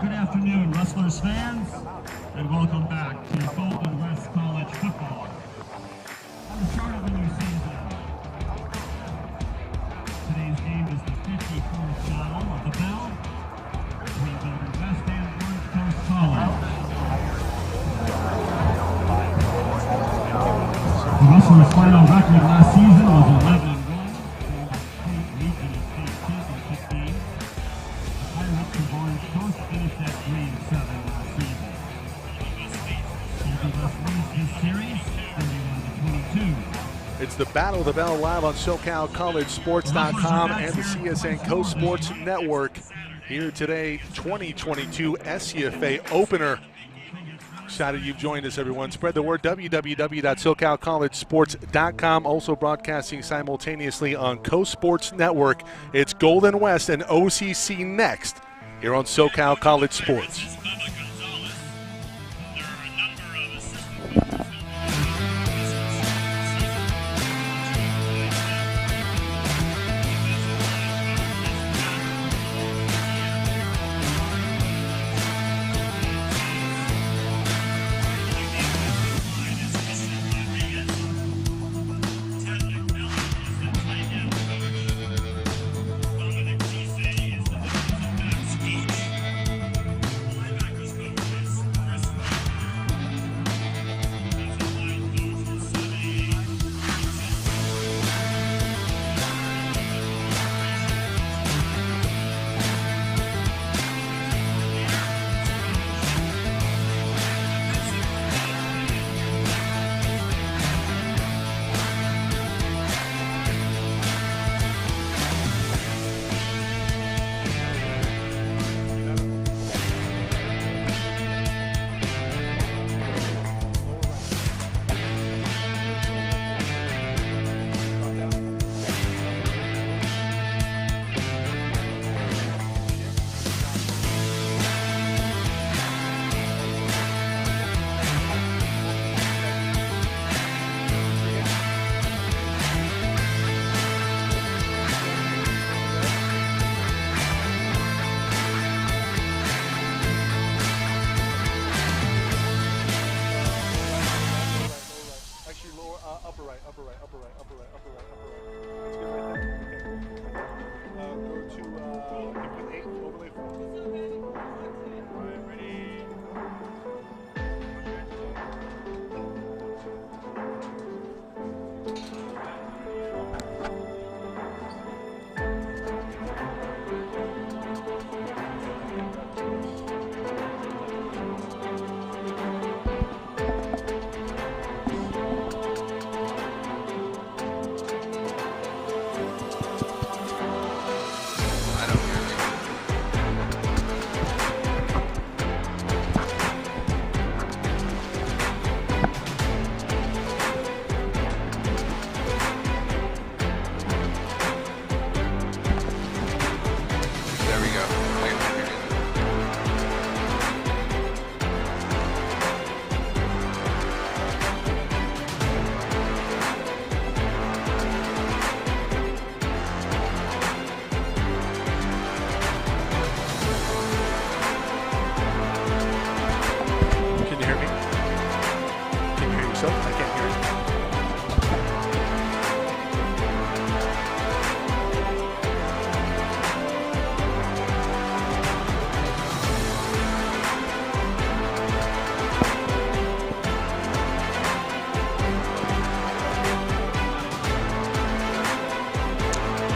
Good afternoon, Wrestlers fans, and welcome back to Golden West College football. On the start of the new season, today's game is the 54th battle of the bell between Golden West and Orange Coast College. The Wrestlers' final record last season was 11-1, state regional state championship game. The Pirates of Orange Coast finished at 3-7 last season. Golden West leads this series 31-22. It's the Battle of the Bell live on SoCal College Sports.com and the CSN Co Sports Network. Here today, 2022 SCFA opener. Excited you've joined us, everyone. Spread the word, www.socalcollegesports.com. Also broadcasting simultaneously on Co Sports Network. It's Golden West and OCC next here on SoCal College Sports.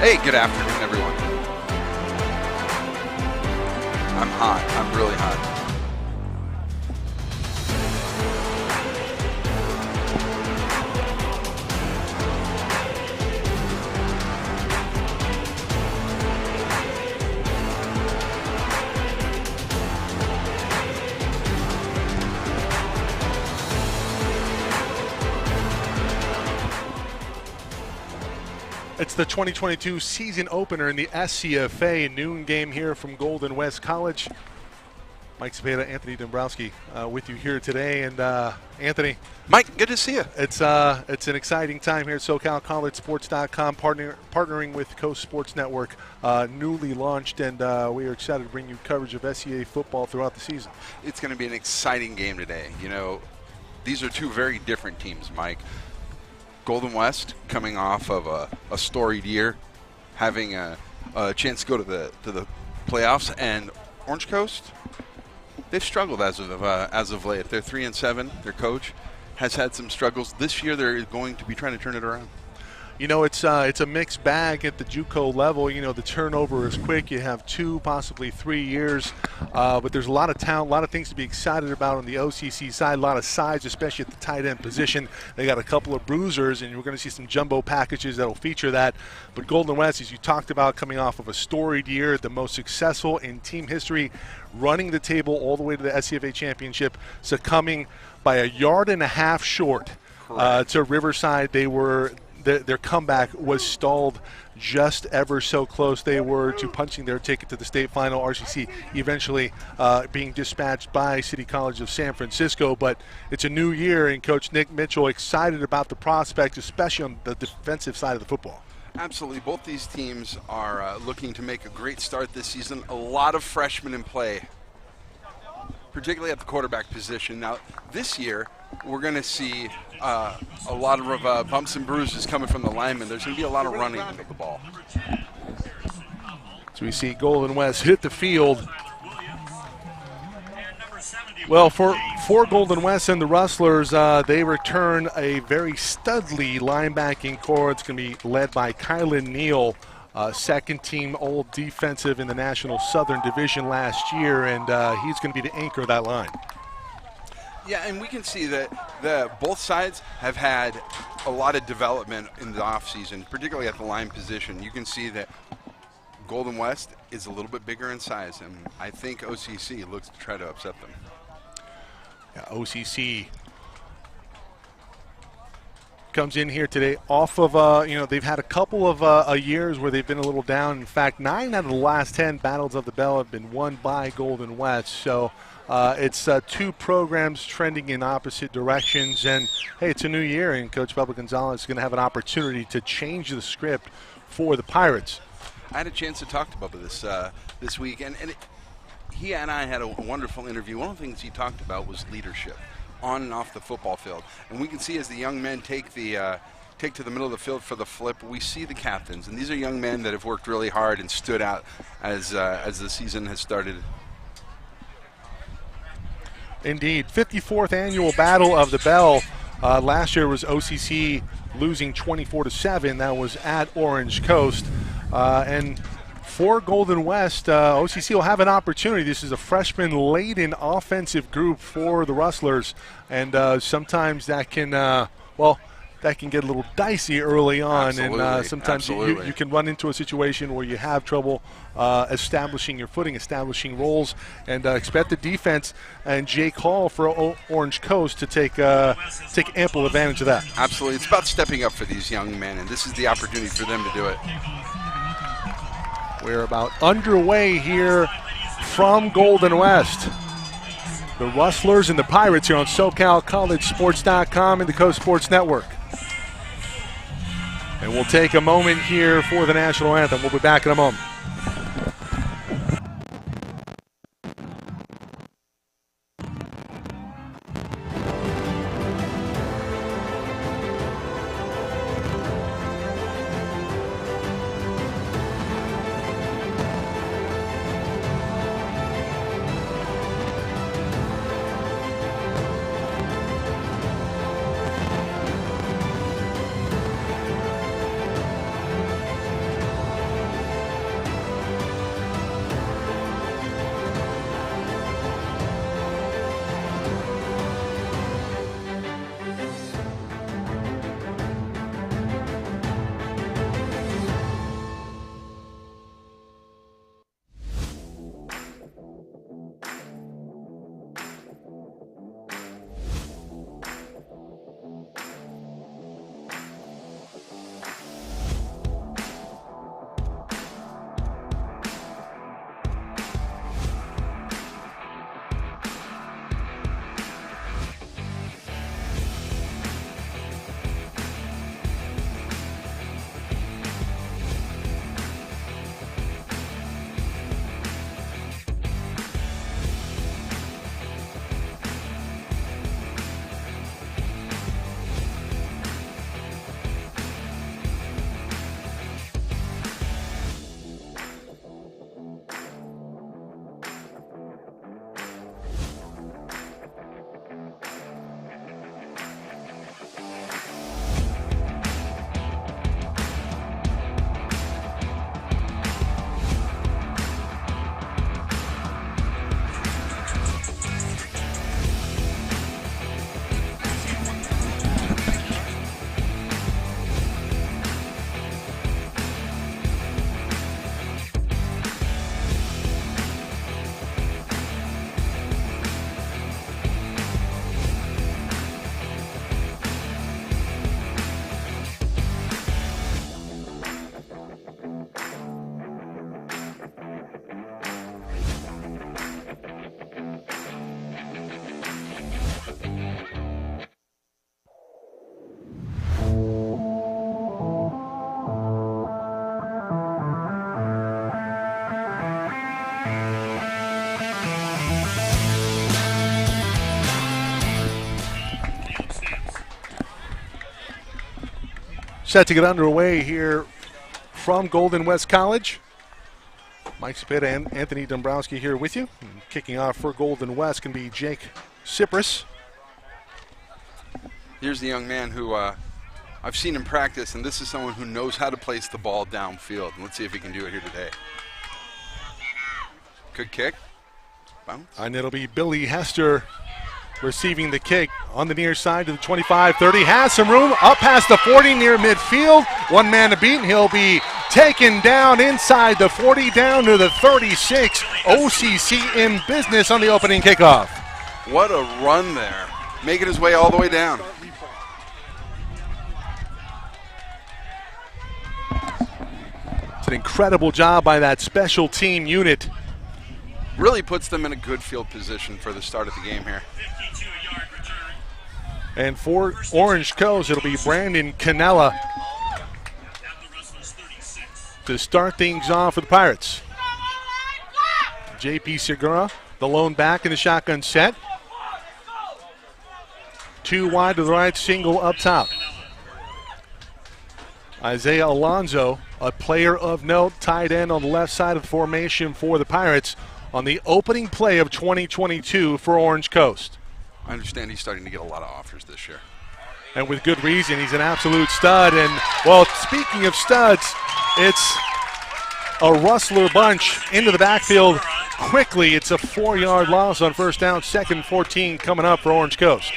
Hey, good afternoon, everyone. I'm hot. I'm really hot. It's the 2022 season opener in the SCFA noon game here from Golden West College. Mike Cepeda, Anthony Dombrowski with you here today. And Anthony. Mike, good to see you. It's an exciting time here at SoCal College Sports.com, partnering with Coast Sports Network, newly launched, and we are excited to bring you coverage of SCA football throughout the season. It's going to be an exciting game today. You know, these are two very different teams, Mike. Golden West coming off of a storied year, having a chance to go to the playoffs, and Orange Coast, they've struggled as of late. They're 3-7. Their coach has had some struggles this year. They're going to be trying to turn it around. You know, it's a mixed bag at the JUCO level. You know, the turnover is quick. You have 2, possibly 3 years, but there's a lot of talent, a lot of things to be excited about on the OCC side, a lot of size, especially at the tight end position. They got a couple of bruisers, and we're going to see some jumbo packages that will feature that. But Golden West, as you talked about, coming off of a storied year, the most successful in team history, running the table all the way to the SCFA championship, succumbing by 1.5 yards short to Riverside. Their comeback was stalled just ever so close. They were to punching their ticket to the state final. RCC eventually being dispatched by City College of San Francisco. But it's a new year, and Coach Nick Mitchell excited about the prospect, especially on the defensive side of the football. Absolutely. Both these teams are looking to make a great start this season. A lot of freshmen in play, particularly at the quarterback position. Now, this year, we're going to see a lot of bumps and bruises coming from the linemen. There's going to be a lot of running of the ball. So we see Golden West hit the field. Well, for Golden West and the Rustlers, they return a very studly linebacking core. It's going to be led by Kylan Neal, second-team All-Defensive in the National Southern Division last year, and he's going to be the anchor of that line. Yeah, and we can see that both sides have had a lot of development in the offseason, particularly at the line position. You can see that Golden West is a little bit bigger in size, and I think OCC looks to try to upset them. Yeah, OCC comes in here today off of, they've had a couple of years where they've been a little down. In fact, 9 out of the last 10 Battles of the Bell have been won by Golden West. So it's two programs trending in opposite directions. And, hey, it's a new year, and Coach Bubba Gonzalez is going to have an opportunity to change the script for the Pirates. I had a chance to talk to Bubba this week, and he and I had a wonderful interview. One of the things he talked about was leadership on and off the football field. And we can see as the young men take to the middle of the field for the flip, we see the captains. And these are young men that have worked really hard and stood out as the season has started. Indeed. 54th annual Battle of the Bell. Last year was OCC losing 24-7. That was at Orange Coast. And for Golden West, OCC will have an opportunity. This is a freshman-laden offensive group for the Rustlers, and sometimes that can, that can get a little dicey early on. Absolutely. And sometimes you can run into a situation where you have trouble establishing your footing, establishing roles, and expect the defense and Jake Hall for Orange Coast to take ample advantage of that. Absolutely. It's about stepping up for these young men, and this is the opportunity for them to do it. We're about underway here from Golden West. The Rustlers and the Pirates here on SoCal College Sports.com and the Coast Sports Network. And we'll take a moment here for the national anthem. We'll be back in a moment. set to get underway here from Golden West College. Mike Spita and Anthony Dombrowski here with you. And kicking off for Golden West can be Jake Cyprus. Here's the young man who I've seen him practice, and this is someone who knows how to place the ball downfield. And let's see if he can do it here today. Good kick. Bounce. And it'll be Billy Hester receiving the kick on the near side to the 25-30. Has some room up past the 40 near midfield. One man to beat, and he'll be taken down inside the 40 down to the 36. OCC in business on the opening kickoff. What a run there. Making his way all the way down. It's an incredible job by that special team unit. Really puts them in a good field position for the start of the game here. And for Orange Coast, it'll be Brandon Canella to start things off for the Pirates. JP Segura, the lone back in the shotgun set. Two wide to the right, single up top. Isaiah Alonso, a player of note, tight end on the left side of the formation for the Pirates on the opening play of 2022 for Orange Coast. I understand he's starting to get a lot of offers this year. And with good reason. He's an absolute stud. And, well, speaking of studs, it's a Rustler bunch into the backfield quickly. It's a 4-yard loss on first down, 2nd and 14 coming up for Orange Coast.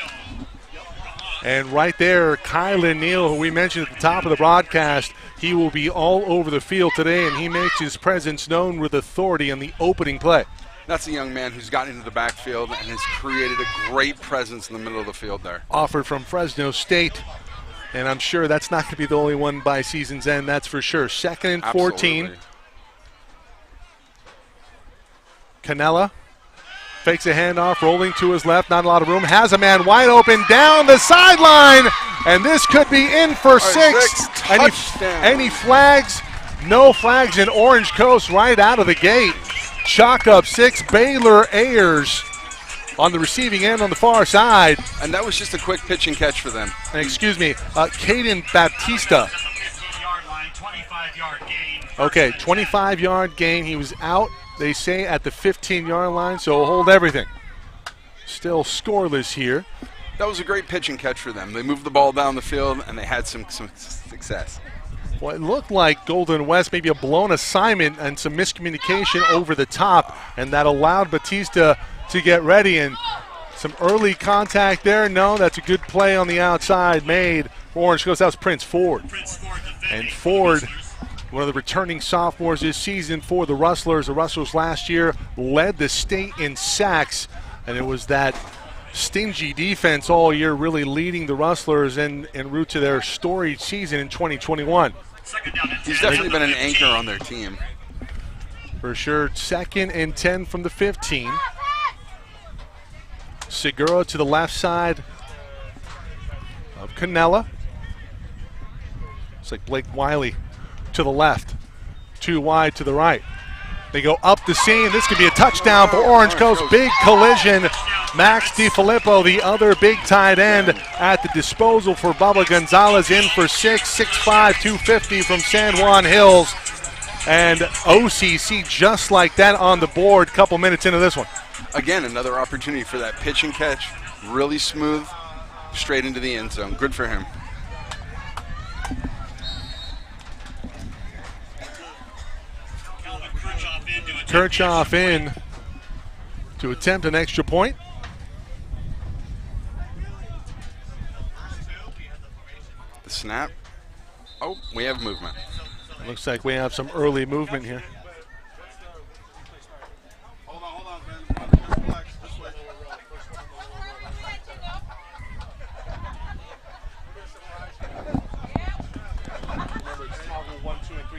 And right there, Kylan Neal, who we mentioned at the top of the broadcast, he will be all over the field today, and he makes his presence known with authority on the opening play. That's a young man who's gotten into the backfield and has created a great presence in the middle of the field there. Offered from Fresno State, and I'm sure that's not going to be the only one by season's end, that's for sure. 2nd and 14. Absolutely. Canella fakes a handoff, rolling to his left, not a lot of room. Has a man wide open down the sideline, and this could be in for 6. Any flags? No flags in Orange Coast right out of the gate. Chalk up 6, Baylor Ayers on the receiving end on the far side. And that was just a quick pitch and catch for them. And Caden Baptista. Okay, 25-yard gain. He was out, they say, at the 15-yard line, so hold everything. Still scoreless here. That was a great pitch and catch for them. They moved the ball down the field, and they had some success. Well, it looked like Golden West, maybe a blown assignment and some miscommunication over the top, and that allowed Batista to get ready. And some early contact there. No, that's a good play on the outside made for Orange Coast. That was Prince Ford. And Ford, one of the returning sophomores this season for the Rustlers. The Rustlers last year led the state in sacks, and it was that stingy defense all year really leading the Rustlers en route to their storied season in 2021. He's definitely been an anchor on their team. For sure. 2nd and 10 from the 15. Segura to the left side of Canella. It's like Blake Wiley to the left. 2 wide to the right. They go up the seam. This could be a touchdown for Orange Coast. Big collision. Max DiFilippo, the other big tight end, at the disposal for Bubba Gonzalez, in for 6, 6'5", 250 from San Juan Hills. And OCC just like that on the board, couple minutes into this one. Again, another opportunity for that pitch and catch. Really smooth, straight into the end zone. Good for him. Kirchhoff in to attempt an extra point. The snap. Oh, we have movement. Looks like we have some early movement here.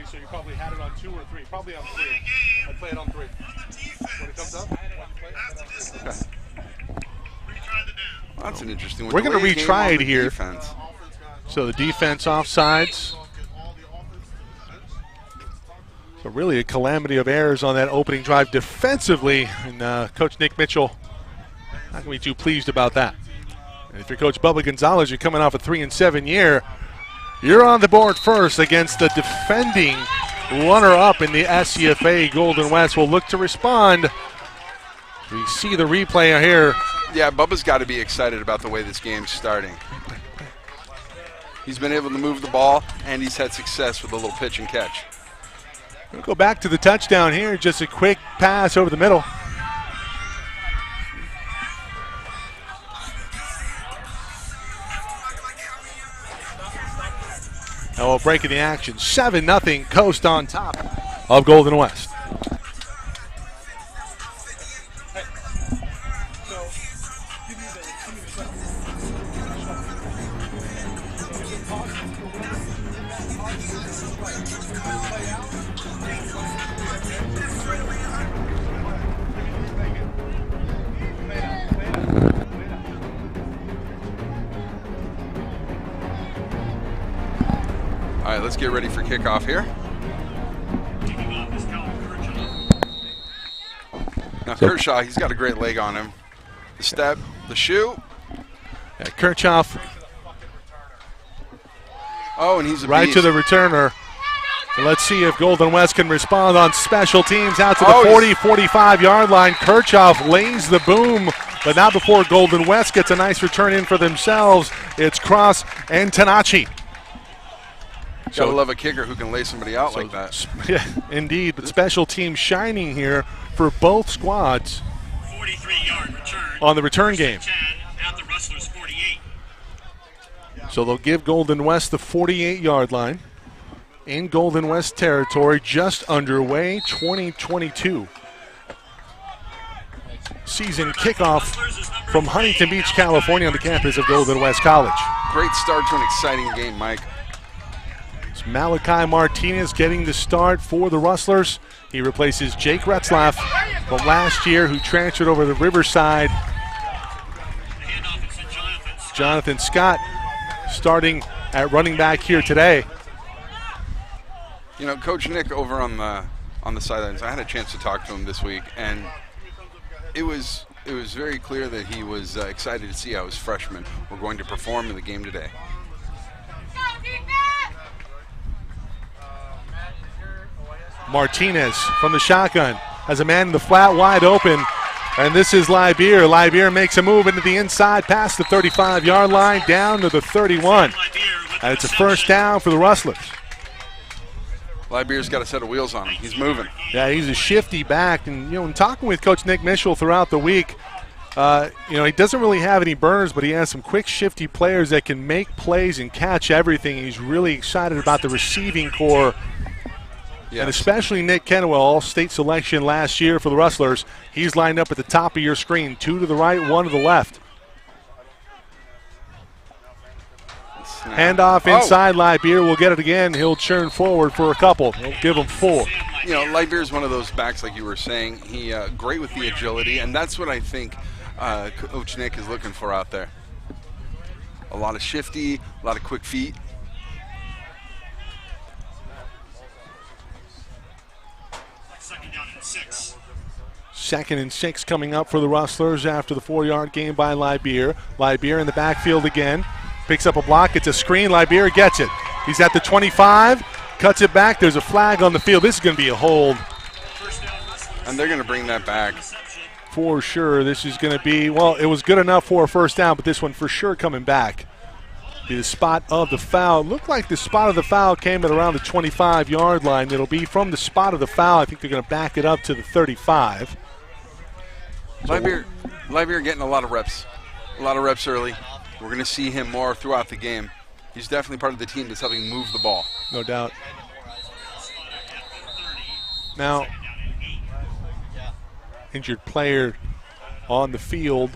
So you probably had it on 2 or 3. Probably on 3. I play it on 3. When it comes up, Well, that's an interesting one. We're going to retry it here. Defense. So the defense offsides. So really a calamity of errors on that opening drive defensively. And Coach Nick Mitchell not going to be too pleased about that. And if you're Coach Bubba Gonzalez, you're coming off a 3-7 year. You're on the board first against the defending runner-up in the SCFA. Golden West will look to respond. We see the replay here. Yeah, Bubba's got to be excited about the way this game's starting. He's been able to move the ball, and he's had success with a little pitch and catch. We'll go back to the touchdown here. Just a quick pass over the middle. And we'll break in the action. 7-0 Coast on top of Golden West. All right, let's get ready for kickoff here. Now Kershaw, he's got a great leg on him. The step, the shoe. Yeah, Kirchhoff. Oh, and he's a right beast. To the returner. So let's see if Golden West can respond on special teams out to the 45-yard line. Kirchhoff lays the boom, but not before Golden West gets a nice return in for themselves. It's Cross and Tanachi. Gotta love a kicker who can lay somebody out like that. Yeah, indeed. But special teams shining here for both squads 43-yard return on the return game. At the Rustlers 48. So they'll give Golden West the 48-yard line in Golden West territory, just underway, 2022. Season kickoff from Huntington Beach, California on the campus of Golden West College. Great start to an exciting game, Mike. Malachi Martinez getting the start for the Rustlers. He replaces Jake Retzlaff from last year, who transferred over to Riverside. Jonathan Scott starting at running back here today. You know, Coach Nick over on the sidelines, I had a chance to talk to him this week, and it was very clear that he was excited to see how his freshmen were going to perform in the game today. Martinez from the shotgun has a man in the flat wide open, and this is Libeer. Libeer makes a move into the inside past the 35-yard line down to the 31. And it's a first down for the Rustlers. Libeer's got a set of wheels on him. He's moving. Yeah, he's a shifty back. And, in talking with Coach Nick Mitchell throughout the week, he doesn't really have any burners, but he has some quick, shifty players that can make plays and catch everything. He's really excited about the receiving core. Yes. And especially Nick Kenwell, all-state selection last year for the Rustlers. He's lined up at the top of your screen, 2 to the right, 1 to the left. Handoff inside. Libeer will get it again. He'll churn forward for a couple. He'll give him 4. You know, Libeer is one of those backs, like you were saying. He great with the agility, and that's what I think Coach Nick is looking for out there. A lot of shifty, a lot of quick feet. Second and 6 coming up for the Rustlers after the 4-yard gain by Libeer. Libeer in the backfield again. Picks up a block. It's a screen. Libeer gets it. He's at the 25. Cuts it back. There's a flag on the field. This is going to be a hold. And they're going to bring that back. For sure. This is going to be, well, it was good enough for a first down, but this one for sure coming back. Be the spot of the foul. Looked like the spot of the foul came at around the 25-yard line. It'll be from the spot of the foul. I think they're going to back it up to the 35. Libeer getting a lot of reps early. We're going to see him more throughout the game. He's definitely part of the team that's helping move the ball. No doubt. Now, injured player on the field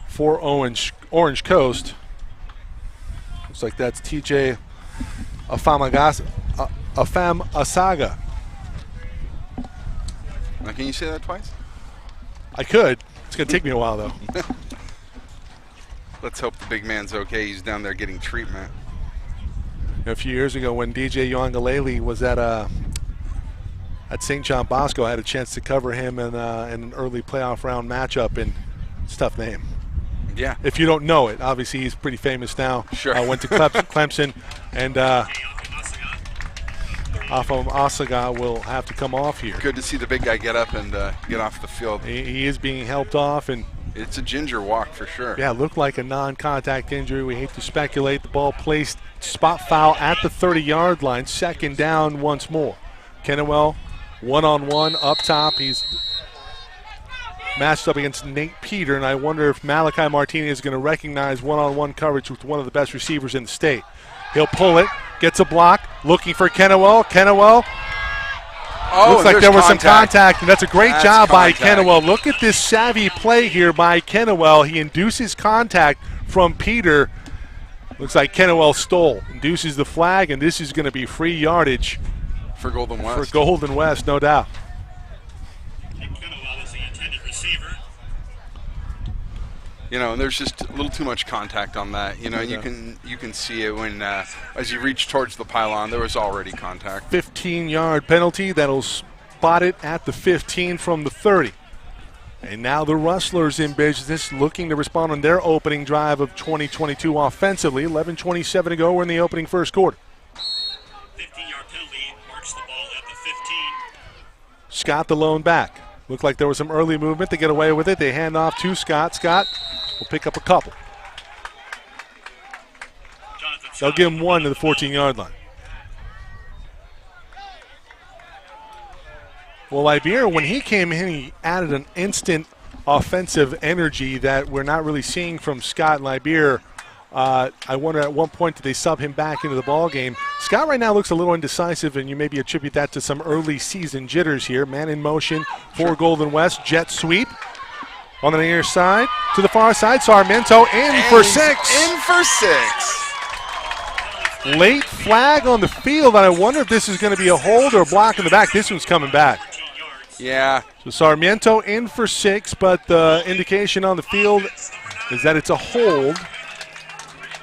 for Orange Coast. Looks like that's TJ Afam-Asaga. Now, can you say that twice? I could. It's going to take me a while, though. Let's hope the big man's okay. He's down there getting treatment. A few years ago when DJ Yongalele was at St. John Bosco, I had a chance to cover him in an early playoff round matchup, and it's a tough name. Yeah. If you don't know it, obviously he's pretty famous now. Sure. Went to Clemson, and Afam Asaga will have to come off here. Good to see the big guy get up and get off the field. He is being helped off, and it's a ginger walk for sure. yeah, looked like a non-contact injury. We hate to speculate. The ball placed, spot foul at the 30-yard line. Second down once more. Kennewell, one-on-one up top. He's matched up against Nate Peter, and I wonder if Malachi Martinez is going to recognize one-on-one coverage with one of the best receivers in the state. He'll pull it, gets a block, looking for Kennewell. Kennewell. Looks like there was some contact, and that's a great job by Kennewell. Look at this savvy play here by Kennewell. He induces contact from Peter. Looks like Kennewell stole, induces the flag, and this is going to be free yardage for Golden West. For Golden West, no doubt. Kennewell is the intended receiver. You know, and there's just a little too much contact on that. You know, you can see it when as you reach towards the pylon, there was already contact. 15-yard penalty. That'll spot it at the 15 from the 30. And now the Rustlers in business, looking to respond on their opening drive of 2022 offensively. 11:27 to go. We're in the opening first quarter. 15-yard penalty marks the ball at the 15. Scott the lone back. Looked like there was some early movement. They get away with it. They hand off to Scott. Scott will pick up a couple. They'll give him one to the 14-yard line. Well, Ibeer, when he came in, he added an instant offensive energy that we're not really seeing from Scott and Ibeer. I wonder at one point did they sub him back into the ball game. Scott right now looks a little indecisive, and you maybe attribute that to some early season jitters here. Man in motion for Golden West. Jet sweep on the near side to the far side. Sarmiento in for 6. In for 6. Late flag on the field, and I wonder if this is going to be a hold or a block in the back. This one's coming back. Yeah. So Sarmiento in for 6, but the indication on the field is that it's a hold.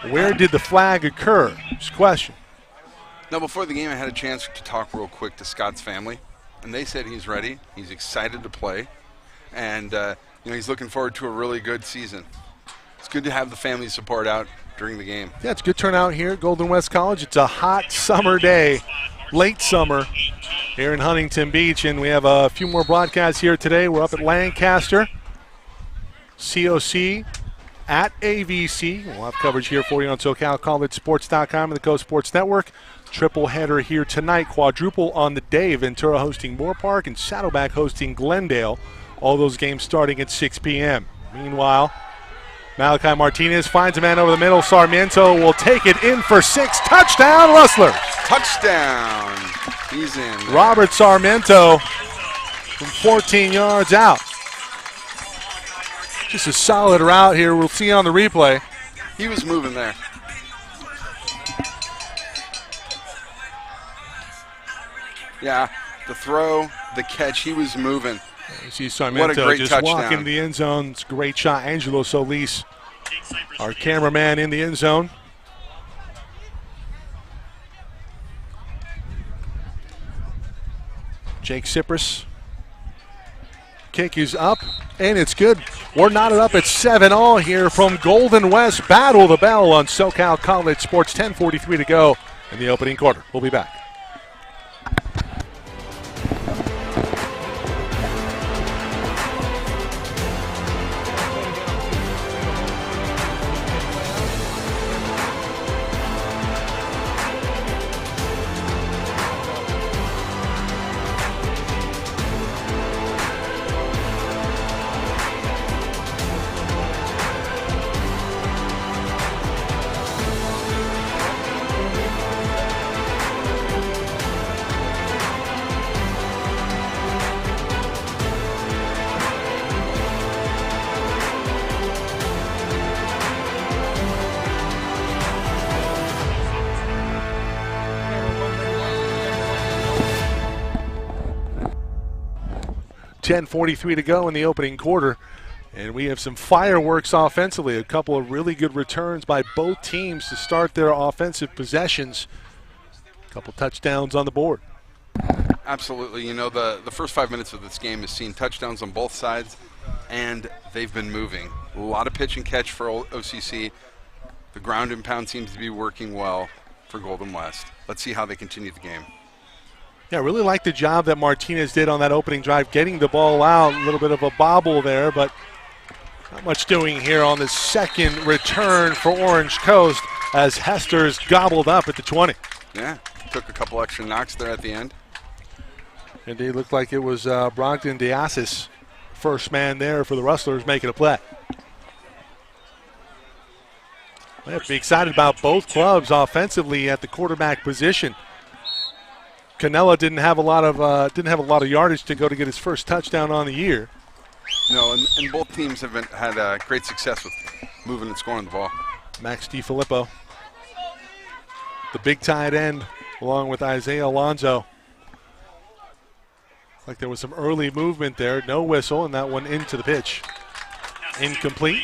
Where did the flag occur? Just a question. Now, before the game, I had a chance to talk real quick to Scott's family, and they said he's ready. He's excited to play, and he's looking forward to a really good season. It's good to have the family support out during the game. Yeah, it's a good turnout here at Golden West College. It's a hot summer day, late summer here in Huntington Beach, and we have a few more broadcasts here today. We're up at Lancaster, COC at AVC. We'll have coverage here for you on SoCal College Sports.com and the Coast Sports Network. Triple header here tonight, quadruple on the day. Ventura hosting Moore Park and Saddleback hosting Glendale. All those games starting at 6 p.m. Meanwhile, Malachi Martinez finds a man over the middle. Sarmiento will take it in for 6. Touchdown, Rustlers. Touchdown. He's in there. Robert Sarmiento from 14 yards out. Just a solid route here. We'll see on the replay. He was moving there. Yeah, the throw, the catch, he was moving. You see Sarmiento what a great just touchdown. walk into the end zone. It's a great shot. Angelo Solis, our cameraman, in the end zone. Jake Cypress. Kick is up, and it's good. We're knotted up at 7-all here from Golden West. Battle the bell on SoCal College Sports. 10:43 to go in the opening quarter. We'll be back. .43 to go in the opening quarter, and we have some fireworks offensively. A couple of really good returns by both teams to start their offensive possessions. A couple touchdowns on the board. Absolutely. You know, the first 5 minutes of this game has seen touchdowns on both sides, and they've been moving. A lot of pitch and catch for OCC. The ground and pound seems to be working well for Golden West. Let's see how they continue the game. Yeah, I really like the job that Martinez did on that opening drive, getting the ball out. A little bit of a bobble there, but not much doing here on the second return for Orange Coast as Hester's gobbled up at the 20. Yeah, took a couple extra knocks there at the end. Indeed, looked like it was Brogdon Diasis, first man there for the Rustlers, making a play. We have to be excited about both clubs offensively at the quarterback position. Canella didn't have a lot of yardage to go to get his first touchdown on the year. No, and both teams have had great success with moving and scoring the ball. Max DiFilippo, the big tight end, along with Isaiah Alonso. Like there was some early movement there. No whistle, and that one into the pitch. Incomplete.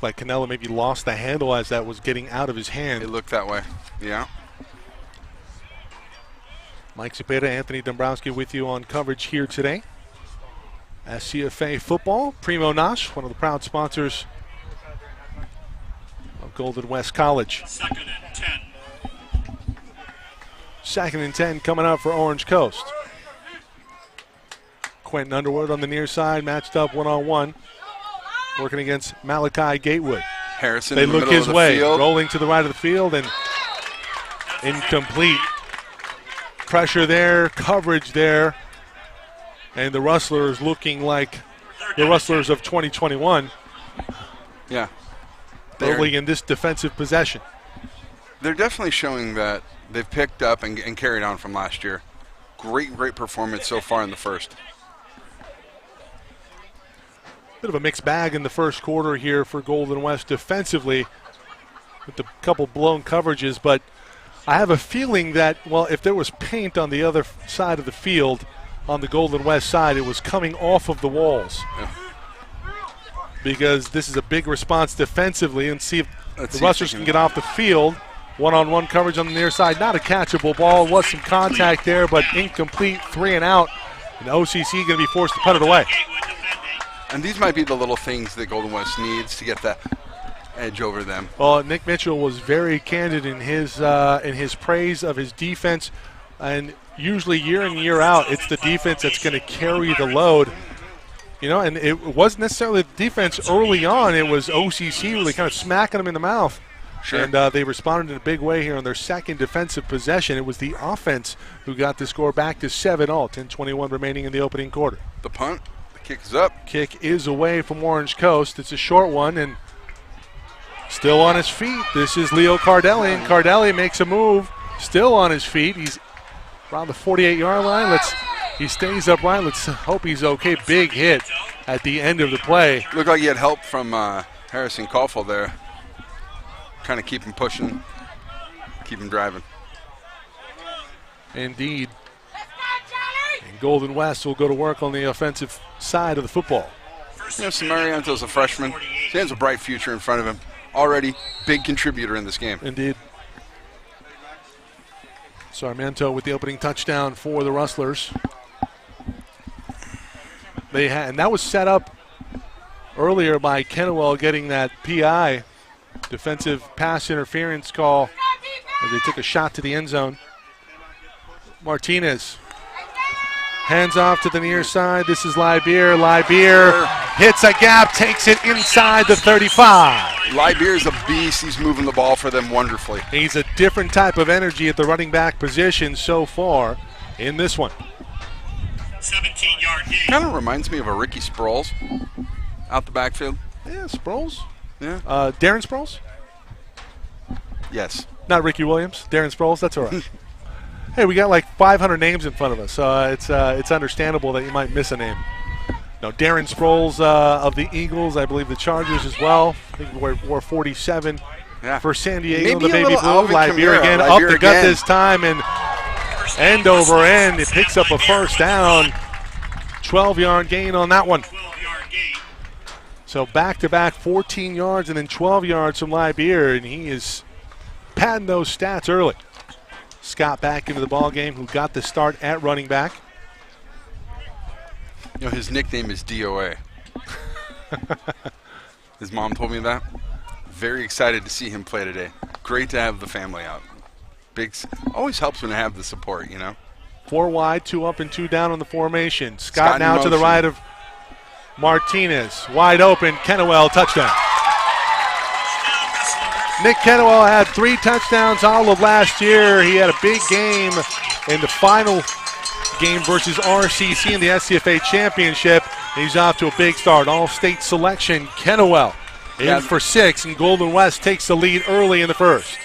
Like Canella maybe lost the handle as that was getting out of his hand. It looked that way, yeah. Mike Cepeda, Anthony Dombrowski with you on coverage here today. SCFA football, Primo Nosh, one of the proud sponsors of Golden West College. 2nd and 10. 2nd and 10 coming up for Orange Coast. Quentin Underwood on the near side, matched up one-on-one, working against Malachi Gatewood. Harrison They in the look middle his of the way, field. rolling to the right of the field, and incomplete. Pressure there, coverage there, and the Rustlers looking like the Rustlers of 2021 Yeah. early in this defensive possession. They're definitely showing that they've picked up and carried on from last year. Great performance so far in the first. Bit of a mixed bag in the first quarter here for Golden West defensively with a couple blown coverages, but I have a feeling that, well, if there was paint on the other side of the field, on the Golden West side, it was coming off of the walls. Yeah. Because this is a big response defensively, and see if Let's the see if Rustlers they can can- get off the field. One-on-one coverage on the near side. Not a catchable ball. Was some contact there, but incomplete, 3 and out. And OCC going to be forced to punt it away. And these might be the little things that Golden West needs to get that edge over them. Well, Nick Mitchell was very candid in his praise of his defense, and usually year in year out, it's the defense that's going to carry the load. You know, and it wasn't necessarily the defense early on. It was OCC really kind of smacking them in the mouth. Sure. And they responded in a big way here on their second defensive possession. It was the offense who got the score back to 7-all, 10:21 remaining in the opening quarter. The punt, the kick is up. Kick is away from Orange Coast. It's a short one, and still on his feet. This is Leo Cardelli, and Cardelli makes a move. Still on his feet. He's around the 48-yard line. He stays upright. Let's hope he's okay. Big hit at the end of the play. Looked like he had help from Harrison Koffel there. Kind of keep him pushing, keep him driving. Indeed. And Golden West will go to work on the offensive side of the football. You know, Samarianto's a freshman. He has a bright future in front of him. Already big contributor in this game. Indeed. Sarmiento with the opening touchdown for the Rustlers. And that was set up earlier by Kennewell getting that PI, defensive pass interference call, as they took a shot to the end zone. Martinez. Hands off to the near side. This is Libier. Libier hits a gap, takes it inside the 35. Libier is a beast. He's moving the ball for them wonderfully. He's a different type of energy at the running back position so far in this one. 17-yard gain. Kind of reminds me of a Ricky Sproles out the backfield. Yeah, Sproles. Yeah. Darren Sproles? Yes. Not Ricky Williams. Darren Sproles, that's all right. Hey, we got like 500 names in front of us, so it's understandable that you might miss a name. No, Darren Sproles of the Eagles, I believe the Chargers as well. I think wore 47 for San Diego, Maybe the a baby little blue. Alvin Libier Kamara. again, Libier up the gut again. this time, and end over end. It picks up a first down. 12-yard gain on that one. 12-yard gain. So back-to-back 14 yards and then 12 yards from Libier, and he is padding those stats early. Scott back into the ball game, who got the start at running back. You know, his nickname is DOA. His mom told me that. Very excited to see him play today. Great to have the family out. Always helps when I have the support, you know. 4 wide, 2 up and 2 down on the formation. Scott now to the right of Martinez. Wide open. Kennewell, touchdown. Nick Kennewell had 3 touchdowns all of last year. He had a big game in the final game versus RCC in the SCFA championship. He's off to a big start. All-state selection. Kennewell in for 6, and Golden West takes the lead early in the first.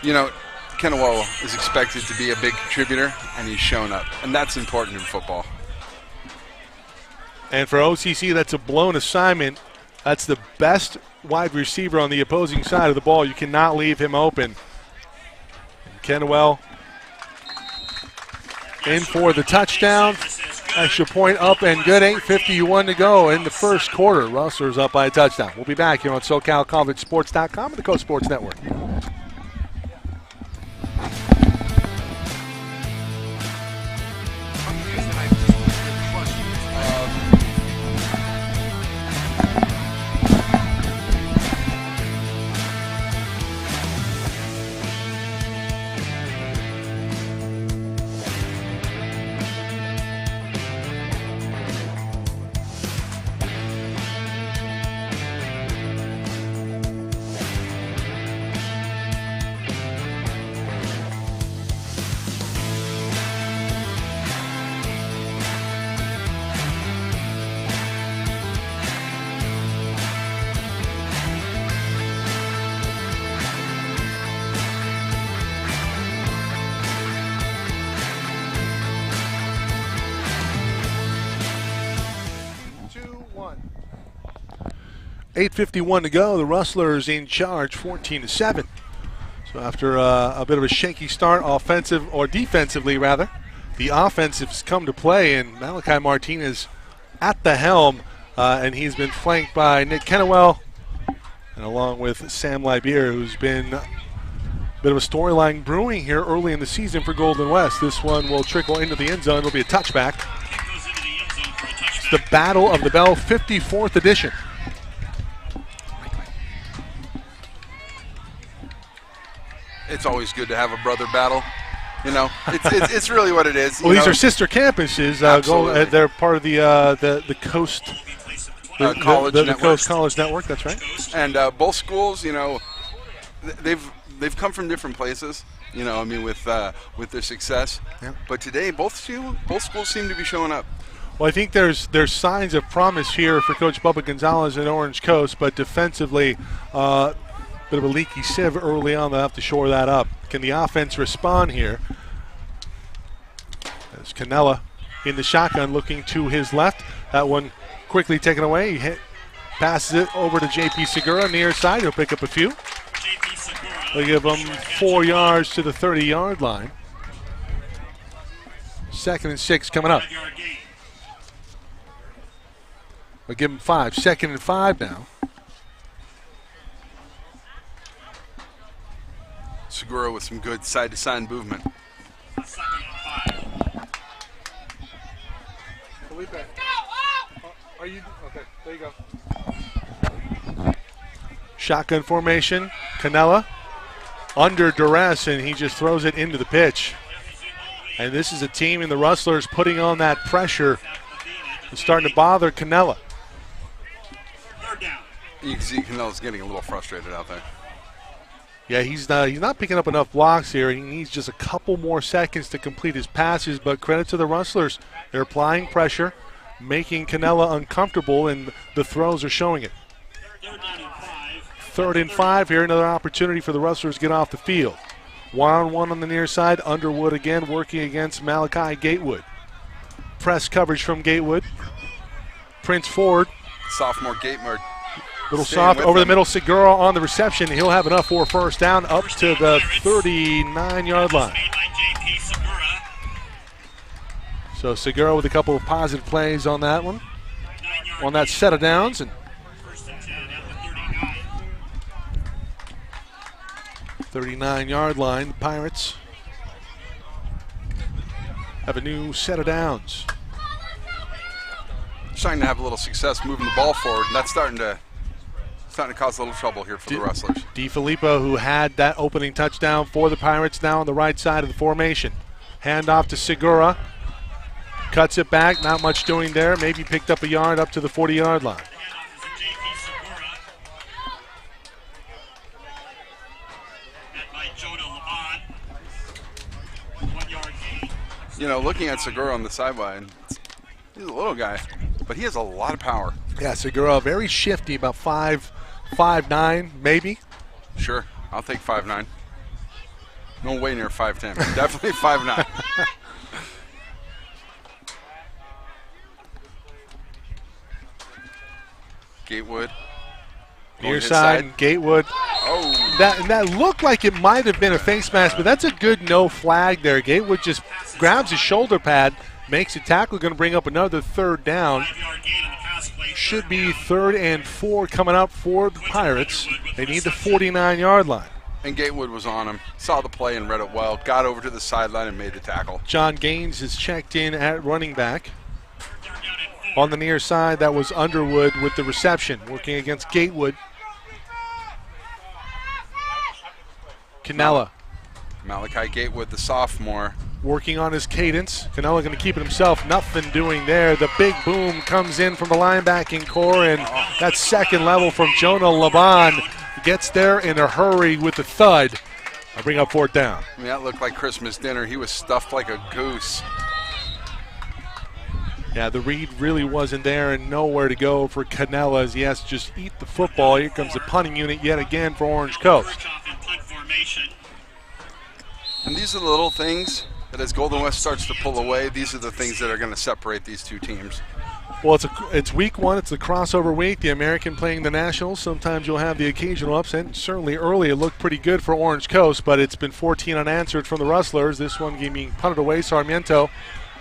You know, Kennewell is expected to be a big contributor, and he's shown up, and that's important in football. And for OCC, that's a blown assignment. That's the best wide receiver on the opposing side of the ball. You cannot leave him open. And Kennewell in for the touchdown. Extra point up and good. 8:51 to go in the first quarter. Rustlers up by a touchdown. We'll be back here on SoCal College Sports.com and the Coast Sports Network. .851 to go. The Rustlers in charge, 14-7. So after a bit of a shaky start, defensively rather, the offense has come to play, and Malachi Martinez at the helm, and he's been flanked by Nick Kennewell, and along with Sam Libier, who's been a bit of a storyline brewing here early in the season for Golden West. This one will trickle into the end zone. It'll be a touchback. It's the Battle of the Bell, 54th edition. It's always good to have a brother battle. You know, it's really what it is. Well, these are sister campuses. They're part of the Coast College Network. The Coast College Network. That's right. And both schools, you know, they've come from different places. You know, I mean, with their success. Yeah. But today, both schools seem to be showing up. Well, I think there's signs of promise here for Coach Bubba Gonzalez at Orange Coast, but defensively. Bit of a leaky sieve early on. They'll have to shore that up. Can the offense respond here? As Canella in the shotgun looking to his left. That one quickly taken away. He passes it over to J.P. Segura near side. He'll pick up a few. They'll give him 4 yards to the 30-yard line. 2nd and 6 coming up. We'll give him 5. 2nd and 5 now. Segura with some good side-to-side movement. Felipe, are you okay? There you go. Shotgun formation. Canella under duress, and he just throws it into the pitch. And this is a team in the Rustlers putting on that pressure and starting to bother Canella. You can see Canella's getting a little frustrated out there. Yeah, he's not picking up enough blocks here. He needs just a couple more seconds to complete his passes, but credit to the Rustlers. They're applying pressure, making Canella uncomfortable, and the throws are showing it. 3rd and 5 here, another opportunity for the Rustlers to get off the field. 1-on-1 on the near side. Underwood again working against Malachi Gatewood. Press coverage from Gatewood. Prince Ford. Sophomore Gatewood. Little soft over the middle. Segura on the reception. He'll have enough for a first down up to the 39-yard line. So Segura with a couple of positive plays on that one, on that set of downs. And 39-yard line. The Pirates have a new set of downs. starting to have a little success moving the ball forward, and that's starting to cause a little trouble here for the Rustlers. DiFilippo, who had that opening touchdown for the Pirates, now on the right side of the formation. Hand off to Segura. Cuts it back, not much doing there. Maybe picked up a yard up to the 40-yard line. You know, looking at Segura on the sideline, he's a little guy, but he has a lot of power. Yeah, Segura, very shifty, about 5'9", maybe. Sure, I'll take 5'9". No way near 5'10", but definitely 5'9". Gatewood. Near side, Gatewood. Oh. That looked like it might have been a face mask, but that's a good no flag there. Gatewood just grabs his shoulder pad, makes a tackle, going to bring up another third down. Should be 3rd and 4 coming up for the Pirates. They need the 49-yard line. And Gatewood was on him, saw the play and read it well, got over to the sideline and made the tackle. John Gaines is checked in at running back. On the near side, that was Underwood with the reception, working against Gatewood. Canella. Malachi Gatewood, the sophomore. Working on his cadence. Canella going to keep it himself. Nothing doing there. The big boom comes in from the linebacking core, and that second level from Jonah Laban gets there in a hurry with the thud. I'll bring up 4th down. I mean, that looked like Christmas dinner. He was stuffed like a goose. Yeah, the read really wasn't there and nowhere to go for Canella as he has to just eat the football. Here comes the punting unit yet again for Orange Coast. And these are the little things that as Golden West starts to pull away, these are the things that are going to separate these two teams. Well, it's week 1. It's the crossover week. The American playing the Nationals. Sometimes you'll have the occasional upset. Certainly early it looked pretty good for Orange Coast, but it's been 14 unanswered from the Rustlers. This one being punted away. Sarmiento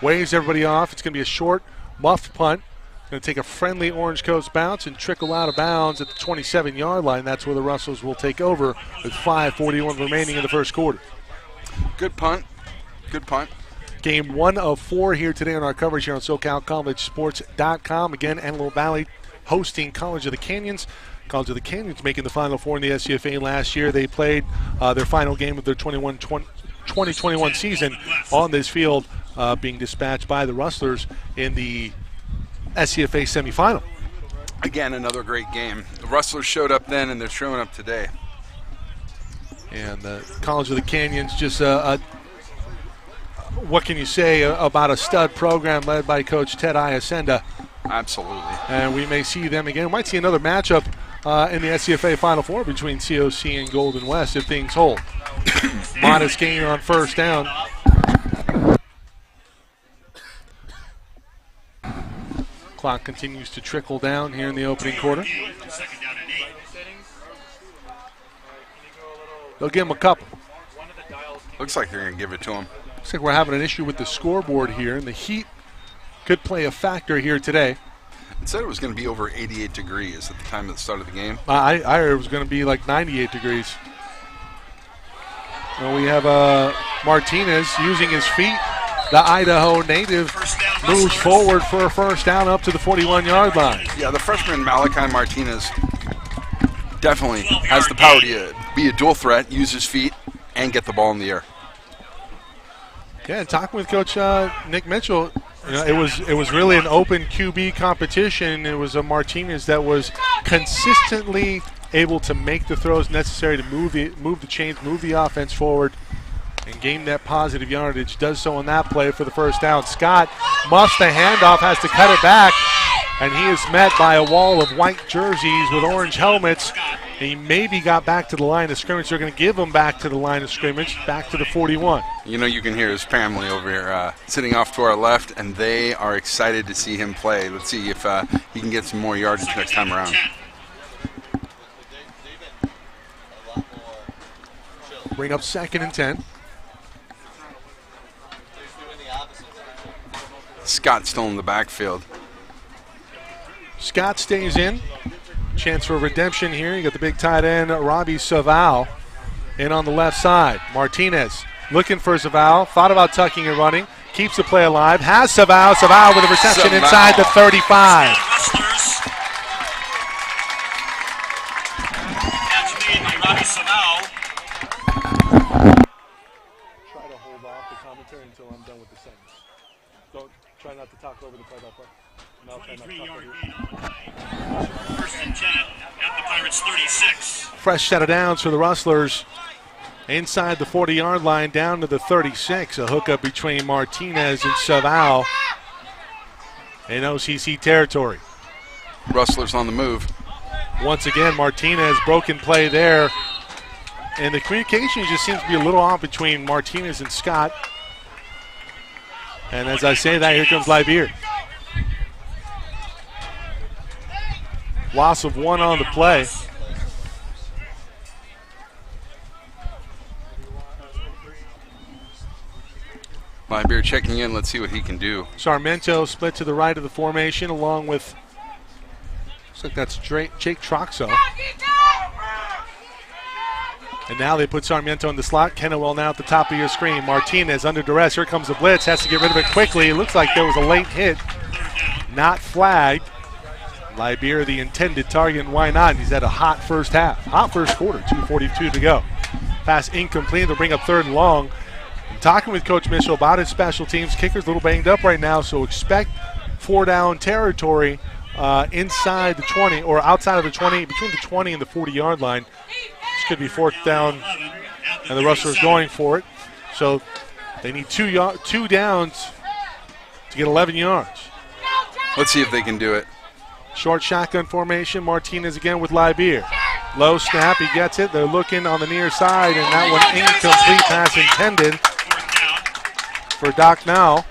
waves everybody off. It's going to be a short, muffed punt. Going to take a friendly Orange Coast bounce and trickle out of bounds at the 27-yard line. That's where the Rustlers will take over with 5:41 remaining in the first quarter. Good punt. Good punt. Game 1 of 4 here today on our coverage here on SoCal College Sports.com. Again, Antelope Valley hosting College of the Canyons. College of the Canyons making the Final Four in the SCFA last year. They played their final game of their 2021 season on this field, being dispatched by the Rustlers in the SCFA semifinal. Again, another great game. The Rustlers showed up then, and they're showing up today. And the College of the Canyons, just what can you say about a stud program led by Coach Ted Iacenda? Absolutely. And we may see them again. We might see another matchup in the SCFA Final Four between COC and Golden West if things hold. Modest gain on 1st down. Clock continues to trickle down here in the opening quarter. They'll give him a couple. Looks like they're going to give it to him. Looks like we're having an issue with the scoreboard here, and the heat could play a factor here today. It said it was going to be over 88 degrees at the time of the start of the game. I heard it was going to be like 98 degrees. Well, we have Martinez using his feet. The Idaho native moves forward for a 1st down up to the 41-yard line. Yeah, the freshman Malachi Martinez definitely has the power to be a dual threat, use his feet, and get the ball in the air. Yeah, talking with Coach Nick Mitchell, it was really an open QB competition. It was a Martinez that was consistently able to make the throws necessary to move the chains, move the offense forward, and gain that positive yardage. Does so on that play for the 1st down. Scott muffs the handoff, has to cut it back, and he is met by a wall of white jerseys with orange helmets. He maybe got back to the line of scrimmage. They're going to give him back to the line of scrimmage, back to the 41. You know, you can hear his family over here sitting off to our left, and they are excited to see him play. Let's see if he can get some more yardage next time around. Bring up 2nd and 10. Scott still in the backfield. Scott stays in. Chance for redemption here. You got the big tight end, Robbie Saval, in on the left side. Martinez looking for Saval. Thought about tucking and running. keeps the play alive. Has Savao. Savao with a reception inside the 35. Catch made by Robbie Savao. Try to hold off the commentary until I'm done with the sentence. Don't try not to talk over the play-by-play. No, try not to talk over you. First and 10 at the Pirates 36. Fresh set of downs for the Rustlers. Inside the 40-yard line, down to the 36. A hookup between Martinez and Savao in OCC territory. Rustlers on the move. Once again, Martinez, broken play there. And the communication just seems to be a little off between Martinez and Scott. And as I say that, here comes Libeer. Loss of 1 on the play. Libeer checking in. Let's see what he can do. Sarmiento split to the right of the formation along with, looks like that's Jake Troxo. And now they put Sarmiento in the slot. Kennewell now at the top of your screen. Martinez under duress. Here comes the blitz. Has to get rid of it quickly. It looks like there was a late hit. Not flagged. Libeer the intended target, and why not? He's had a hot first half. Hot first quarter. 2:42 to go. Pass incomplete. They'll bring up 3rd and long. I'm talking with Coach Mitchell about his special teams. Kicker's a little banged up right now, so expect 4-down territory inside the 20 or outside of the 20, between the 20 and the 40-yard line. This could be 4th down, and the Rustlers going for it. So they need two downs to get 11 yards. Let's see if they can do it. Short shotgun formation. Martinez again with Libeer. Low snap. He gets it. They're looking on the near side, and that one incomplete pass intended for Doc now.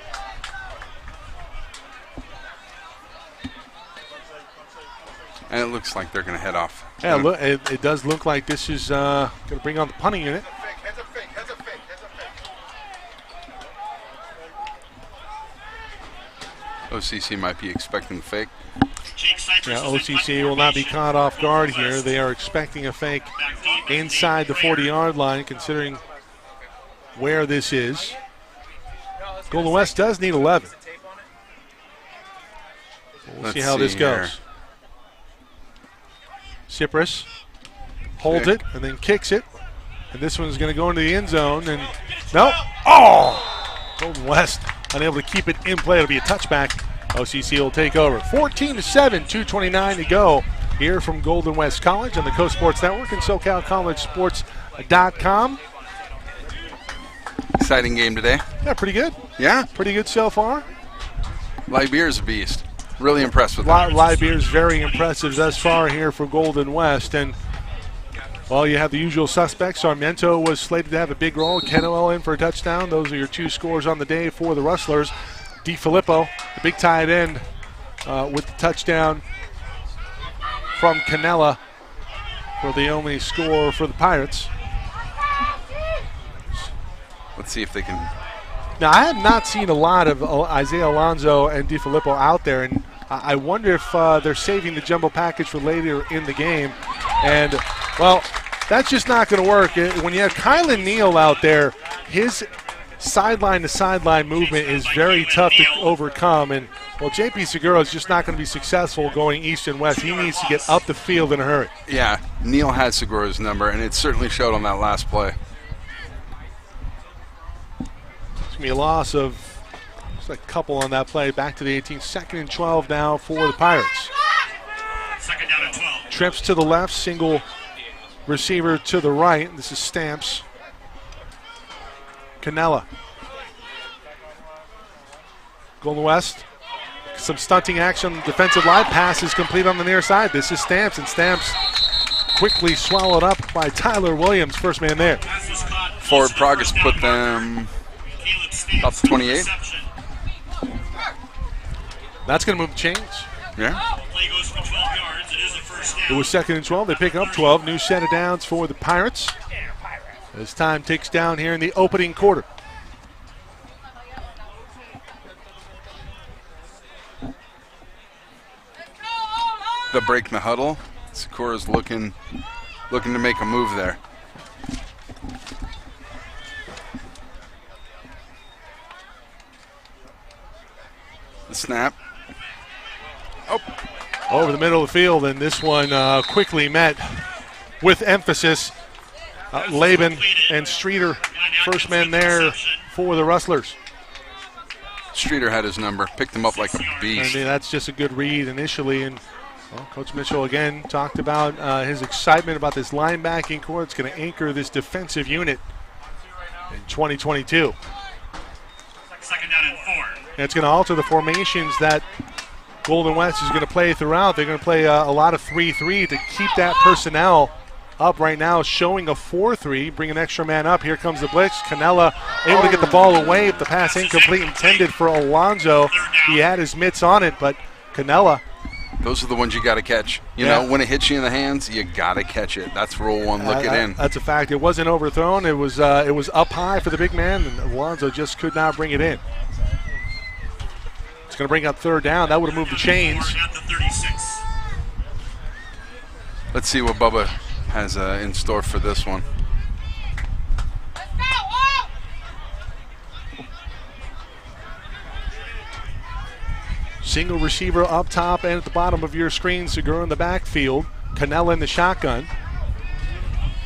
And it looks like they're going to head off. Yeah, look, it does look like this is going to bring on the punting unit. OCC might be expecting the fake. Yeah, OCC will not be caught off guard here. They are expecting a fake inside the 40-yard line, considering where this is. Golden West does need 11. We'll see how this goes. Cypress holds it and then kicks it. And this one's going to go into the end zone. And no. Oh! Golden West unable to keep it in play. It'll be a touchback. OCC will take over. 14-7, 2:29 to go here from Golden West College on the Coast Sports Network and SoCal College Sports.com. Exciting game today. Yeah, pretty good. Yeah. Pretty good so far. Libeer's a beast. Really impressed with that. Libeer's very impressive thus far here for Golden West. And, well, you have the usual suspects. Sarmiento was slated to have a big role. Kennewell in for a touchdown. Those are your 2 scores on the day for the Rustlers. DiFilippo, the big tight end, with the touchdown from Canella for the only score for the Pirates. Let's see if they can. Now, I have not seen a lot of Isaiah Alonso and DiFilippo out there, and I wonder if they're saving the jumbo package for later in the game. And, well, that's just not going to work. When you have Kylan Neal out there, his sideline-to-sideline movement is very tough to overcome. And, well, J.P. Segura is just not going to be successful going east and west. He needs to get up the field in a hurry. Yeah, Neal had Segura's number, and it certainly showed on that last play. It's going to be a loss of just a couple on that play. Back to the 18. 2nd and 12 now for the Pirates. 2nd down and 12. Trips to the left, single receiver to the right. This is Stamps. Canella. Golden West. Some stunting action. Defensive line pass is complete on the near side. This is Stamps, and Stamps quickly swallowed up by Tyler Williams, first man there. Forward progress put them up to 28. That's going to move the chains. Yeah. Play goes for 12 yards. It is a first down. It was 2nd and 12. They pick up 12. New set of downs for the Pirates as time ticks down here in the opening quarter. The break in the huddle. Sakura's looking to make a move there. The snap. Over the middle of the field, and this one quickly met with emphasis. Laban and Streeter, first man there for the Rustlers. Streeter had his number, picked him up like a beast. I mean, that's just a good read initially. And Coach Mitchell again talked about his excitement about this linebacking core. It's going to anchor this defensive unit in 2022. Second down and 4. And it's going to alter the formations that Golden West is going to play throughout. They're going to play a lot of 3-3 to keep that personnel up right now, showing a 4-3. Bring an extra man up. Here comes the blitz. Canella able to get the ball away. The pass incomplete, intended for Alonzo. He had his mitts on it, but Canella. Those are the ones you got to catch. You know, when it hits you in the hands, you got to catch it. That's rule one. Look it in. That's a fact. It wasn't overthrown. It was up high for the big man, and Alonzo just could not bring it in. It's going to bring up third down. That would have moved the chains. Let's see what Bubba has in store for this one. Single receiver up top and at the bottom of your screen. Segura in the backfield. Canella in the shotgun.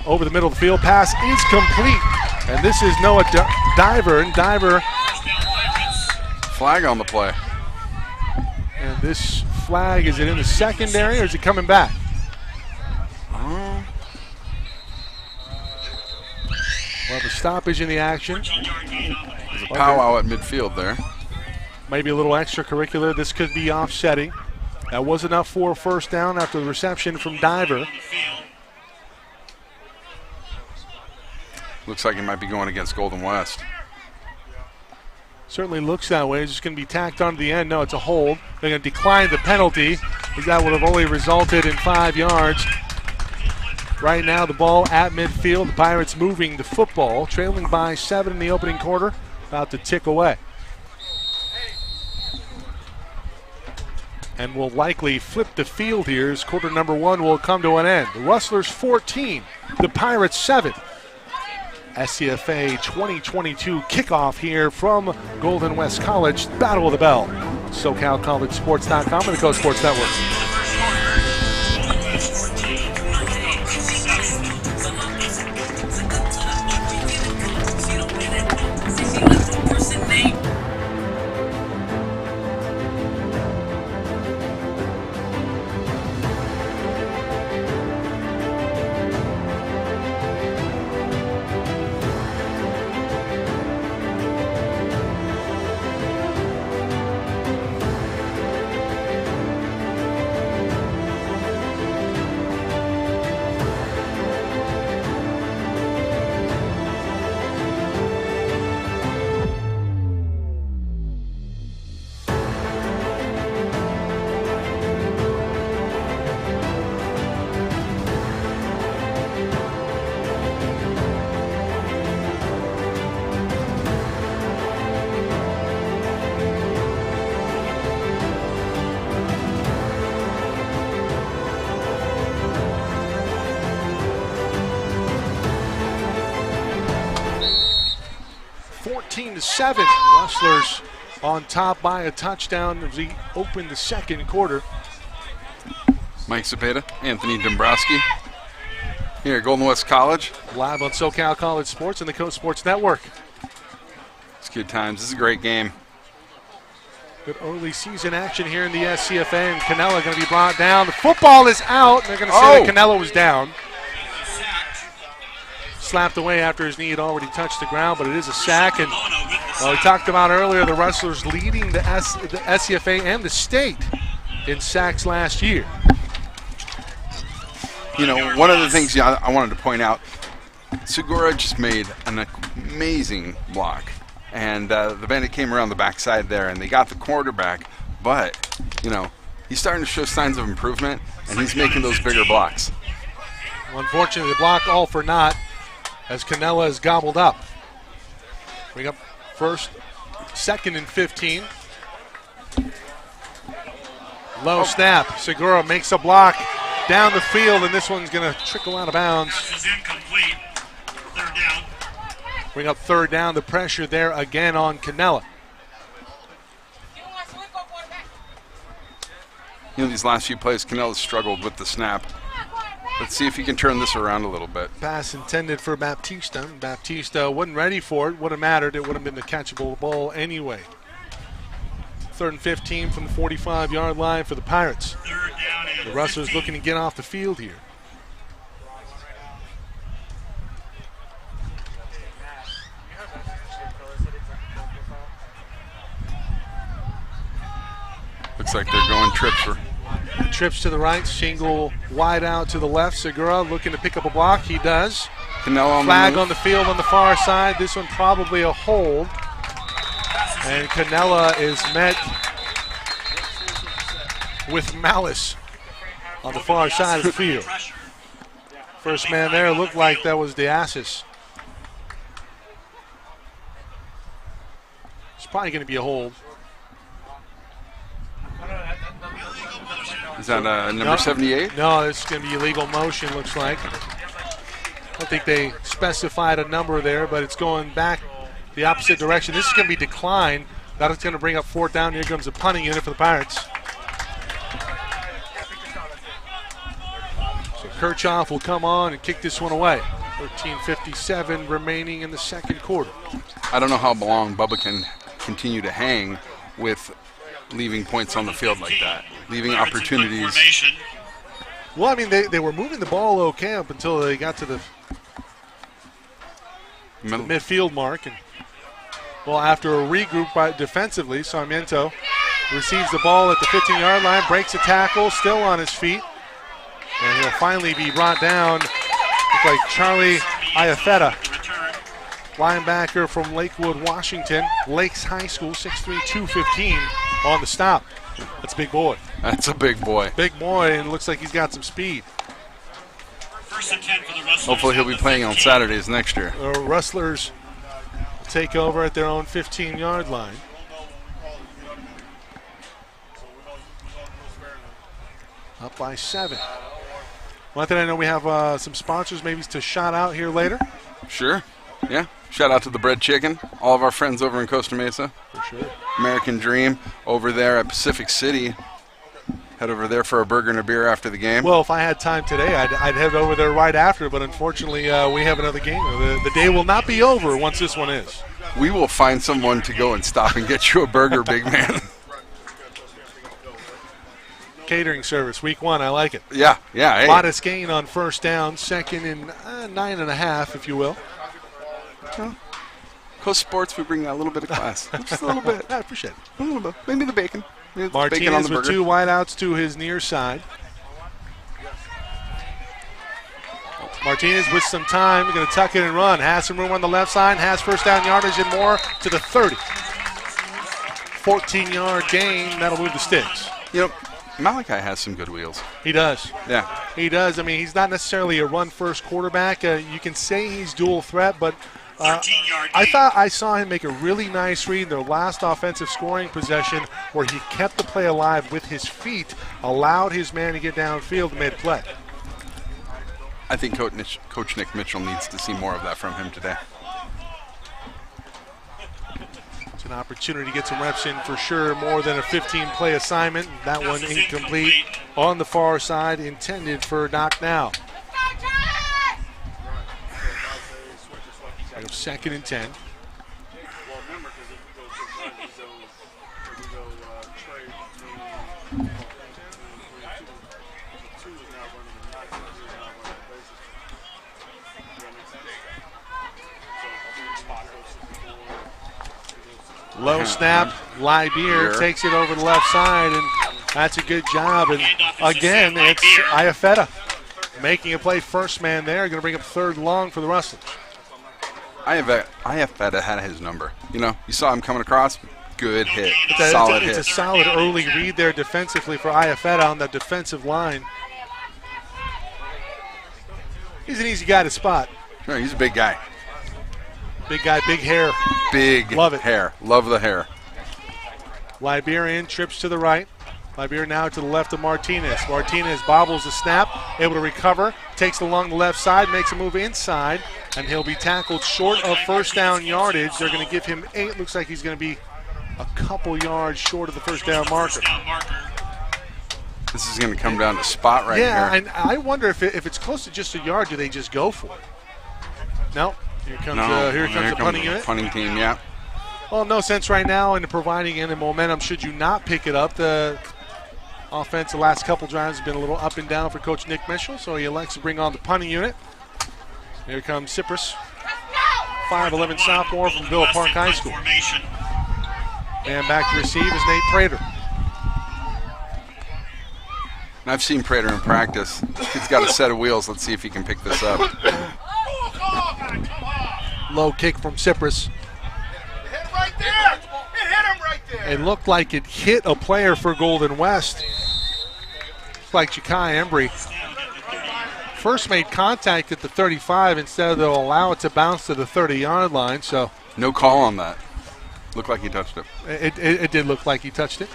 Over the middle of the field. Pass is complete. And this is Noah Diver. And Diver. Flag on the play. And this flag, is it in the secondary or is it coming back? Well, the stoppage in the action. There's a powwow at midfield there. Maybe a little extracurricular. This could be offsetting. That was enough for a first down after the reception from Diver. Looks like he might be going against Golden West. Certainly looks that way. It's just going to be tacked onto the end. No, it's a hold. They're going to decline the penalty, because that would have only resulted in 5 yards. Right now, the ball at midfield. The Pirates moving the football, trailing by 7 in the opening quarter, about to tick away. And will likely flip the field here as quarter number 1 will come to an end. The Rustlers 14, the Pirates 7. SCFA 2022 kickoff here from Golden West College. Battle of the Bell. SoCal College Sports.com and the Coast Sports Network. Seven. Rustlers on top by a touchdown as we open the second quarter. Mike Cepeda, Anthony Dombrowski here at Golden West College. Live on SoCal College Sports and the Coast Sports Network. It's good times. This is a great game. Good early season action here in the SCFA, and Canella going to be brought down. The football is out, and they're going to say that Canella was down. Slapped away after his knee had already touched the ground, but it is a sack. And we talked about earlier, the Rustlers leading the SCFA and the state in sacks last year. You know, one of the things I wanted to point out, Segura just made an amazing block. And the bandit came around the backside there, and they got the quarterback. But, you know, he's starting to show signs of improvement, and he's making those bigger blocks. Well, unfortunately, the block all for naught, as Canella is gobbled up. Bring up second and 15. Low snap. Segura makes a block down the field, and this one's going to trickle out of bounds. This is incomplete. Third down. Bring up third down. The pressure there again on Canella. these last few plays, Canella's struggled with the snap. Let's see if he can turn this around a little bit. Pass intended for Baptista. Baptista wasn't ready for it. Would have mattered. It would have been the catchable ball anyway. 3rd and 15 from the 45-yard line for the Pirates. The Rustlers looking to get off the field here. Looks like they're going trips to the right, Shingle wide out to the left. Segura looking to pick up a block. He does. Canella flag on the field on the far side. This one probably a hold. And Canella is met with malice on the far side of the field. First man there looked like that was DeAssis. It's probably going to be a hold. Is that number 78? No, it's going to be illegal motion, looks like. I don't think they specified a number there, but it's going back the opposite direction. This is going to be declined. That's going to bring up 4th down. Here comes the punting unit for the Pirates. So Kirchhoff will come on and kick this one away. 13:57 remaining in the second quarter. I don't know how long Bubba can continue to hang with leaving points on the field like that, leaving opportunities. Well, I mean, they were moving the ball okay up until they got to the midfield mark. And, well, after a regroup defensively, Sarmiento receives the ball at the 15-yard line, breaks a tackle, still on his feet. And he'll finally be brought down. Looks like Charlie Iafetta, linebacker from Lakewood, Washington, Lakes High School, 6'3", 215 on the stop. That's a big boy. That's a big boy. Big boy, and looks like he's got some speed. First and 10 for the Rustlers. Hopefully he'll be playing on Saturdays next year. The Rustlers take over at their own 15-yard line. Up by 7. One thing I know we have some sponsors maybe to shout out here later. Sure. Yeah. Shout out to the Bread Chicken, all of our friends over in Costa Mesa. For sure. American Dream over there at Pacific City. Head over there for a burger and a beer after the game. Well, if I had time today, I'd head over there right after, but unfortunately we have another game. The day will not be over once this one is. We will find someone to go and stop and get you a burger, big man. Catering service, week 1, I like it. Yeah. Hey. Modest gain on first down, 2nd and 9.5, if you will. Well, Coast Sports, we bring that little bit of class. Just a little bit. I appreciate it. A little bit. Maybe the bacon. Maybe Martinez bacon on the with burger. 2 wideouts to his near side. Martinez with some time, going to tuck it and run. Has some room on the left side, has first down yardage and more to the 30. 14-yard gain, that'll move the sticks. Malachi has some good wheels. He does. Yeah. He does. I mean, he's not necessarily a run-first quarterback. You can say he's dual threat, but I thought I saw him make a really nice read in their last offensive scoring possession where he kept the play alive with his feet, allowed his man to get downfield and made a play. I think Coach Nick Mitchell needs to see more of that from him today. It's an opportunity to get some reps in for sure, more than a 15-play assignment. That one incomplete on the far side, intended for Doc Now. 2nd and 10. Low snap, Lybeer takes it over the left side, and that's a good job. And again, it's Iafetta making a play, first man there, going to bring up 3rd long for the Rustlers. Iafetta had his number. You saw him coming across. Good hit. Solid hit. It's a solid early read there defensively for Iafetta on the defensive line. He's an easy guy to spot. Sure, he's a big guy. Big guy, big hair. Big Love it. hair. Love the hair. Liberian trips to the right. Liberian now to the left of Martinez. Martinez bobbles the snap, able to recover, takes it along the left side, makes a move inside, and he'll be tackled short of first down yardage. They're going to give him 8. Looks like he's going to be a couple yards short of the first down marker. This is going to come down to spot right yeah, here. and I wonder if it's close to just a yard, do they just go for it? No. Here comes the punting unit. Punting team, yeah. Well, no sense right now in providing any momentum should you not pick it up. The offense the last couple drives has been a little up and down for Coach Nick Mitchell, so he elects to bring on the punting unit. Here comes Cypress, 5'11" sophomore from Villa Park High School. And back to receive is Nate Prater. And I've seen Prater in practice. He's got a set of wheels. Let's see if he can pick this up. Low kick from Cypress. Hit right there. It hit him right there. It looked like it hit a player for Golden West. Looks like Jakai Embry first made contact at the 35 instead of they'll allow it to bounce to the 30-yard line. So no call on that. Looked like he touched it. It did look like he touched it.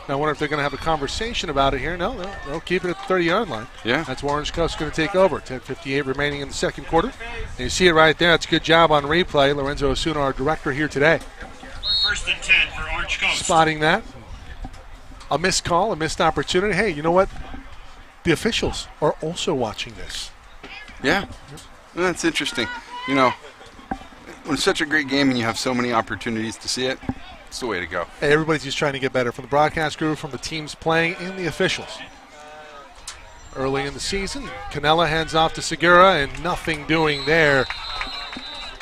I wonder if they're going to have a conversation about it here. No, they'll keep it at the 30-yard line. Yeah. That's where Orange Coast going to take over. 10:58 remaining in the second quarter. And you see it right there. It's a good job on replay. Lorenzo Osuna, our director here today. 1st and 10 for Orange Coast. Spotting that. A missed call, a missed opportunity. Hey, you know what? The officials are also watching this. Yeah. That's interesting. You know, when it's such a great game and you have so many opportunities to see it, it's the way to go. Hey, everybody's just trying to get better from the broadcast crew, from the teams playing, and the officials. Early in the season, Canella hands off to Segura, and nothing doing there.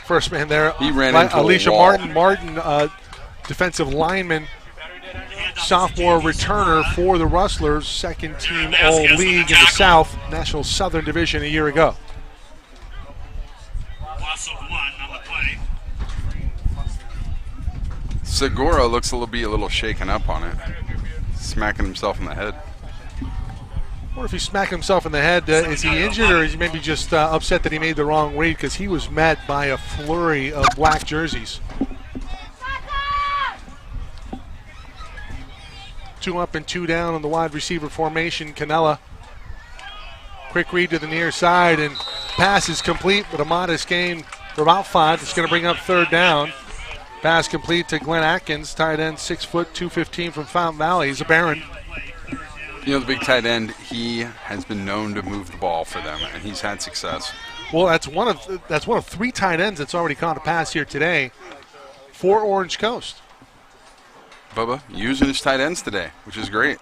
First man there. He ran into Alicia a wall. Martin, defensive lineman, sophomore returner for the Rustlers, second team All-League in the South, National Southern Division a year ago. Loss of 1 on the play. Segura looks a little shaken up on it, smacking himself in the head. I wonder if he's smacking himself in the head. Is he injured, or is he maybe just upset that he made the wrong read, because he was met by a flurry of black jerseys. 2 up and 2 down on the wide receiver formation. Canella, quick read to the near side, and pass is complete, but a modest gain for about 5. It's going to bring up 3rd down. Pass complete to Glenn Atkins, tight end, 6 foot, 215 from Fountain Valley. He's a Baron. You know, the big tight end, he has been known to move the ball for them, and he's had success. Well, that's one of 3 tight ends that's already caught a pass here today for Orange Coast. Bubba using his tight ends today, which is great.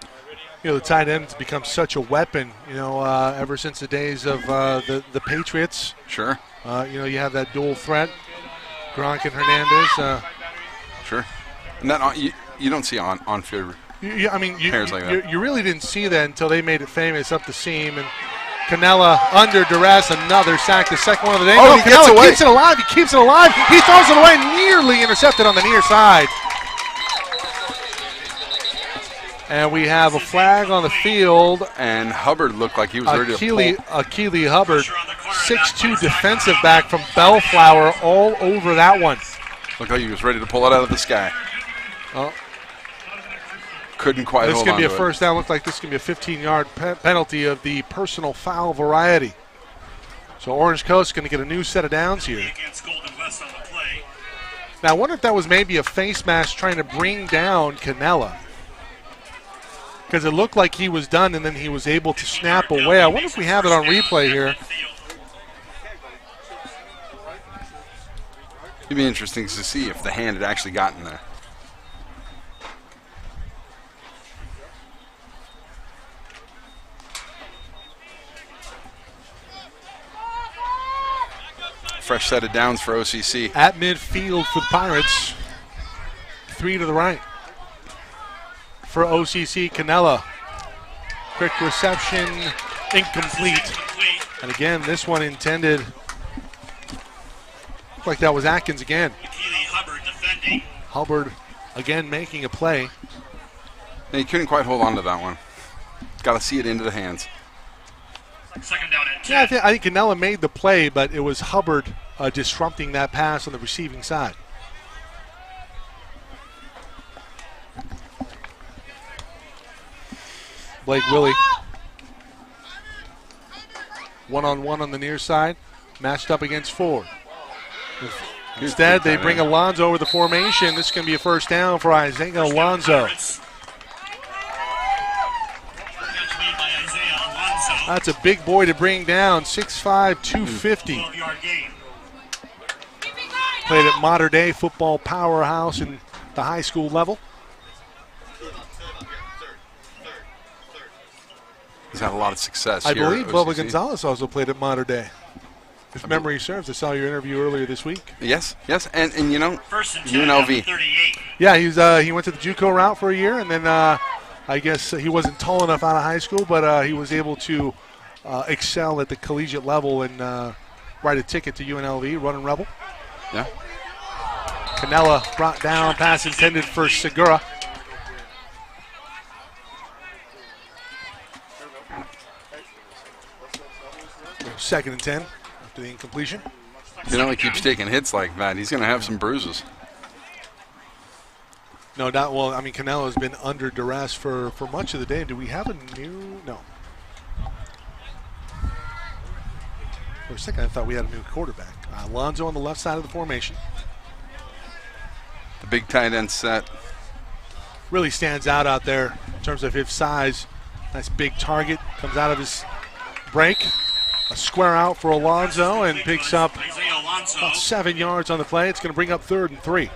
You know, the tight end's become such a weapon, you know, ever since the days of the Patriots. Sure. You know, you have that dual threat, Gronk and Hernandez. Sure. And that you don't see on-field I mean, pairs like that. You really didn't see that until they made it famous up the seam. And Canella under duress, another sack, the second one of the day. Oh, no, he gets Canella away. keeps it alive. He keeps it alive. He throws it away, nearly intercepted on the near side. And we have a flag on the field. And Hubbard looked like he was ready to pull. Akili Hubbard, 6'2" defensive back from Bellflower, all over that one. Looked like he was ready to pull it out of the sky. Oh. Couldn't quite This hold could on be a to it. first down. Looks like this could be a 15-yard penalty of the personal foul variety. So Orange Coast going to get a new set of downs here. Against Golden West on the play. Now I wonder if that was maybe a face mask trying to bring down Canella, because it looked like he was done and then he was able to snap away. I wonder if we have it on replay here. It'd be interesting to see if the hand had actually gotten there. Fresh set of downs for OCC. At midfield for the Pirates. 3 to the right. For OCC, Canella. Quick reception, incomplete. And again, this one intended. Looked like that was Atkins again. Hubbard defending. Hubbard again making a play. And he couldn't quite hold on to that one. Got to see it into the hands. Second down and 10. Yeah, I think Canella made the play, but it was Hubbard disrupting that pass on the receiving side. Blake Willie. One-on-one on the near side, matched up against Ford. Instead, they bring Alonzo over the formation. This is going to be a first down for Isaiah Alonzo. That's a big boy to bring down, 6'5", 250. 12-yard gain. Played at Mater Dei football powerhouse in the high school level. He's had a lot of success I here at believe Bubba OCC. Gonzalez also played at Mater Dei. If memory serves, I saw your interview earlier this week. Yes, and you know, First and 10 at the UNLV. 38. Yeah, he went to the JUCO route for a year, and then I guess he wasn't tall enough out of high school, but he was able to excel at the collegiate level and write a ticket to UNLV, running Rebel. Yeah. Canella brought down, pass intended for Segura. Second and 10 after the incompletion. You know, he keeps taking hits like that. He's going to have some bruises. No doubt. Well, I mean, Canella's been under duress for much of the day. Do we have a new? No. For a second, I thought we had a new quarterback. Alonzo on the left side of the formation. The big tight end set. Really stands out there in terms of his size. Nice big target. Comes out of his break. A square out for Alonzo and picks up about 7 yards on the play. It's going to bring up 3rd and 3.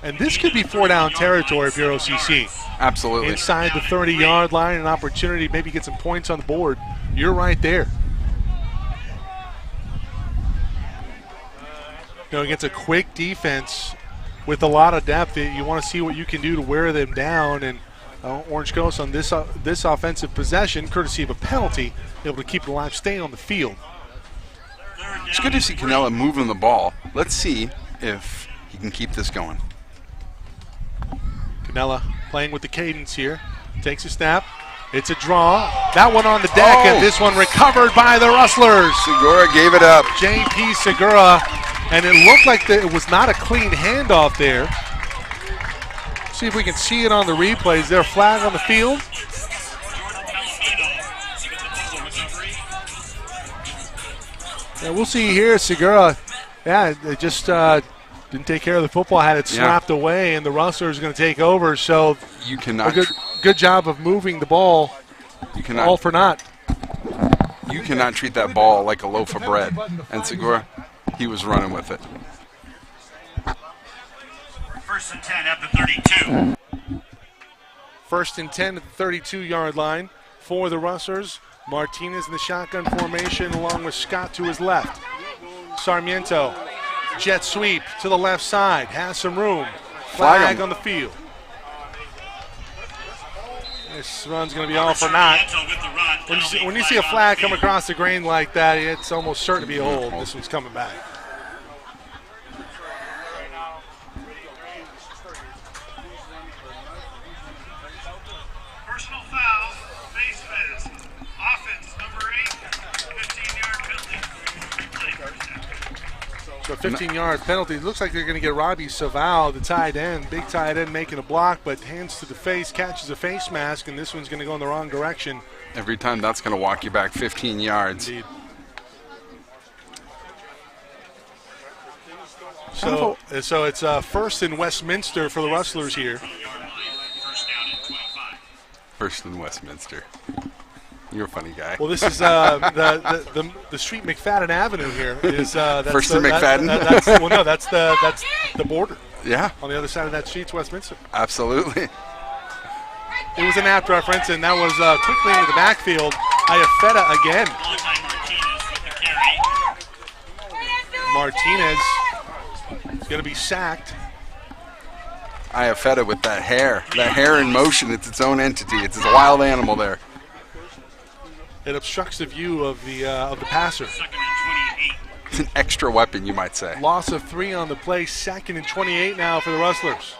And this could be 4-down territory if you're OCC. Absolutely. Inside the 30-yard line, an opportunity to maybe get some points on the board. You're right there. You know, against a quick defense with a lot of depth, you want to see what you can do to wear them down. And Orange Coast on this offensive possession, courtesy of a penalty, able to keep it alive, staying on the field. It's good to see Canella moving the ball. Let's see if he can keep this going. Canella playing with the cadence here. Takes a snap. It's a draw. That one on the deck, and this one recovered by the Rustlers. Segura gave it up. J.P. Segura, and it looked like it was not a clean handoff there. See if we can see it on the replay. Is there a flag on the field? Yeah, we'll see here. Segura, it just didn't take care of the football, had it slapped away, and the Rustlers are going to take over. So you cannot. Good job of moving the ball. You cannot. All for naught. You cannot treat that ball like a loaf of bread. And Segura, he was running with it. First and 10 at the 32. First and 10 at the 32-yard line for the Rustlers. Martinez in the shotgun formation along with Scott to his left. Sarmiento, jet sweep to the left side, has some room. Flag on the field. This run's going to be all for naught. When you see a flag come across the grain like that, it's almost certain to be a hold. This one's coming back. Personal foul, face mask. Offense, number 8, 15-yard penalty. So 15-yard penalty. Looks like they're going to get Robbie Saval, the tight end, big tight end, making a block, but hands to the face, catches a face mask, and this one's going to go in the wrong direction. Every time that's going to walk you back 15 yards. Indeed. So it's first in Westminster for the Rustlers here. First in Westminster. You're a funny guy. Well, this is the street McFadden Avenue here. That's First in McFadden? That's the border. Yeah. On the other side of that street's Westminster. Absolutely. It was an apt reference, and that was quickly into the backfield. Iafeta again. Martinez is going to be sacked. Iafeta with that hair in motion. It's its own entity. It's a wild animal there. It obstructs the view of the passer. It's an extra weapon, you might say. Loss of 3 on the play. 2nd and 28 now for the Rustlers.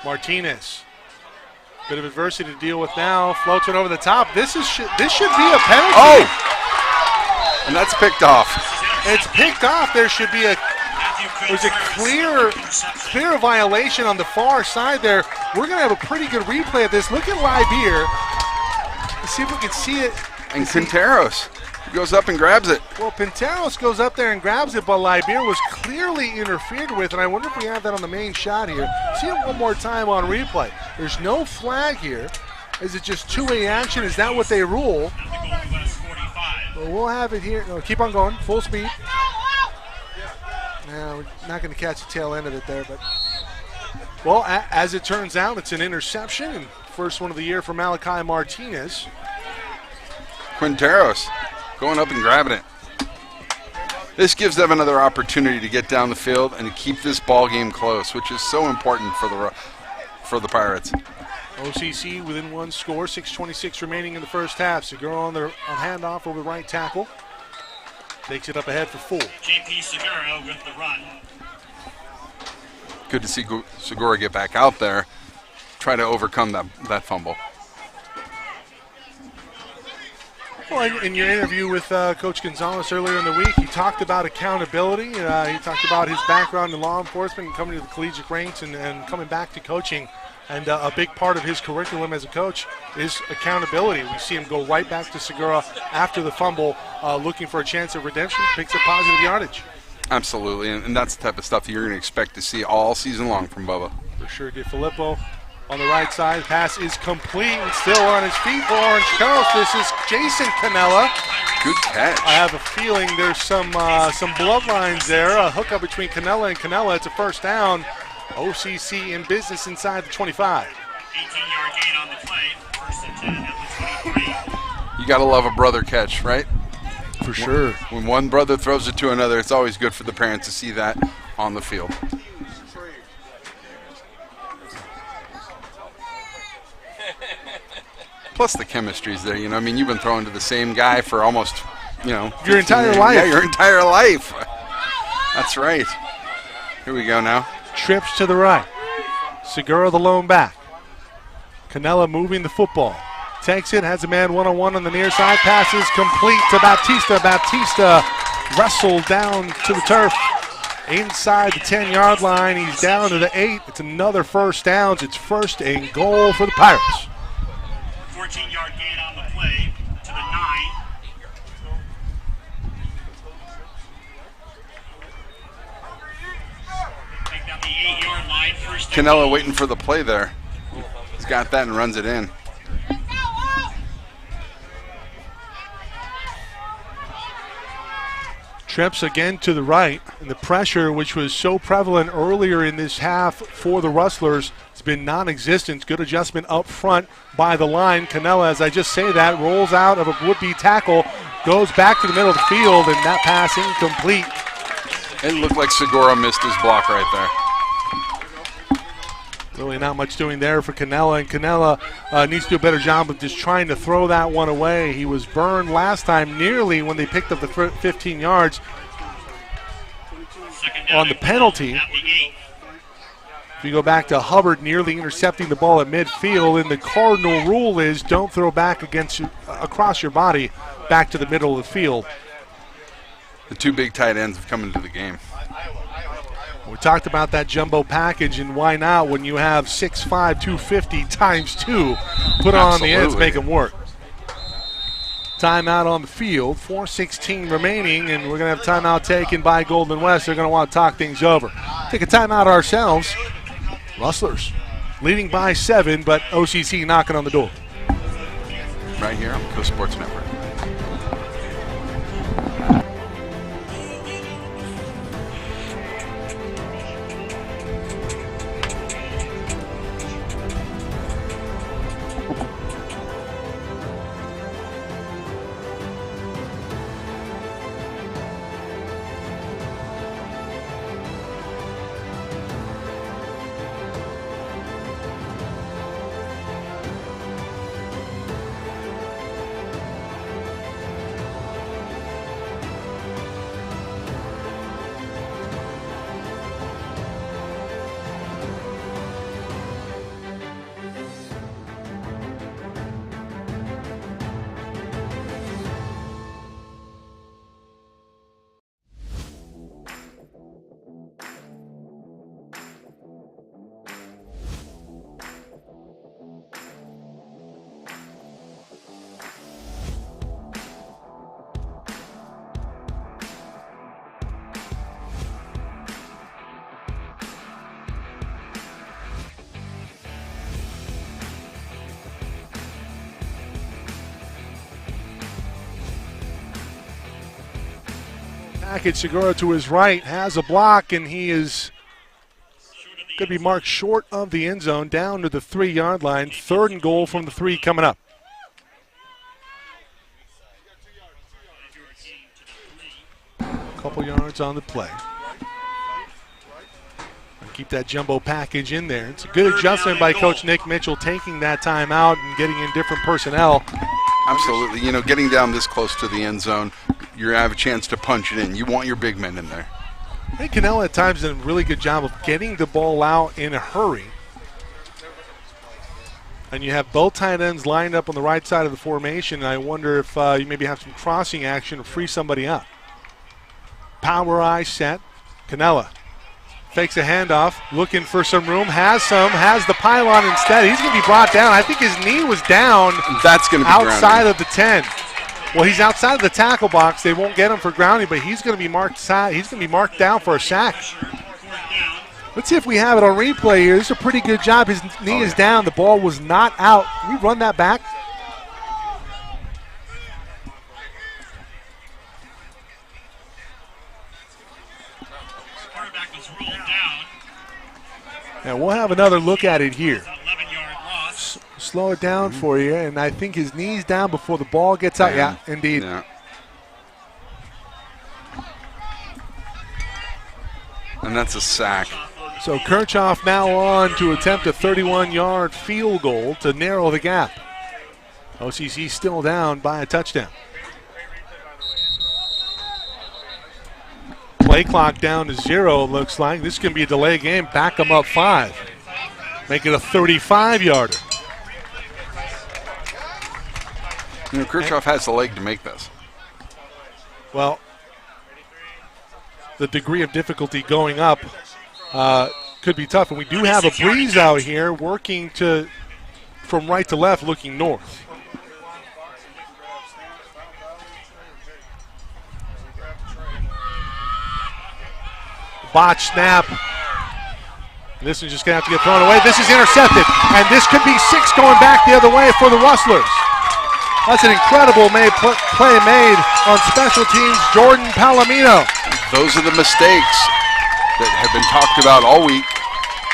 Martinez. Bit of adversity to deal with now. Floats it over the top. This should be a penalty. Oh! And that's picked off. It's picked off. There's a clear violation on the far side there. We're going to have a pretty good replay of this. Look at Libeer. Let's see if we can see it. And Quinteros goes up and grabs it. Well, Pinteros goes up there and grabs it, but Libeer was clearly interfered with, and I wonder if we have that on the main shot here. See it one more time on replay. There's no flag here. Is it just two-way action? Is that what they rule? At the Golden West 45. Well, we'll have it here. No, keep on going, full speed. Now, we're not going to catch the tail end of it there, but well, as it turns out, it's an interception, and first one of the year for Malachi Martinez. Quinteros going up and grabbing it. This gives them another opportunity to get down the field and to keep this ball game close, which is so important for the Pirates. OCC within one score, 6:26 remaining in the first half. Segura on handoff over the right tackle. Takes it up ahead for full. JP Segura with the run. Good to see Segura get back out there, try to overcome that fumble. Well, in your interview with Coach Gonzalez earlier in the week, he talked about accountability. He talked about his background in law enforcement and coming to the collegiate ranks and coming back to coaching. And a big part of his curriculum as a coach is accountability. We see him go right back to Segura after the fumble, looking for a chance of redemption, picks up positive yardage. Absolutely, and that's the type of stuff that you're going to expect to see all season long from Bubba. For sure. DeFilippo on the right side. Pass is complete and still on his feet for Orange Coast. This is Jason Canella. Good catch. I have a feeling there's some bloodlines there. A hookup between Canella and Canella. It's a first down. OCC in business inside the 25. 18-yard gain on the play. First and 10 at the 23. You got to love a brother catch, right? For sure. When one brother throws it to another, it's always good for the parents to see that on the field. Plus the chemistry's there, I mean, you've been throwing to the same guy for almost, your entire life. Yeah, your entire life. That's right. Here we go now. Trips to the right. Segura the lone back. Canella moving the football. Takes it, has a man one-on-one on the near side. Passes complete to Baptista. Baptista wrestled down to the turf inside the 10-yard line. He's down to the 8. It's another first down. It's first and goal for the Pirates. 14-yard gain on the play to the 9. Take down the 8-yard line. First and Canella goal. waiting for the play there. He's got that and runs it in. Trips again to the right, and the pressure, which was so prevalent earlier in this half for the Rustlers, has been non-existent. Good adjustment up front by the line. Canella, as I just say that, rolls out of a would-be tackle, goes back to the middle of the field, and that pass incomplete. It looked like Segura missed his block right there. Really not much doing there for Canella, and Canella needs to do a better job of just trying to throw that one away. He was burned last time nearly when they picked up the 15 yards on the penalty. If you go back to Hubbard nearly intercepting the ball at midfield, and the cardinal rule is don't throw back across your body back to the middle of the field. The two big tight ends have come into the game. We talked about that jumbo package, and why not when you have 6'5", 250 times 2. Put on the ends, make them work. Timeout on the field, 4:16 remaining, and we're going to have timeout taken by Golden West. They're going to want to talk things over. Take a timeout ourselves. Rustlers leading by 7, but OCC knocking on the door. Right here on the Coast Sports Network. Package Segura to his right has a block, and he is going to be marked short of the end zone, down to the 3-yard line. 3rd and goal from the 3 coming up. Couple yards on the play. Keep that jumbo package in there. It's a good adjustment by Coach Nick Mitchell, taking that time out and getting in different personnel. Absolutely. You know, getting down this close to the end zone, you have a chance to punch it in. You want your big men in there. I think Canella at times did a really good job of getting the ball out in a hurry. And you have both tight ends lined up on the right side of the formation, and I wonder if you maybe have some crossing action to free somebody up. Power eye set. Canella fakes a handoff, looking for some room, has the pylon instead. He's going to be brought down. I think his knee was down. That's going to be outside grounding. Of the 10. Well, he's outside of the tackle box. They won't get him for grounding, but he's going to be marked. He's going to be marked down for a sack. Let's see if we have it on replay here. This is a pretty good job. His knee is down. The ball was not out. Can we run that back? And we'll have another look at it here. Slow it down for you, and I think his knee's down before the ball gets out. Yeah, indeed. Yeah. And that's a sack. So Kirchhoff now on to attempt a 31-yard field goal to narrow the gap. OCC still down by a touchdown. Play clock down to 0, looks like. This is going to be a delay game. Back them up 5. Make it a 35-yarder. You know, Kirchhoff has the leg to make this. Well, the degree of difficulty going up could be tough. And we do have a breeze out here working from right to left looking north. Botch snap. This one's just going to have to get thrown away. This is intercepted, and this could be 6 going back the other way for the Rustlers. That's an incredible play made on special teams. Jordan Palomino. Those are the mistakes that have been talked about all week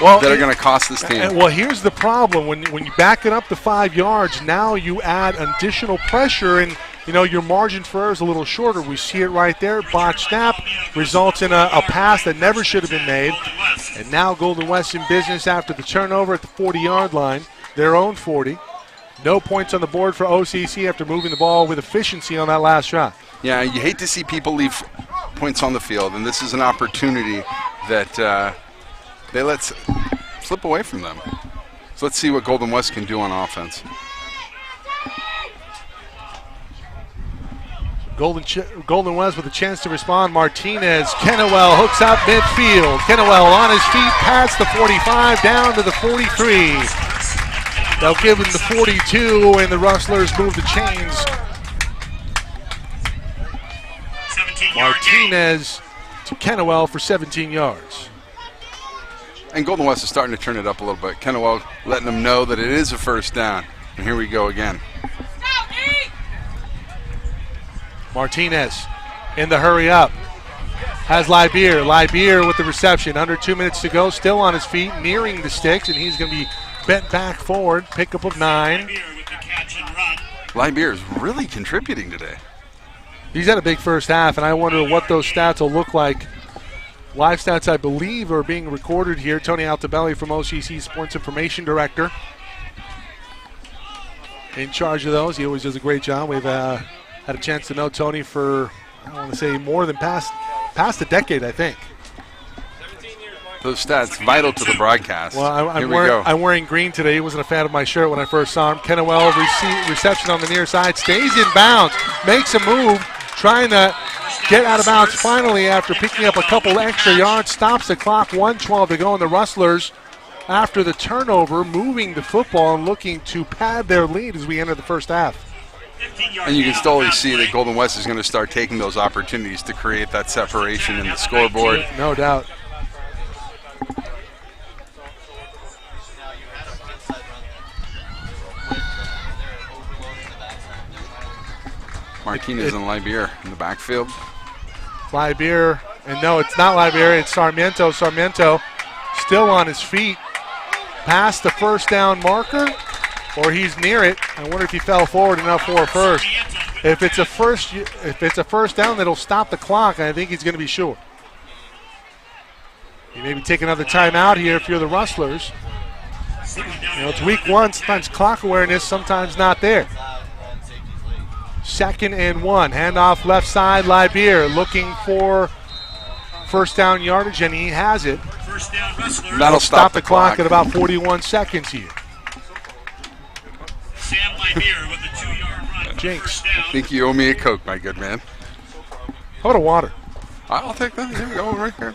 that are going to cost this team. Well, here's the problem. When you back it up to 5 yards, now you add additional pressure, and you know your margin for error is a little shorter. We see it right there. Botch snap results in a pass that never should have been made. And now Golden West in business after the turnover at the 40-yard line, their own 40. No points on the board for OCC after moving the ball with efficiency on that last shot. Yeah, you hate to see people leave points on the field, and this is an opportunity that they let slip away from them. So let's see what Golden West can do on offense. Golden West with a chance to respond. Martinez, Kennewell hooks out midfield. Kennewell on his feet past the 45, down to the 43. They'll give him the 42, and the Rustlers move the chains. Martinez to Kennewell for 17 yards. And Golden West is starting to turn it up a little bit. Kennewell letting them know that it is a first down. And here we go again. Martinez in the hurry up. Has Libier. Libier with the reception. Under 2 minutes to go. Still on his feet, nearing the sticks, and he's going to be bent back forward. Pickup of 9. Libier is really contributing today. He's had a big first half, and I wonder what those stats will look like. Live stats, I believe, are being recorded here. Tony Altabelli from OCC Sports Information Director in charge of those. He always does a great job. We've had a chance to know Tony for, I want to say, more than past a decade, I think. Those stats vital to the broadcast. Well, I'm wearing green today. He wasn't a fan of my shirt when I first saw him. Kennewell reception on the near side, stays in bounds, makes a move, trying to get out of bounds finally after picking up a couple extra yards, stops the clock, 1:12 to go, and the Rustlers, after the turnover, moving the football and looking to pad their lead as we enter the first half. And you can slowly see that Golden West is going to start taking those opportunities to create that separation in the scoreboard. No doubt. Martinez and Libier in the backfield. Libeer, and no, it's not Libeer, it's Sarmiento. Sarmiento still on his feet, past the first down marker, or he's near it. I wonder if he fell forward enough for a first. If it's a first down, that'll stop the clock, and I think he's going to be sure. You maybe take another timeout here if you're the Rustlers. You know, it's week one, sometimes clock awareness, sometimes not there. 2nd and 1, handoff left side, Libeer looking for first down yardage, and he has it. First down, Rustlers. That'll stop the clock at about 41 seconds here. Sam Libeer with a 2-yard run. Jinx. I think you owe me a Coke, my good man. How about a water? I'll take that. Here we go, right here.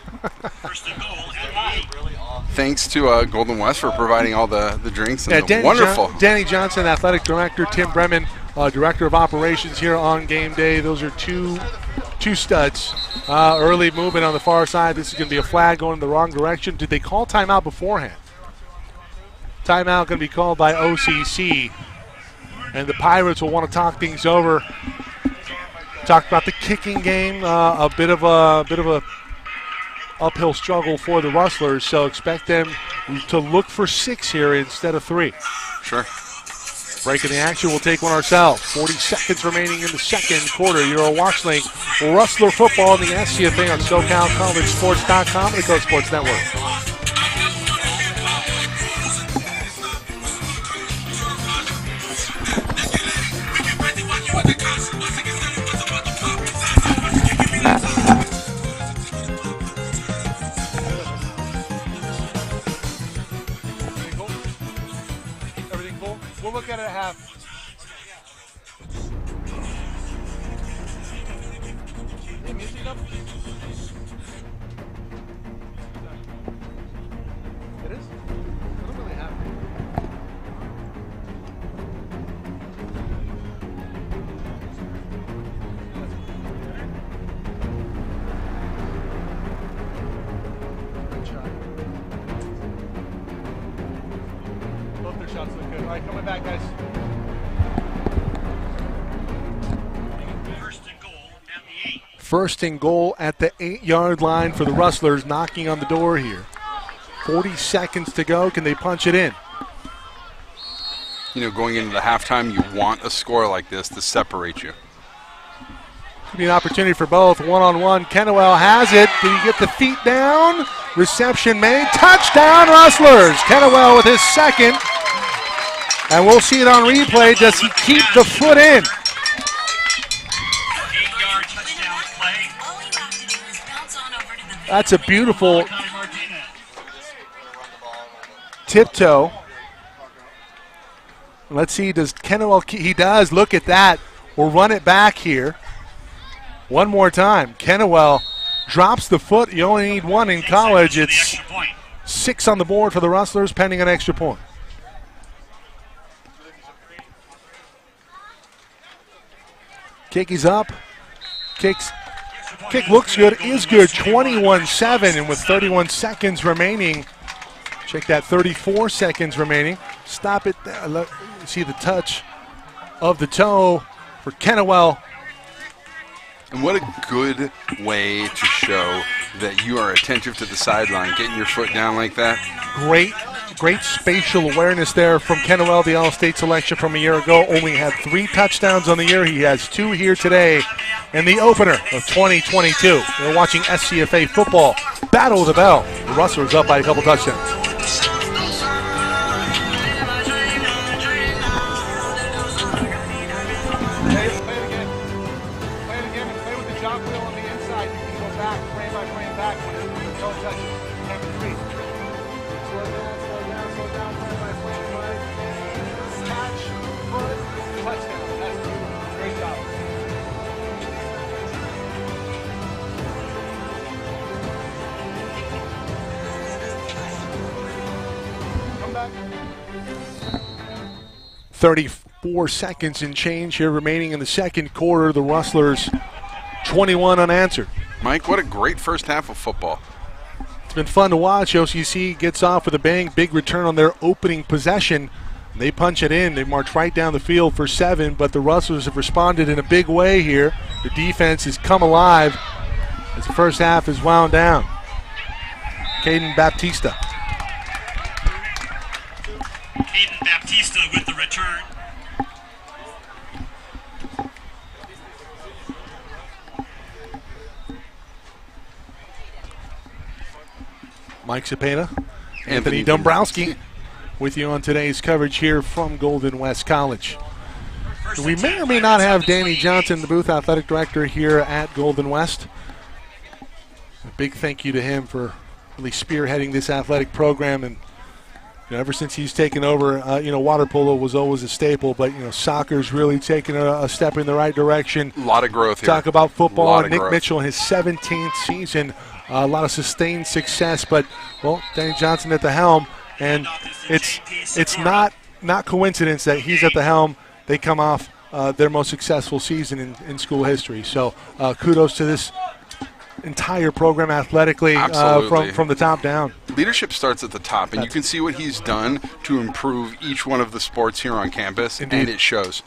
First and goal at the 8. Thanks to Golden West for providing all the drinks and the wonderful. Danny Johnson, athletic director, Tim Bremen, director of operations here on game day. Those are two studs. Early movement on the far side. This is going to be a flag going in the wrong direction. Did they call timeout beforehand? Timeout going to be called by OCC. And the Pirates will want to talk things over. Talk about the kicking game, a bit of a uphill struggle for the Rustlers, so expect them to look for 6 here instead of 3. Sure. Breaking the action, we'll take one ourselves. 40 seconds remaining in the second quarter. You're watching Rustler football in the SCFA on SoCal College Sports.com and the Coast Sports Network. We'll look at it at half. It is? I don't really have it. Good shot. Both their shots look good. All right, coming back, guys. First and goal at the 8-yard line for the Rustlers, knocking on the door here. 40 seconds to go. Can they punch it in? You know, going into the halftime, you want a score like this to separate you. Could be an opportunity for both. One-on-one. Kennewell has it. Did he get the feet down? Reception made. Touchdown, Rustlers. Kennewell with his second. And we'll see it on replay. Does he keep the foot in? 8-yard touchdown play. That's a beautiful tiptoe. Let's see, does Kennewell, he does, look at that. We'll run it back here. One more time. Kennewell drops the foot. You only need one in college. It's 6 on the board for the Rustlers, pending an extra point. Kick is up. Kick looks good, is good. 21-7, and with 31 seconds remaining. Check that, 34 seconds remaining. Stop it. See the touch of the toe for Kennewell. And what a good way to show that you are attentive to the sideline, getting your foot down like that. Great spatial awareness there from Kennewell, the All-State selection from a year ago. Only had 3 touchdowns on the year. He has 2 here today in the opener of 2022. We're watching SCFA football. Battle of the Bell. The Rustlers up by a couple touchdowns. Back. 34 seconds and change here remaining in the second quarter. The Rustlers 21 unanswered. Mike, what a great first half of football. It's been fun to watch. OCC gets off with a bang. Big return on their opening possession. They punch it in. They march right down the field for 7, but the Rustlers have responded in a big way here. The defense has come alive. as the first half is wound down. Caden Baptista. Caden Baptista with the return. Mike Cepeda, Anthony Dombrowski with you on today's coverage here from Golden West College. We may or may not have Danny Johnson, the booth athletic director here at Golden West. A big thank you to him for really spearheading this athletic program. And ever since he's taken over, water polo was always a staple, but soccer's really taken a step in the right direction. A lot of growth here. Talk about football. Nick growth. Mitchell in his 17th season. A lot of sustained success, but, Danny Johnson at the helm, and it's not coincidence that he's at the helm. They come off their most successful season in school history. So kudos to this entire program athletically from the top down. Leadership starts at the top, and you can see what he's done to improve each one of the sports here on campus, and it shows.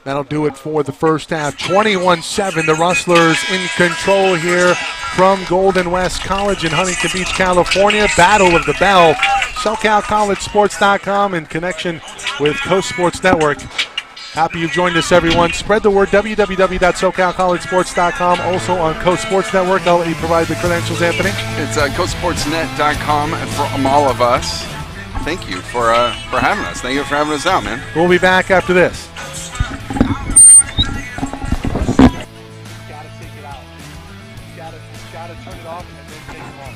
That'll do it for the first half. 21-7, the Rustlers in control here from Golden West College in Huntington Beach, California. Battle of the Bell. SoCal College Sports.com in connection with Coast Sports Network. Happy you've joined us, everyone. Spread the word, www.socalcollegesports.com. Also on Coast Sports Network. I'll let you provide the credentials, Anthony. It's coastsportsnet.com from all of us. Thank you for having us. Thank you for having us out, man. We'll be back after this. Gotta turn it off and then take it off.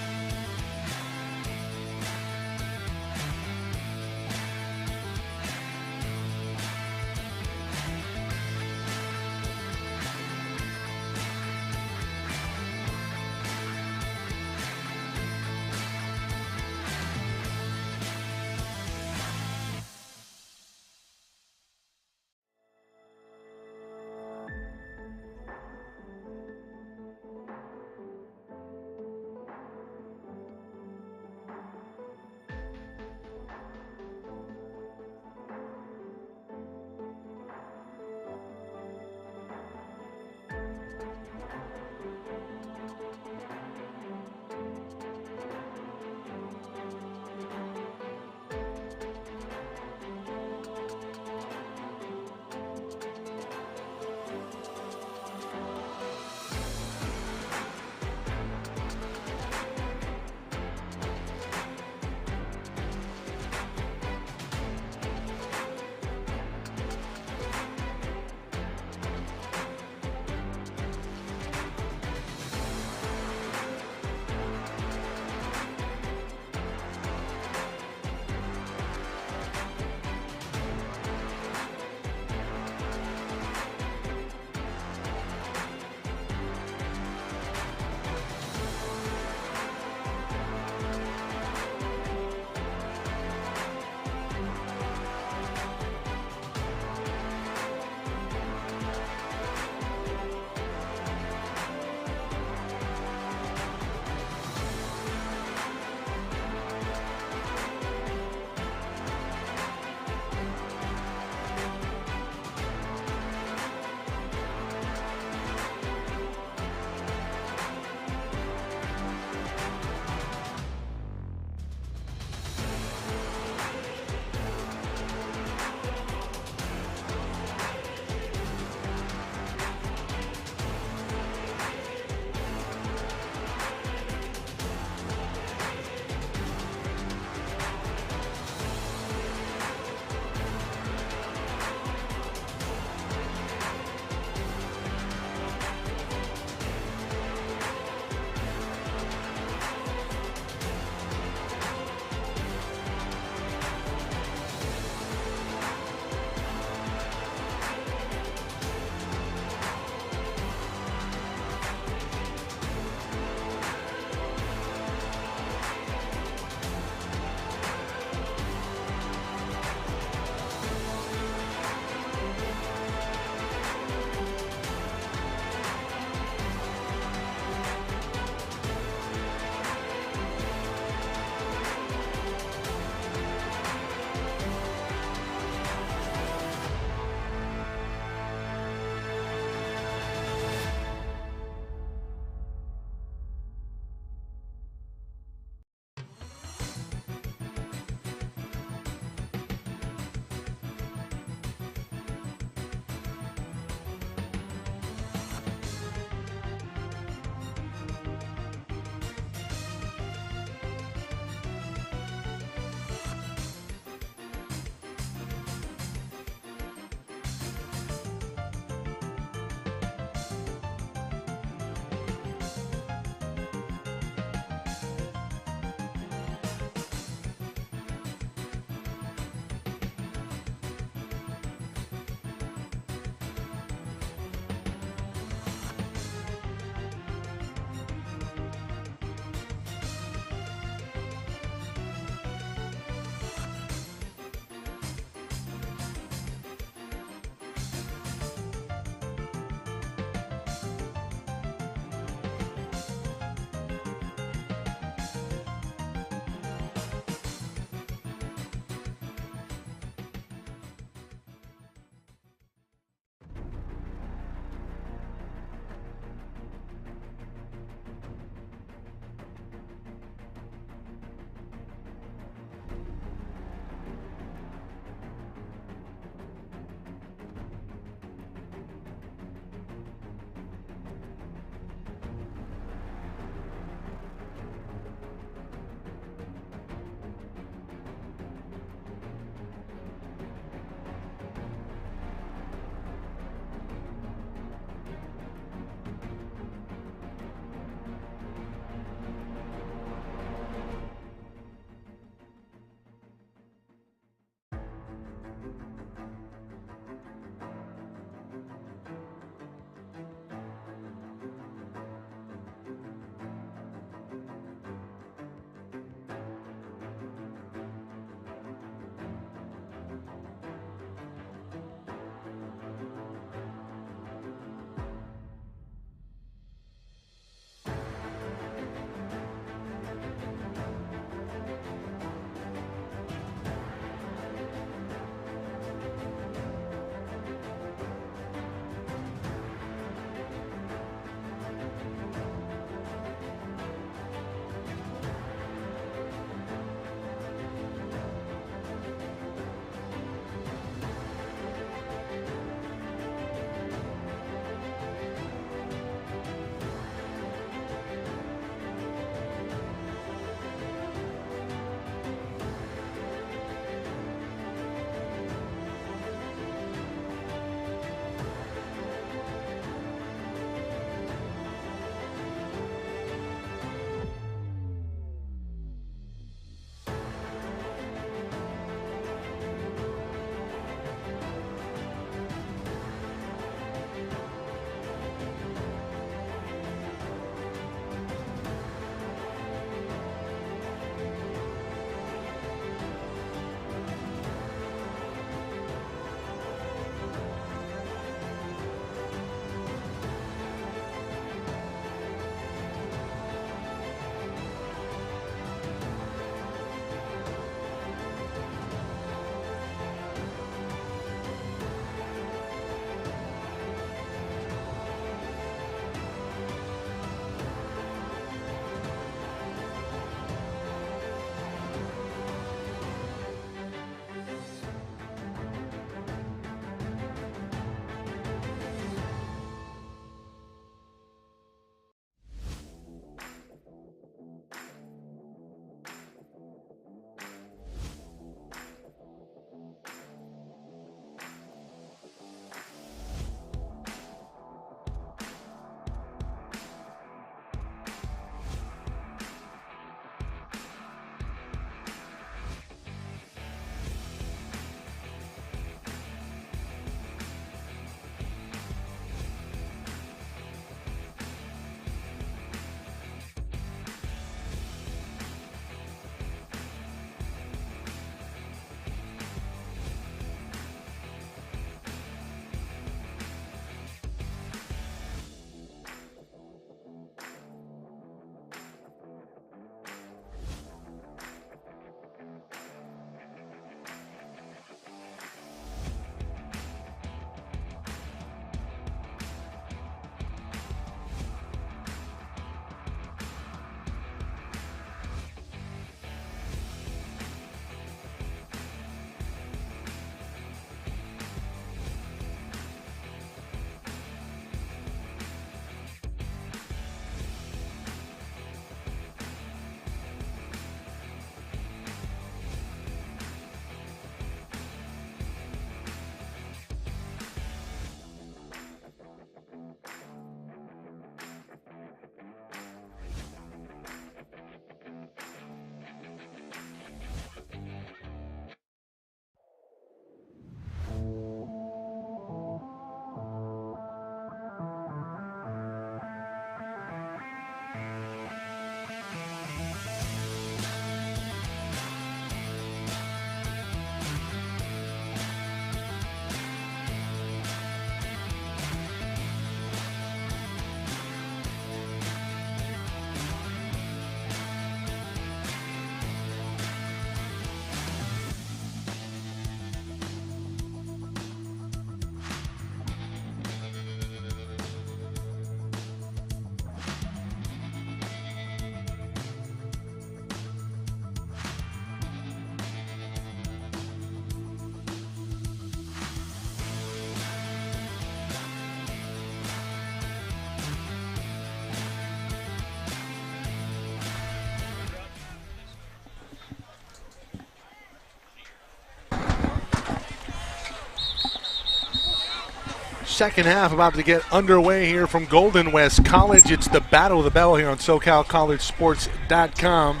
Second half about to get underway here from Golden West College. It's the Battle of the Bell here on SoCal College Sports.com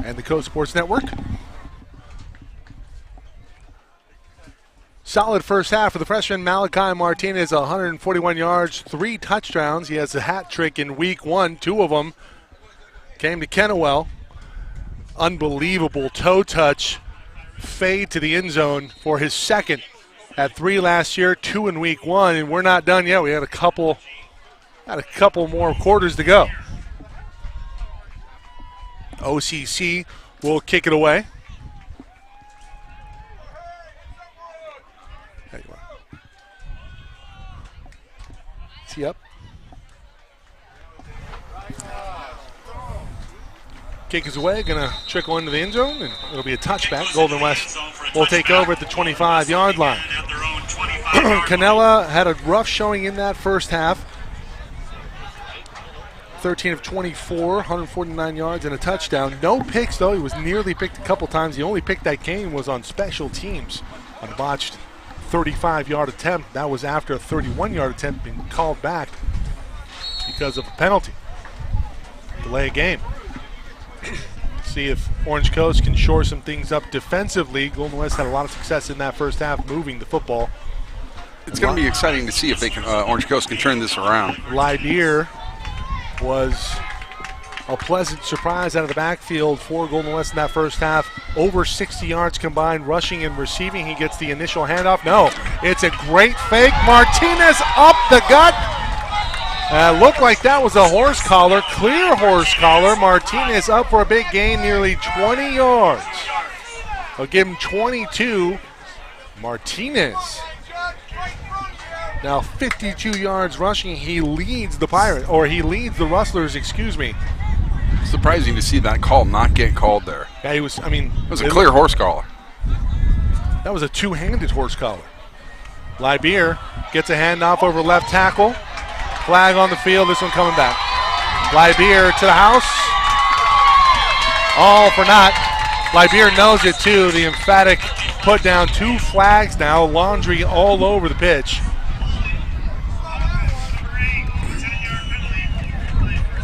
and the Coast Sports Network. Solid first half for the freshman Malachi Martinez, 141 yards, 3 touchdowns. He has a hat trick in week 1. 2 of them came to Kennewell. Unbelievable toe touch fade to the end zone for his second. Had 3 last year, 2 in week 1, and we're not done yet. We had a couple more quarters to go. OCC will kick it away. There you are. Tee up. Kick is away, gonna trickle into the end zone, and it'll be a touchback. Golden West will take over at the 25-yard line. Canella had a rough showing in that first half. 13 of 24, 149 yards and a touchdown. No picks, though. He was nearly picked a couple times. The only pick that came was on special teams on a botched 35-yard attempt. That was after a 31-yard attempt being called back because of a penalty. Delay a game. See if Orange Coast can shore some things up defensively. Golden West had a lot of success in that first half moving the football. It's going to be exciting to see if they can. Orange Coast can turn this around. Lydeer was a pleasant surprise out of the backfield for Golden West in that first half. Over 60 yards combined, rushing and receiving. He gets the initial handoff. No, it's a great fake. Martinez up the gut. Looked like that was a horse collar, clear horse collar. Martinez up for a big gain, nearly 20 yards. I'll give him 22. Martinez now 52 yards rushing. He leads the Pirates, or he leads the Rustlers, excuse me. Surprising to see that call not get called there. Yeah, he was, it was a clear horse collar. That was a two-handed horse collar. Lybeer gets a handoff over left tackle. Flag on the field, this one coming back. Lybeer to the house. All for naught. Lybeer knows it too. The emphatic put down. 2 flags now. Laundry all over the pitch.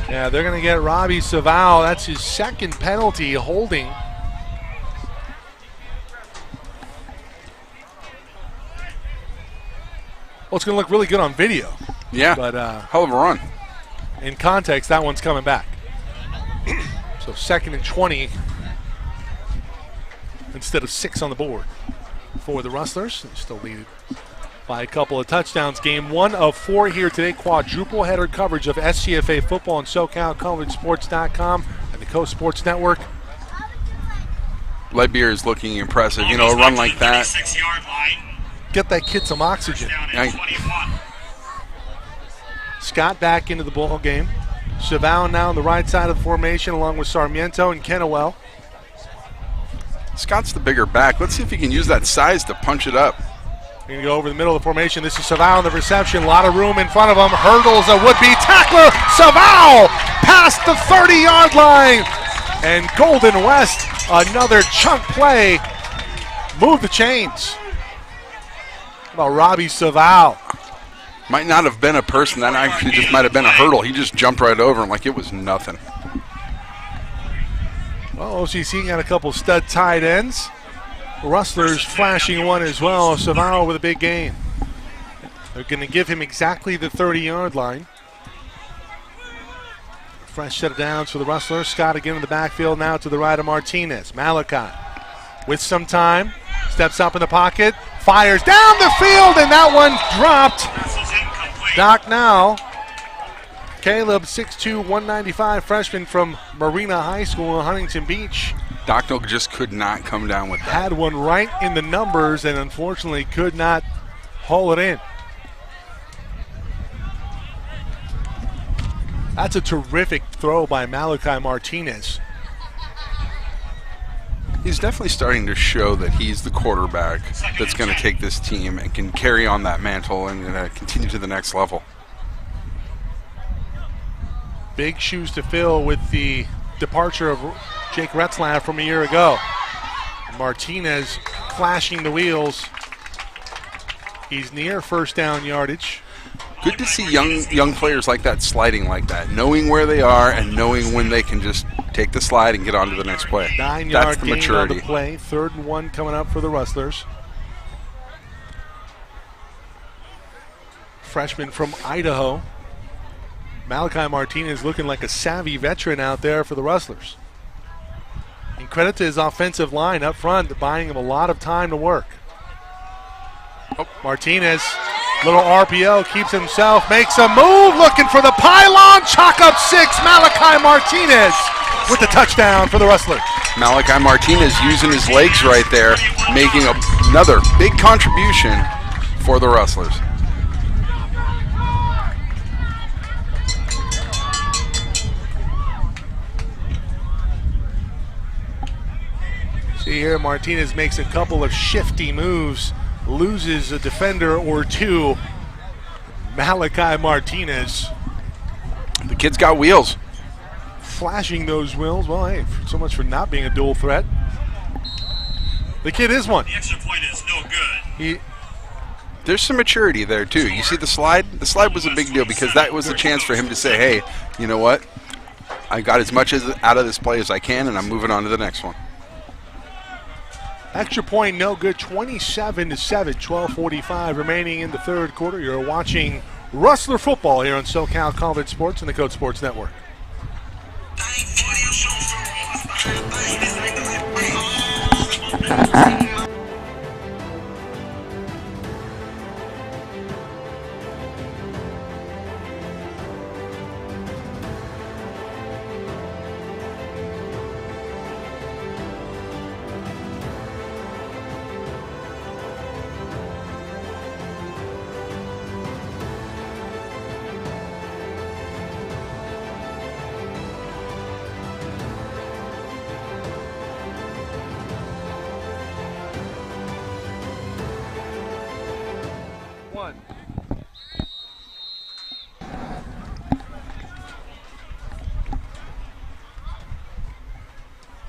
Yeah, they're going to get Robbie Saval. That's his second penalty, holding. Well, it's going to look really good on video. Yeah, but hell of a run. In context, that one's coming back. So 2nd and 20 instead of 6 on the board for the Rustlers. They still lead by a couple of touchdowns. Game 1 of 4 here today. Quadruple header coverage of SCFA football on SoCal College Sports.com and the Coast Sports Network. Lybeer is looking impressive. You know, a run like that. Get that kid some oxygen. Scott back into the ball game. Saval now on the right side of the formation along with Sarmiento and Kennewell. Scott's the bigger back. Let's see if he can use that size to punch it up. We're going to go over the middle of the formation. This is Saval in the reception. A lot of room in front of him. Hurdles a would-be tackler. Saval past the 30-yard line. And Golden West, another chunk play. Move the chains. How about Robbie Saval? Might not have been a person. That actually just might have been a hurdle. He just jumped right over him like it was nothing. Well, OCC got a couple stud tight ends. Rustlers flashing one as well. Saval with a big gain. They're going to give him exactly the 30-yard line. Fresh set of downs for the Rustlers. Scott again in the backfield now to the right of Martinez. Malachi with some time. Steps up in the pocket. Fires down the field, and that one dropped. Doc now. Caleb, 6'2", 195, freshman from Marina High School in Huntington Beach. Docknell just could not come down with that. Had one right in the numbers and unfortunately could not haul it in. That's a terrific throw by Malachi Martinez. He's definitely starting to show that he's the quarterback that's going to take this team and can carry on that mantle and continue to the next level. Big shoes to fill with the departure of Jake Retzlaff from a year ago. Martinez clashing the wheels He's near first down yardage. Good to see young players like that sliding like that, knowing where they are and knowing when they can just take the slide and get on to the next play. 9-yard That's the gain maturity. on the play. 3rd and 1 coming up for the Rustlers. Freshman from Idaho. Malachi Martinez looking like a savvy veteran out there for the Rustlers. And credit to his offensive line up front, buying him a lot of time to work. Martinez, little RPO, keeps himself, makes a move, looking for the pylon, chalk up 6, Malachi Martinez with the touchdown for the Rustlers. Malachi Martinez using his legs right there, making another big contribution for the Rustlers. See here, Martinez makes a couple of shifty moves, loses a defender or two. Malachi Martinez. The kid's got wheels. Flashing those wheels. Well, hey, so much for not being a dual threat. The kid is one. The extra point is no good. There's some maturity there, too. You see the slide? The slide was a big deal because that was a chance for him to say, hey, you know what? I got as much out of this play as I can, and I'm moving on to the next one. Extra point, no good. 27-7, 12:45 remaining in the 3rd quarter. You're watching Rustler football here on SoCal College Sports and the Code Sports Network.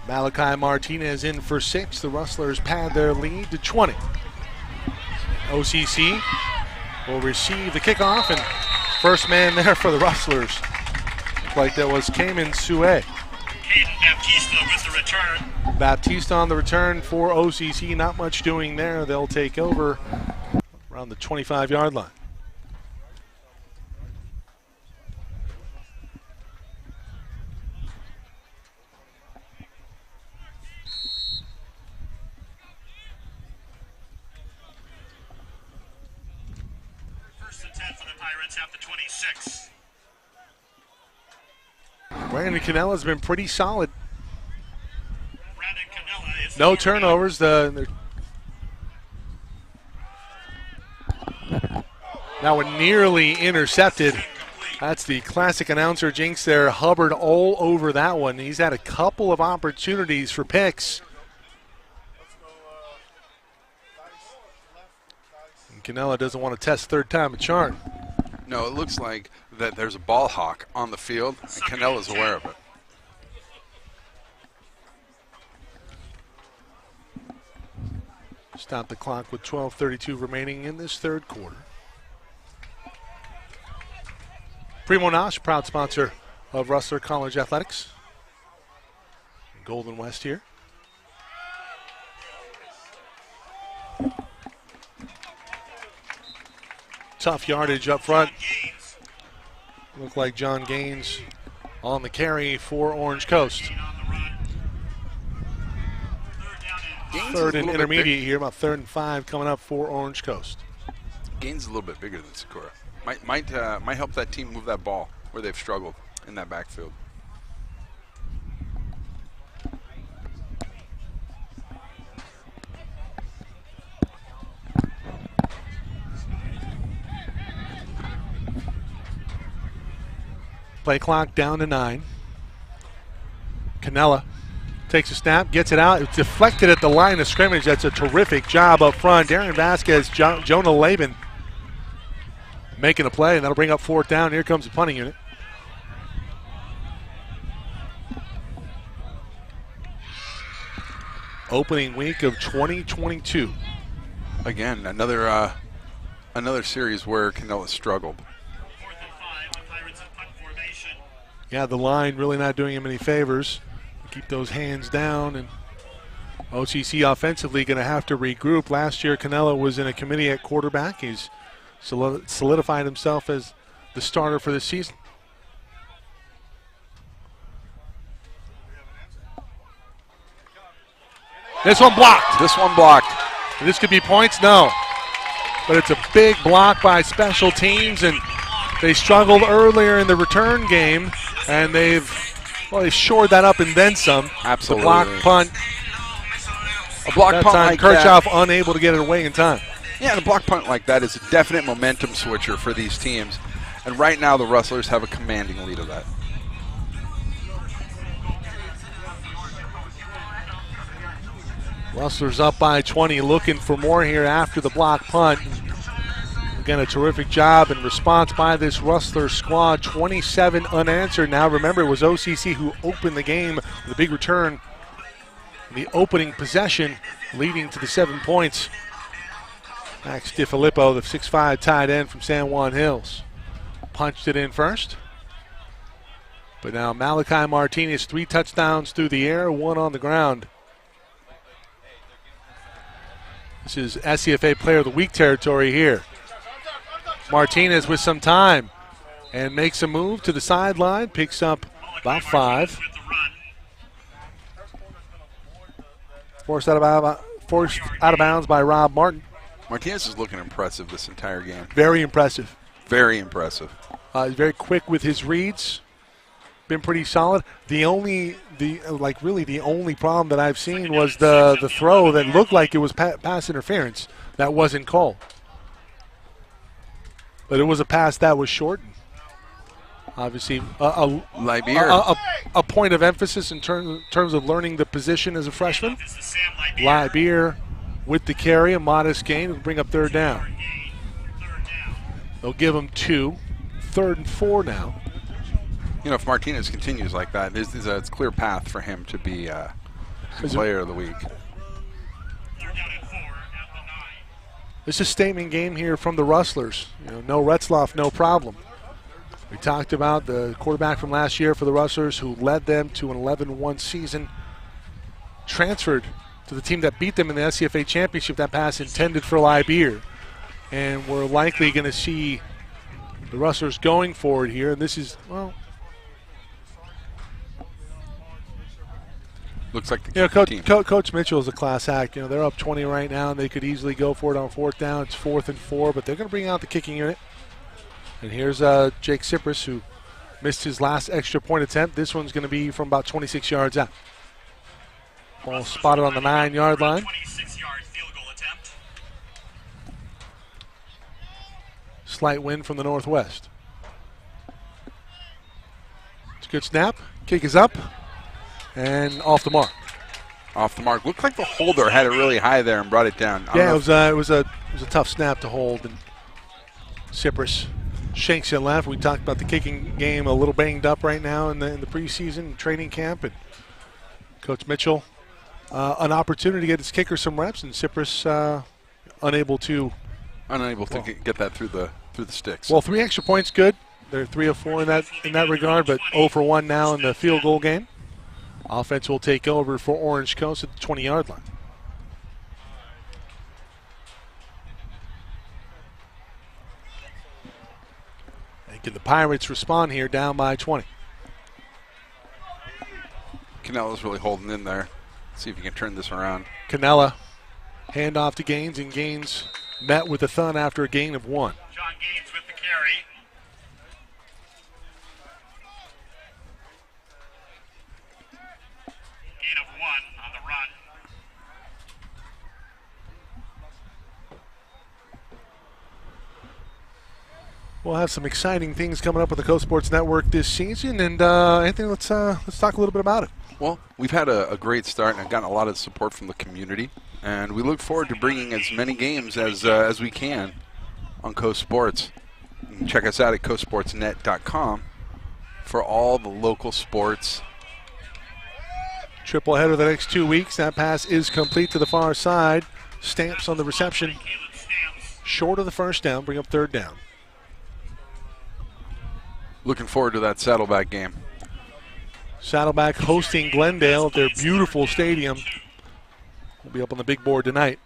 Malachi Martinez in for 6. The Rustlers pad their lead to 20. OCC will receive the kickoff, and first man there for the Rustlers. Looks like that was Cayman Sue. Caden Baptista with the return. Baptista on the return for OCC. Not much doing there. They'll take over around the 25-yard line. At the 26. Brandon Canella's been pretty solid. Brandon Canella is No turnovers. That one nearly intercepted. That's the classic announcer jinx there. Hubbard all over that one. He's had a couple of opportunities for picks. And Canella doesn't want to test 3rd time a charm. No, it looks like that there's a ball hawk on the field, and Canella's aware of it. Stop the clock with 12:32 remaining in this 3rd quarter. Primo Nosh, proud sponsor of Rustler College Athletics. Golden West here. Tough yardage up front. Look like John Gaines on the carry for Orange Coast. Gaines 3rd and intermediate here, about 3rd and 5 coming up for Orange Coast. Gaines is a little bit bigger than Sakura. Might help that team move that ball where they've struggled in that backfield. Play clock down to 9. Canella takes a snap, gets it out. It's deflected at the line of scrimmage. That's a terrific job up front. Darren Vasquez, Jonah Laban making a play, and that'll bring up 4th down. Here comes the punting unit. Opening week of 2022. Again, another another series where Canella struggled. Yeah, the line really not doing him any favors. Keep those hands down, and OCC offensively going to have to regroup. Last year, Canella was in a committee at quarterback. He's solidified himself as the starter for the season. This one blocked. This one blocked. And this could be points? No. But it's a big block by special teams, and they struggled earlier in the return game, and they've shored that up and then some. Absolutely. The block punt. A block punt time, like Kirchhoff that. unable to get it away in time. Yeah, and a block punt like that is a definite momentum switcher for these teams. And right now the Rustlers have a commanding lead of that. Rustlers up by 20, looking for more here after the block punt. Again, a terrific job and response by this Rustler squad. 27 unanswered now. Remember, it was OCC who opened the game with a big return. The opening possession leading to the 7 points. Max DiFilippo, the 6'5" tight end from San Juan Hills, punched it in first. But now Malachi Martinez, 3 touchdowns through the air, 1 on the ground. This is SCFA Player of the Week territory here. Martinez with some time and makes a move to the sideline, picks up about 5. Forced out of bounds by Rob Martin. Martinez is looking impressive this entire game. Very impressive. Very impressive. He's very quick with his reads. Been pretty solid. The only problem that I've seen was the throw that looked like it was pass interference that wasn't called. But it was a pass that was shortened. Obviously, a point of emphasis in terms of learning the position as a freshman. Libeer with the carry, a modest gain, will bring up 3rd down. They'll give him 2. 3rd and 4 now. You know, if Martinez continues like that, it's a clear path for him to be Player of the Week. This is a statement game here from the Rustlers. No Retzloff, no problem. We talked about the quarterback from last year for the Rustlers who led them to an 11-1 season, transferred to the team that beat them in the SCFA championship. That pass intended for Libeer. And we're likely going to see the Rustlers going forward here. And this is, well, looks like the Coach Mitchell is a class act. They're up 20 right now, and they could easily go for it on 4th down. It's 4th and 4, but they're going to bring out the kicking unit. And here's Jake Cypress, who missed his last extra point attempt. This one's going to be from about 26 yards out. Ball spotted on the 9-yard line. 26-yard field goal attempt. Slight wind from the northwest. It's a good snap. Kick is up and off the mark. Off the mark. Looked like the holder had it really high there and brought it down. Yeah, it was a tough snap to hold. And Cypress shanks it left. We talked about the kicking game, a little banged up right now in the preseason training camp, and Coach Mitchell an opportunity to get his kicker some reps, and Cypress unable to get that through the sticks. Well, 3 extra points, good. They're 3 of 4 in that regard, but 0 for 1 now in the field goal game. Offense will take over for Orange Coast at the 20-yard line. Can the Pirates respond here down by 20? Canella's really holding in there. See if he can turn this around. Canella, handoff to Gaines, and Gaines met with a thud after a gain of 1. John Gaines with the carry. Gain of 1 on the run. We'll have some exciting things coming up with the Coast Sports Network this season, and Anthony, let's talk a little bit about it. Well, we've had a great start and gotten a lot of support from the community, and we look forward to bringing as many games as we can on Coast Sports. You can check us out at coastsportsnet.com for all the local sports. Triple header the next 2 weeks. That pass is complete to the far side. Stamps on the reception. Caleb Stamps. Short of the first down, bring up third down. Looking forward to that Saddleback game. Saddleback hosting Glendale at their beautiful stadium. We'll be up on the big board tonight.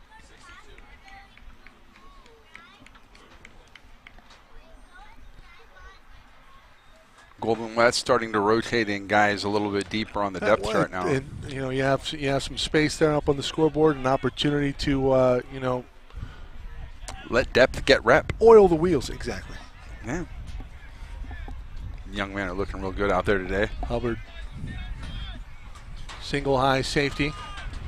Golden West starting to rotate in guys a little bit deeper on the depth chart now. And, you know, you have some space there up on the scoreboard, an opportunity to, Let depth get rep. oil the wheels. Exactly. Yeah. Young men are looking real good out there today. Hubbard, single high safety.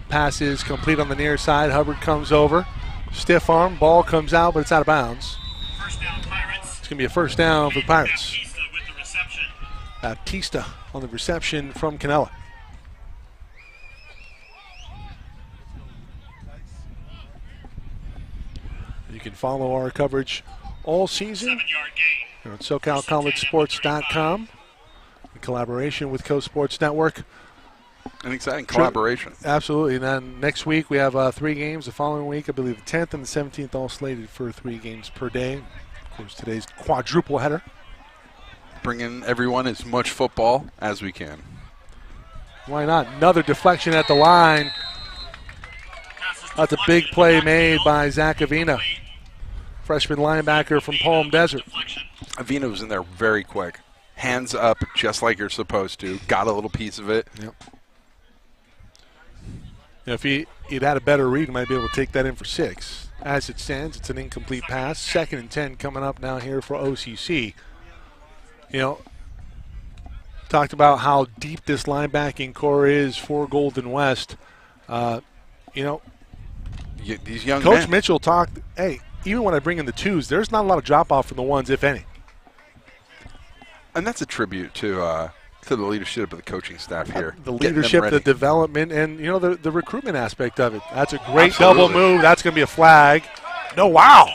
Pass is complete on the near side. Hubbard comes over. Stiff arm. Ball comes out, but it's out of bounds. First down, Pirates. It's going to be a first down for the Pirates. Bautista with the reception. Bautista on the reception from Canella. You can follow our coverage all season 7-yard gain. here at SoCalCollegeSports.com in collaboration with Co-Sports Network. An exciting collaboration. Absolutely. And then next week we have 3 games. The following week, I believe the 10th and the 17th, all slated for 3 games per day. Of course, today's quadruple header. Bringing everyone as much football as we can. Why not? Another deflection at the line. That's a big play made by Zach Avina, freshman linebacker from Palm Desert. Avina was in there very quick. Hands up just like you're supposed to. Got a little piece of it. Yep. If he'd had a better read, he might be able to take that in for 6. As it stands, it's an incomplete pass. 2nd and 10 coming up now here for OCC. You know, talked about how deep this linebacking core is for Golden West. You know, These young Coach men. Mitchell talked, hey, even when I bring in the 2s, there's not a lot of drop-off from the 1s, if any. And that's a tribute to the leadership of the coaching staff here. The Getting them leadership, the ready. development, and, you know, the recruitment aspect of it. That's a great Absolutely. double move. That's going to be a flag. No, wow.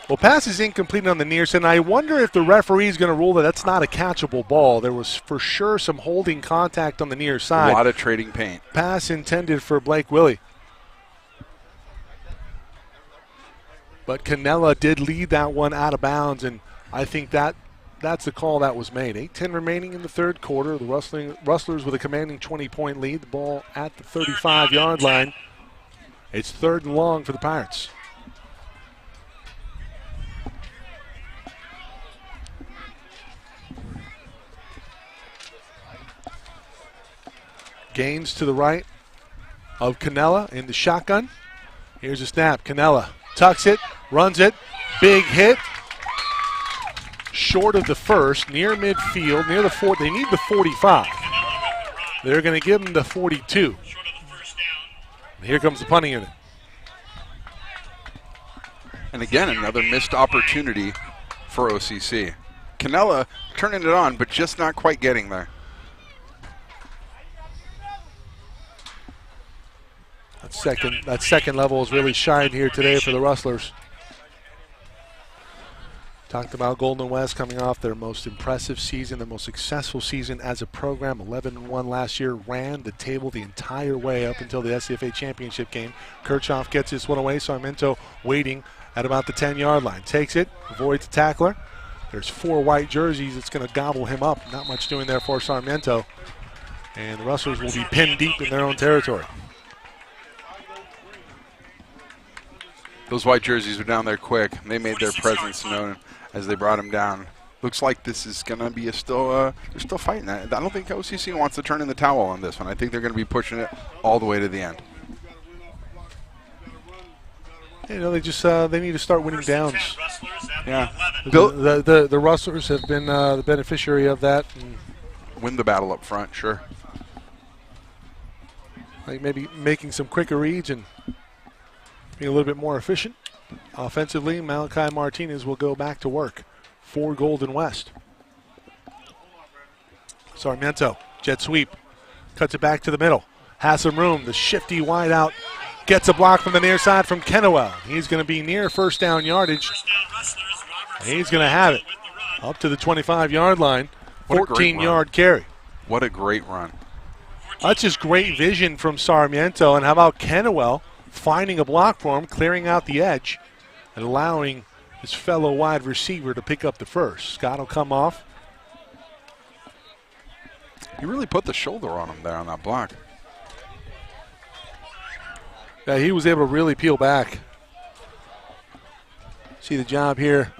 Well, pass is incomplete on the near side, and I wonder if the referee is going to rule that that's not a catchable ball. There was for sure some holding contact on the near A side. lot of trading paint. Pass intended for Blake Willie. But Canella did lead that one out of bounds, and I think that's the call that was made. 8:10 remaining in the third quarter. The Rustlers with a commanding 20-point lead. The ball at the 35-yard line. It's 3rd and long for the Pirates. Gains to the right of Canella in the shotgun. Here's a snap. Canella tucks it, runs it, big hit. Short of the first, near midfield, near the 40. They need the 45. They're going to give them the 42. Here comes the punting unit. And again, another missed opportunity for OCC. Canella turning it on, but just not quite getting there. That second level has really shined here today for the Rustlers. Talked about Golden West coming off their most impressive season, their most successful season as a program. 11-1 last year, ran the table the entire way up until the SCFA championship game. Kirchhoff gets this one away, Sarmiento waiting at about the 10-yard line. Takes it, avoids the tackler. There's 4 white jerseys. It's going to gobble him up. Not much doing there for Sarmiento. And the Rustlers will be pinned deep in their own territory. Those white jerseys were down there quick. They made their presence known as they brought him down. Looks like this is going to be they're still fighting that. I don't think OCC wants to turn in the towel on this one. I think they're going to be pushing it all the way to the end. You know, they need to start winning downs. Yeah. The Rustlers have been the beneficiary of that. And Win the battle up front, sure. like maybe making some quicker reads and being a little bit more efficient. Offensively, Malachi Martinez will go back to work for Golden West. Sarmiento, jet sweep, cuts it back to the middle. Has some room. The shifty wide out gets a block from the near side from Kennewell. He's going to be near first down yardage. He's going to have it up to the 25-yard line. 14-yard carry. What a great run. That's just great vision from Sarmiento. And how about Kennewell finding a block for him, clearing out the edge, and allowing his fellow wide receiver to pick up the first. Scott will come off. He really put the shoulder on him there on that block. Yeah, he was able to really peel back. See the job here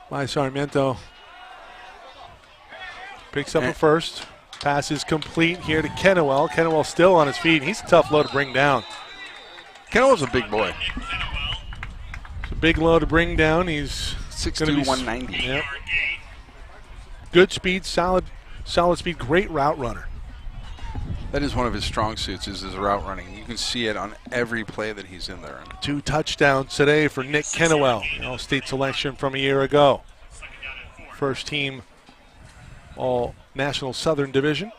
by Sarmiento. Picks up a first. Pass is complete here to Kennewell. Kennewell still on his feet. He's a tough load to bring down. Kennewell's a big boy. It's a big load to bring down. He's 6'2", 190. Yep. Good speed, solid speed, great route runner. That is one of his strong suits, is his route running. You can see it on every play that he's in there. 2 touchdowns today for Nick Kennewell, All-State selection from a year ago. First team All-National Southern Division.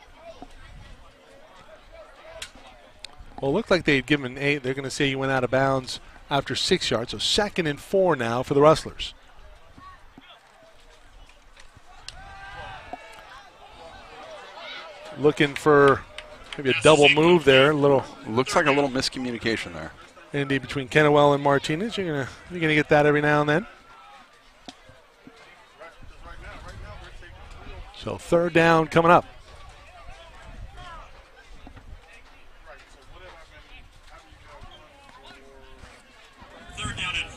Well, it looked like they'd given 8. They're going to say he went out of bounds after 6 yards. So 2nd and 4 now for the Rustlers. Looking for maybe a double move there. Looks like a little miscommunication there. Indeed, between Kennewell and Martinez. You're gonna get that every now and then. So 3rd down coming up. Third down and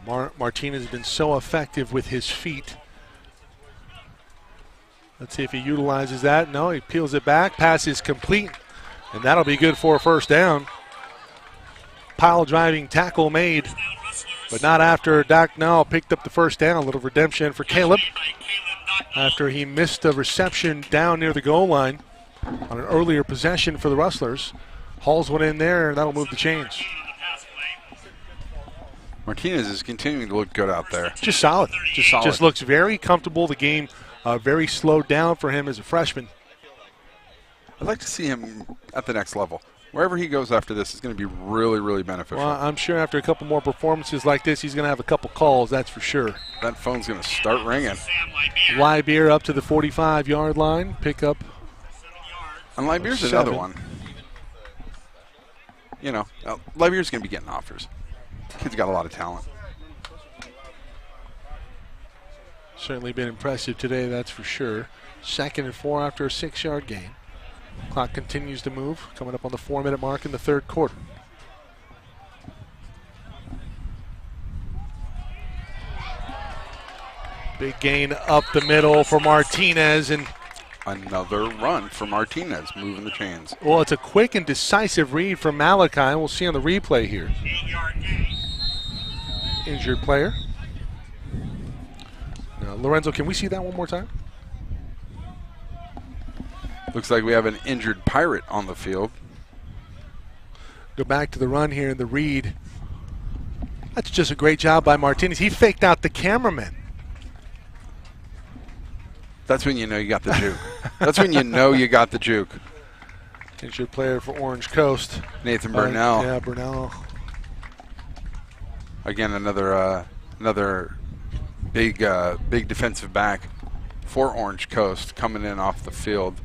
4. Martinez has been so effective with his feet. Let's see if he utilizes that. No, he peels it back. Pass is complete, and that'll be good for a 1st down. Pile driving tackle made, but not after Docknall picked up the 1st down. A little redemption for Caleb after he missed a reception down near the goal line on an earlier possession for the Rustlers. Hauls one in there, and that'll move the chains. Martinez is continuing to look good out there. Just solid. Solid. Just looks very comfortable. The game very slowed down for him as a freshman. I'd like to see him at the next level. Wherever he goes after this is going to be really, really beneficial. Well, I'm sure after a couple more performances like this, he's going to have a couple calls, that's for sure. That phone's going to start ringing. Liebeer up to the 45-yard line. Pick up. And Liebeer's another one. Liebeer's going to be getting offers. Kid's got a lot of talent. Certainly been impressive today, that's for sure. 2nd and 4 after a 6-yard gain. Clock continues to move, coming up on the 4-minute mark in the 3rd quarter. Big gain up the middle for Martinez, and another run for Martinez, moving the chains. Well, it's a quick and decisive read from Malachi. We'll see on the replay here. Injured player. Now, Lorenzo, can we see that one more time? Looks like we have an injured Pirate on the field. Go back to the run here and the read. That's just a great job by Martinez. He faked out the cameraman. That's when you know you got the juke. That's when you know you got the juke. Injured player for Orange Coast. Nathan Burnell. Yeah, Burnell. Again, another big defensive back for Orange Coast coming in off the field.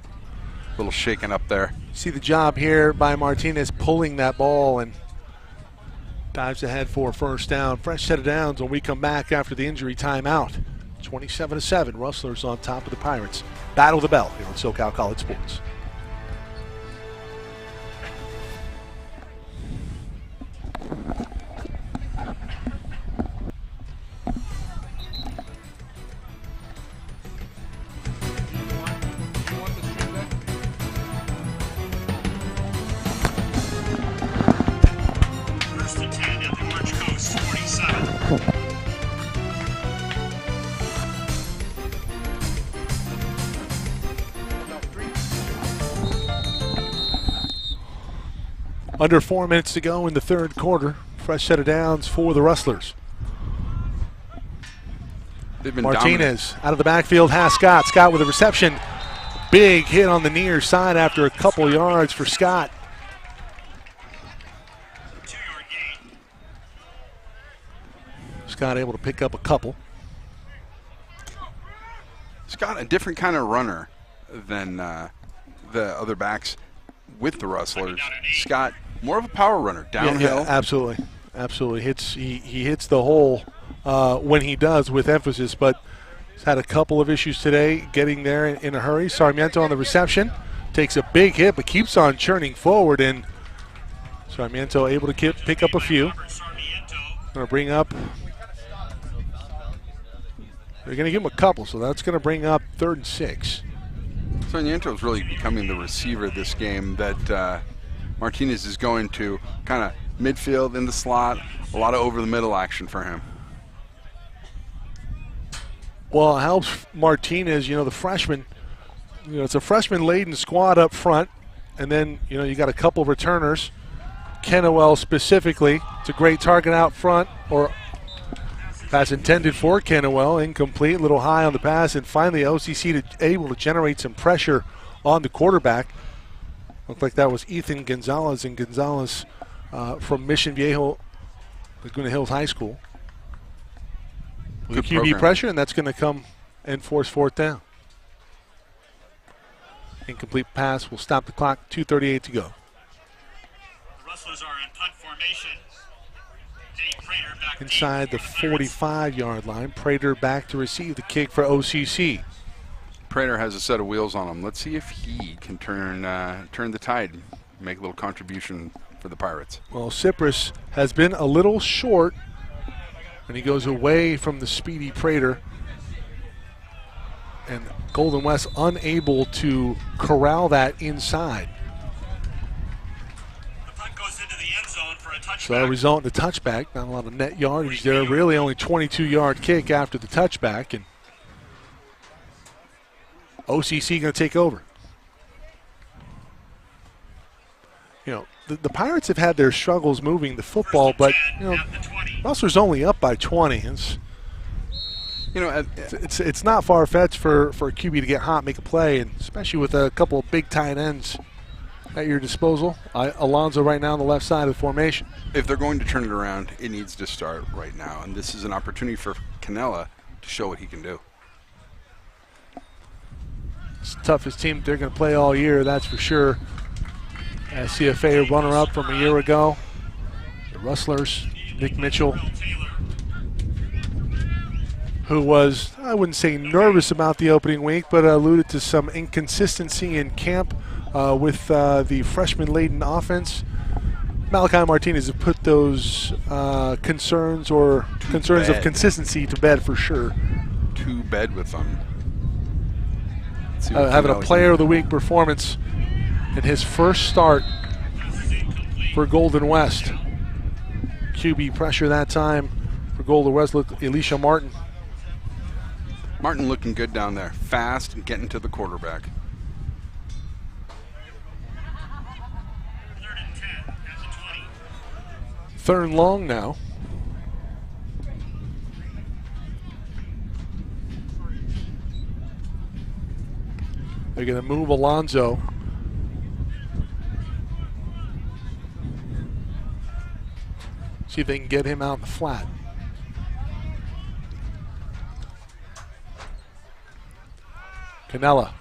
A little shaken up there. See the job here by Martinez pulling that ball and dives ahead for a 1st down. Fresh set of downs when we come back after the injury timeout. 27-7, Rustlers on top of the Pirates. Battle the bell here on SoCal College Sports. First and 10 at the Orange Coast 47. Under 4 minutes to go in the 3rd quarter. Fresh set of downs for the Rustlers. They've been Martinez out of the backfield has Scott. Scott with a reception. Big hit on the near side after a couple yards for Scott. 2-yard gain. Scott able to pick up a couple. Scott, a different kind of runner than the other backs with the Rustlers. Scott, more of a power runner, downhill. Yeah, absolutely. Absolutely. He hits the hole when he does with emphasis, but he's had a couple of issues today getting there in a hurry. Sarmiento on the reception. Takes a big hit, but keeps on churning forward, and Sarmiento able to pick up a few. Going to bring up, they're going to give him a couple, so that's going to bring up 3rd and 6. Sarmiento is really becoming the receiver this game that Martinez is going to kind of midfield in the slot, a lot of over-the-middle action for him. Well, it helps Martinez, the freshman. It's a freshman-laden squad up front, and then, you got a couple of returners. Kennewell specifically, it's a great target out front, or pass intended for Kennewell, incomplete, a little high on the pass, and finally OCC able to generate some pressure on the quarterback. Looked like that was Ethan Gonzalez, and Gonzalez from Mission Viejo, Laguna Hills High School. With Good QB program. pressure, and that's going to come and force 4th down. Incomplete pass will stop the clock, 2:38 to go. Rustlers are in punt formation. Nate Prater back Inside the 45-yard line, Prater back to receive the kick for OCC. Prater has a set of wheels on him. Let's see if he can turn the tide, make a little contribution for the Pirates. Well, Cyprus has been a little short, and he goes away from the speedy Prater. And Golden West unable to corral that inside. The punt goes into the end zone for a touchback. So that'll result in a touchback. Not a lot of net yardage there. Really only 22-yard kick after the touchback. And OCC going to take over. The Pirates have had their struggles moving the football, but, Rustlers only up by 20. It's not far-fetched for a QB to get hot, make a play, and especially with a couple of big tight ends at your disposal. Alonzo right now on the left side of the formation. If they're going to turn it around, it needs to start right now, and this is an opportunity for Canella to show what he can do. It's the toughest team they're going to play all year, that's for sure. As CFA runner-up from a year ago, the Rustlers, Nick Mitchell, who was, I wouldn't say nervous about the opening week, but alluded to some inconsistency in camp with the freshman-laden offense. Malachi Martinez has put those concerns of consistency to bed for sure. To bed with them. Having a player of the week performance in his first start for Golden West. QB pressure that time for Golden West looked Elisha Martin. Martin looking good down there, fast and getting to the quarterback. 3rd and 10 at the 20. 3rd and long now. They're going to move Alonzo. See if they can get him out in the flat. Canella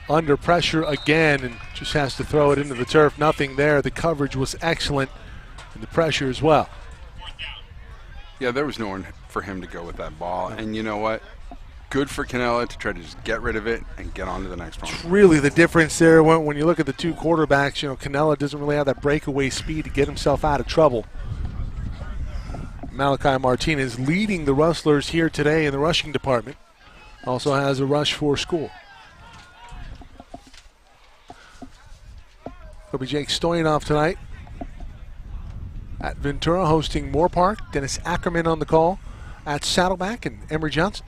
under pressure again and just has to throw it into the turf. Nothing there. The coverage was excellent and the pressure as well. Yeah, there was no one for him to go with that ball. And you know what? Good for Canella to try to just get rid of it and get on to the next one. It's really the difference there when you look at the two quarterbacks. Canella doesn't really have that breakaway speed to get himself out of trouble. Malachi Martinez leading the Rustlers here today in the rushing department. Also has a rush for score. It'll be Jake Stoyanov tonight at Ventura hosting Moore Park. Dennis Ackerman on the call at Saddleback, and Emory Johnson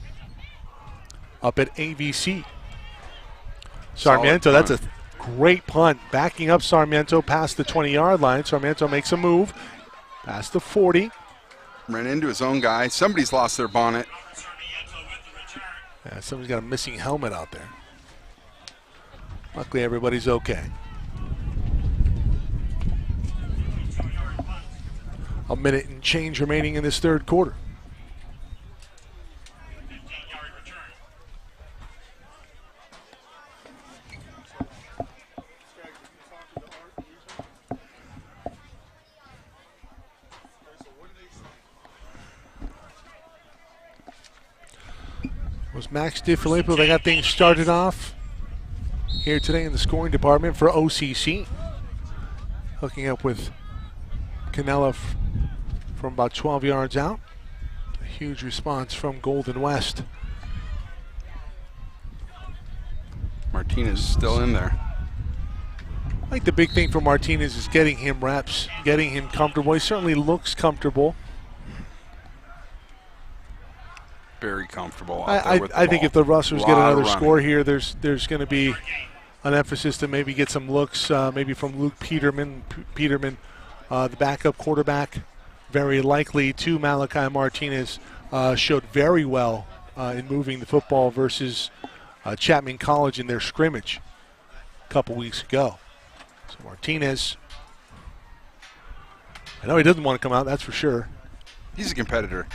up at AVC. Sarmiento, that's a great punt. Backing up Sarmiento past the 20-yard line. Sarmiento makes a move past the 40. Ran into his own guy. Somebody's lost their bonnet. Yeah, somebody's got a missing helmet out there. Luckily, everybody's okay. A minute and change remaining in this third quarter. Was Max DiFilippo. They got things started off here today in the scoring department for OCC. Hooking up with Canella from about 12 yards out. A huge response from Golden West. Martinez still in there. I think the big thing for Martinez is getting him reps, getting him comfortable. He certainly looks comfortable. Very comfortable. I think if the Rustlers get another score here, there's going to be an emphasis to maybe get some looks, maybe from Luke Peterman. The backup quarterback, very likely to Malachi Martinez, showed very well in moving the football versus Chapman College in their scrimmage a couple weeks ago. So Martinez, I know he doesn't want to come out, that's for sure. He's a competitor,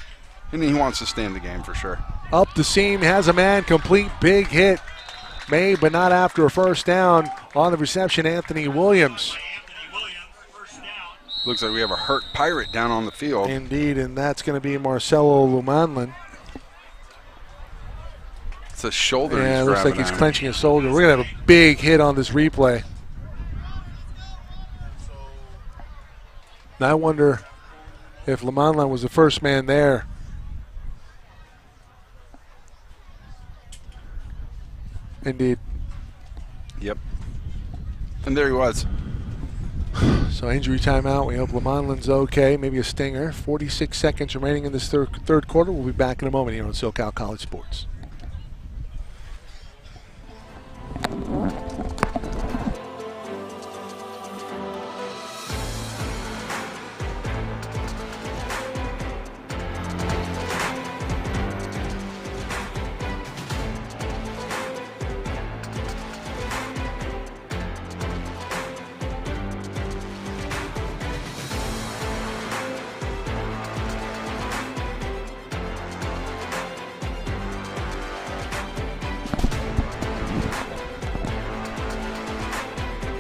and he wants to stay in the game for sure. Up the seam, has a man, complete, big hit. Made, but not after a first down on the reception, Anthony Williams. Looks like we have a hurt Pirate down on the field. Indeed, and that's going to be Marcelo Lumanlin. It's a shoulder. Yeah, it looks like he's clenching his shoulder. We're going to have a big hit on this replay. And I wonder if Lumanlin was the first man there. Indeed. Yep. And there he was. So injury timeout. We hope Lumanlin's okay. Maybe a stinger. 46 seconds remaining in this third quarter. We'll be back in a moment here on SoCal College Sports.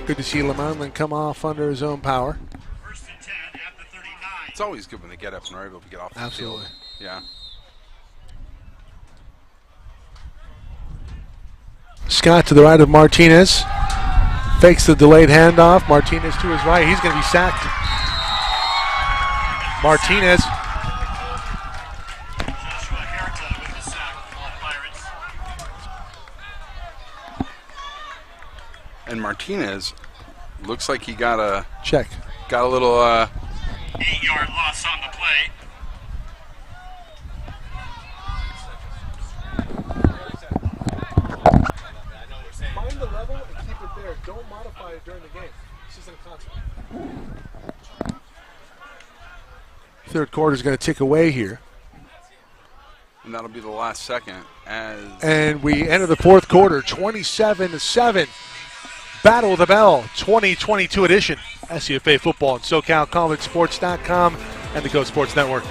Good to see Lumanlin come off under his own power. First and 10 at the 39. It's always good when they get up and are able to get off the Absolutely. field. Yeah. Scott to the right of Martinez. Fakes the delayed handoff. Martinez to his right. He's going to be sacked. Martinez. Joshua Herta with the sack for the Pirates. And Martinez looks like he got a Check. little 8-yard loss on the play. Find the level and keep it there. Don't modify it during the game. This isn't a concept. Third quarter is going to tick away here. and that'll be the last second. And we enter the fourth quarter, 27-7. Battle of the Bell 2022 edition. SCFA football on SoCal College Sports.com and the Go Sports Network.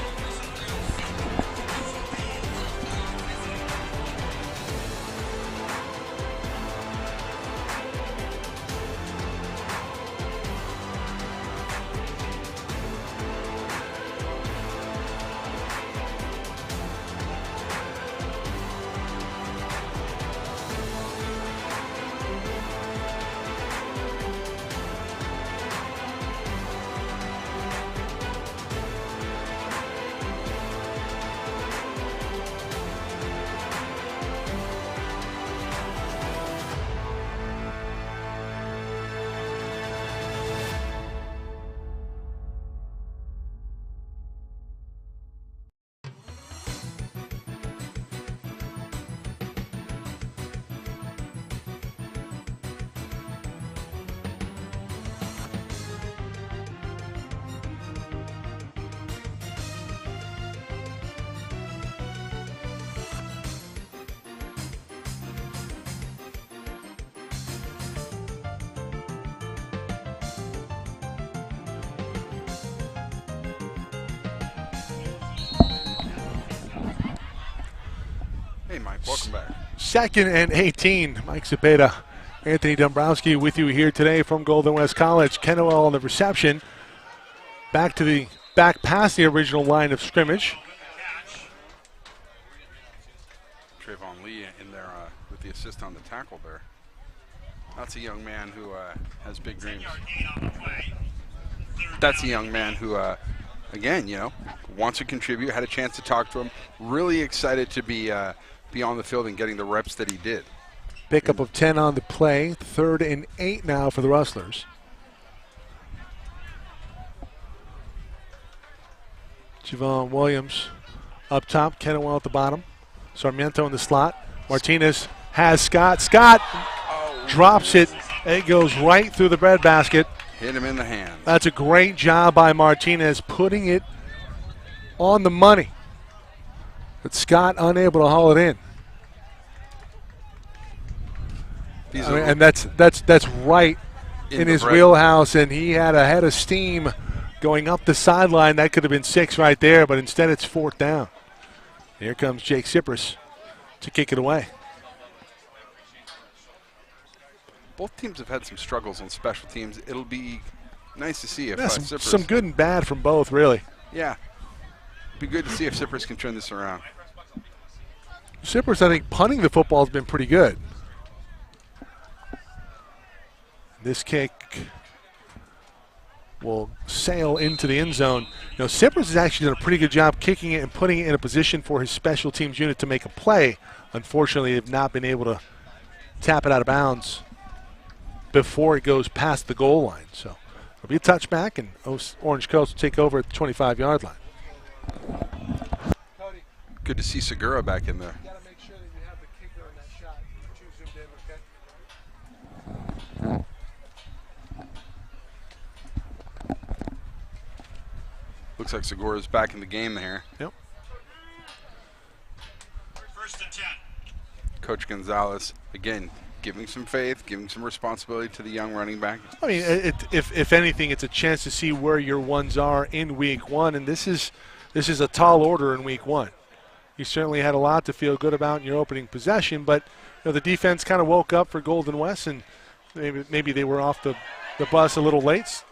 Hey, Mike, welcome back. 2nd and 18. Mike Cepeda, Anthony Dombrowski with you here today from Golden West College. Kennewell on the reception. Back past the original line of scrimmage. Trayvon Lee in there with the assist on the tackle there. That's a young man who has big dreams. That's a young man who, again, wants to contribute, had a chance to talk to him, really excited to be on the field and getting the reps that he did. Pickup of 10 on the play. 3rd and 8 now for the Rustlers. Javon Williams up top, Kennewill at the bottom. Sarmiento in the slot. Martinez has Scott. Scott drops it. It goes right through the breadbasket. Hit him in the hands. That's a great job by Martinez putting it on the money. But Scott unable to haul it in. And that's right in his wheelhouse, and he had a head of steam going up the sideline. That could have been 6 right there, but instead it's 4th down. Here comes Jake Cypress to kick it away. Both teams have had some struggles on special teams. It'll be nice to see if Cypress. Some good and bad from both, really. Yeah. Be good to see if Cypress can turn this around. Cypress, I think, punting the football has been pretty good. This kick will sail into the end zone. Cypress has actually done a pretty good job kicking it and putting it in a position for his special teams unit to make a play. Unfortunately, they've not been able to tap it out of bounds before it goes past the goal line. So it'll be a touchback, and Orange Coast will take over at the 25-yard line. Good to see Segura back in there. Got to make sure that you have the kicker in that shot. Too zoomed in, okay? Looks like Segura's back in the game there. Yep. 1st and 10. Coach Gonzalez, again, giving some faith, giving some responsibility to the young running back. I mean, if anything, it's a chance to see where your ones are in week 1, and this is a tall order in week 1. You certainly had a lot to feel good about in your opening possession, but the defense kind of woke up for Golden West, and maybe they were off the bus a little late.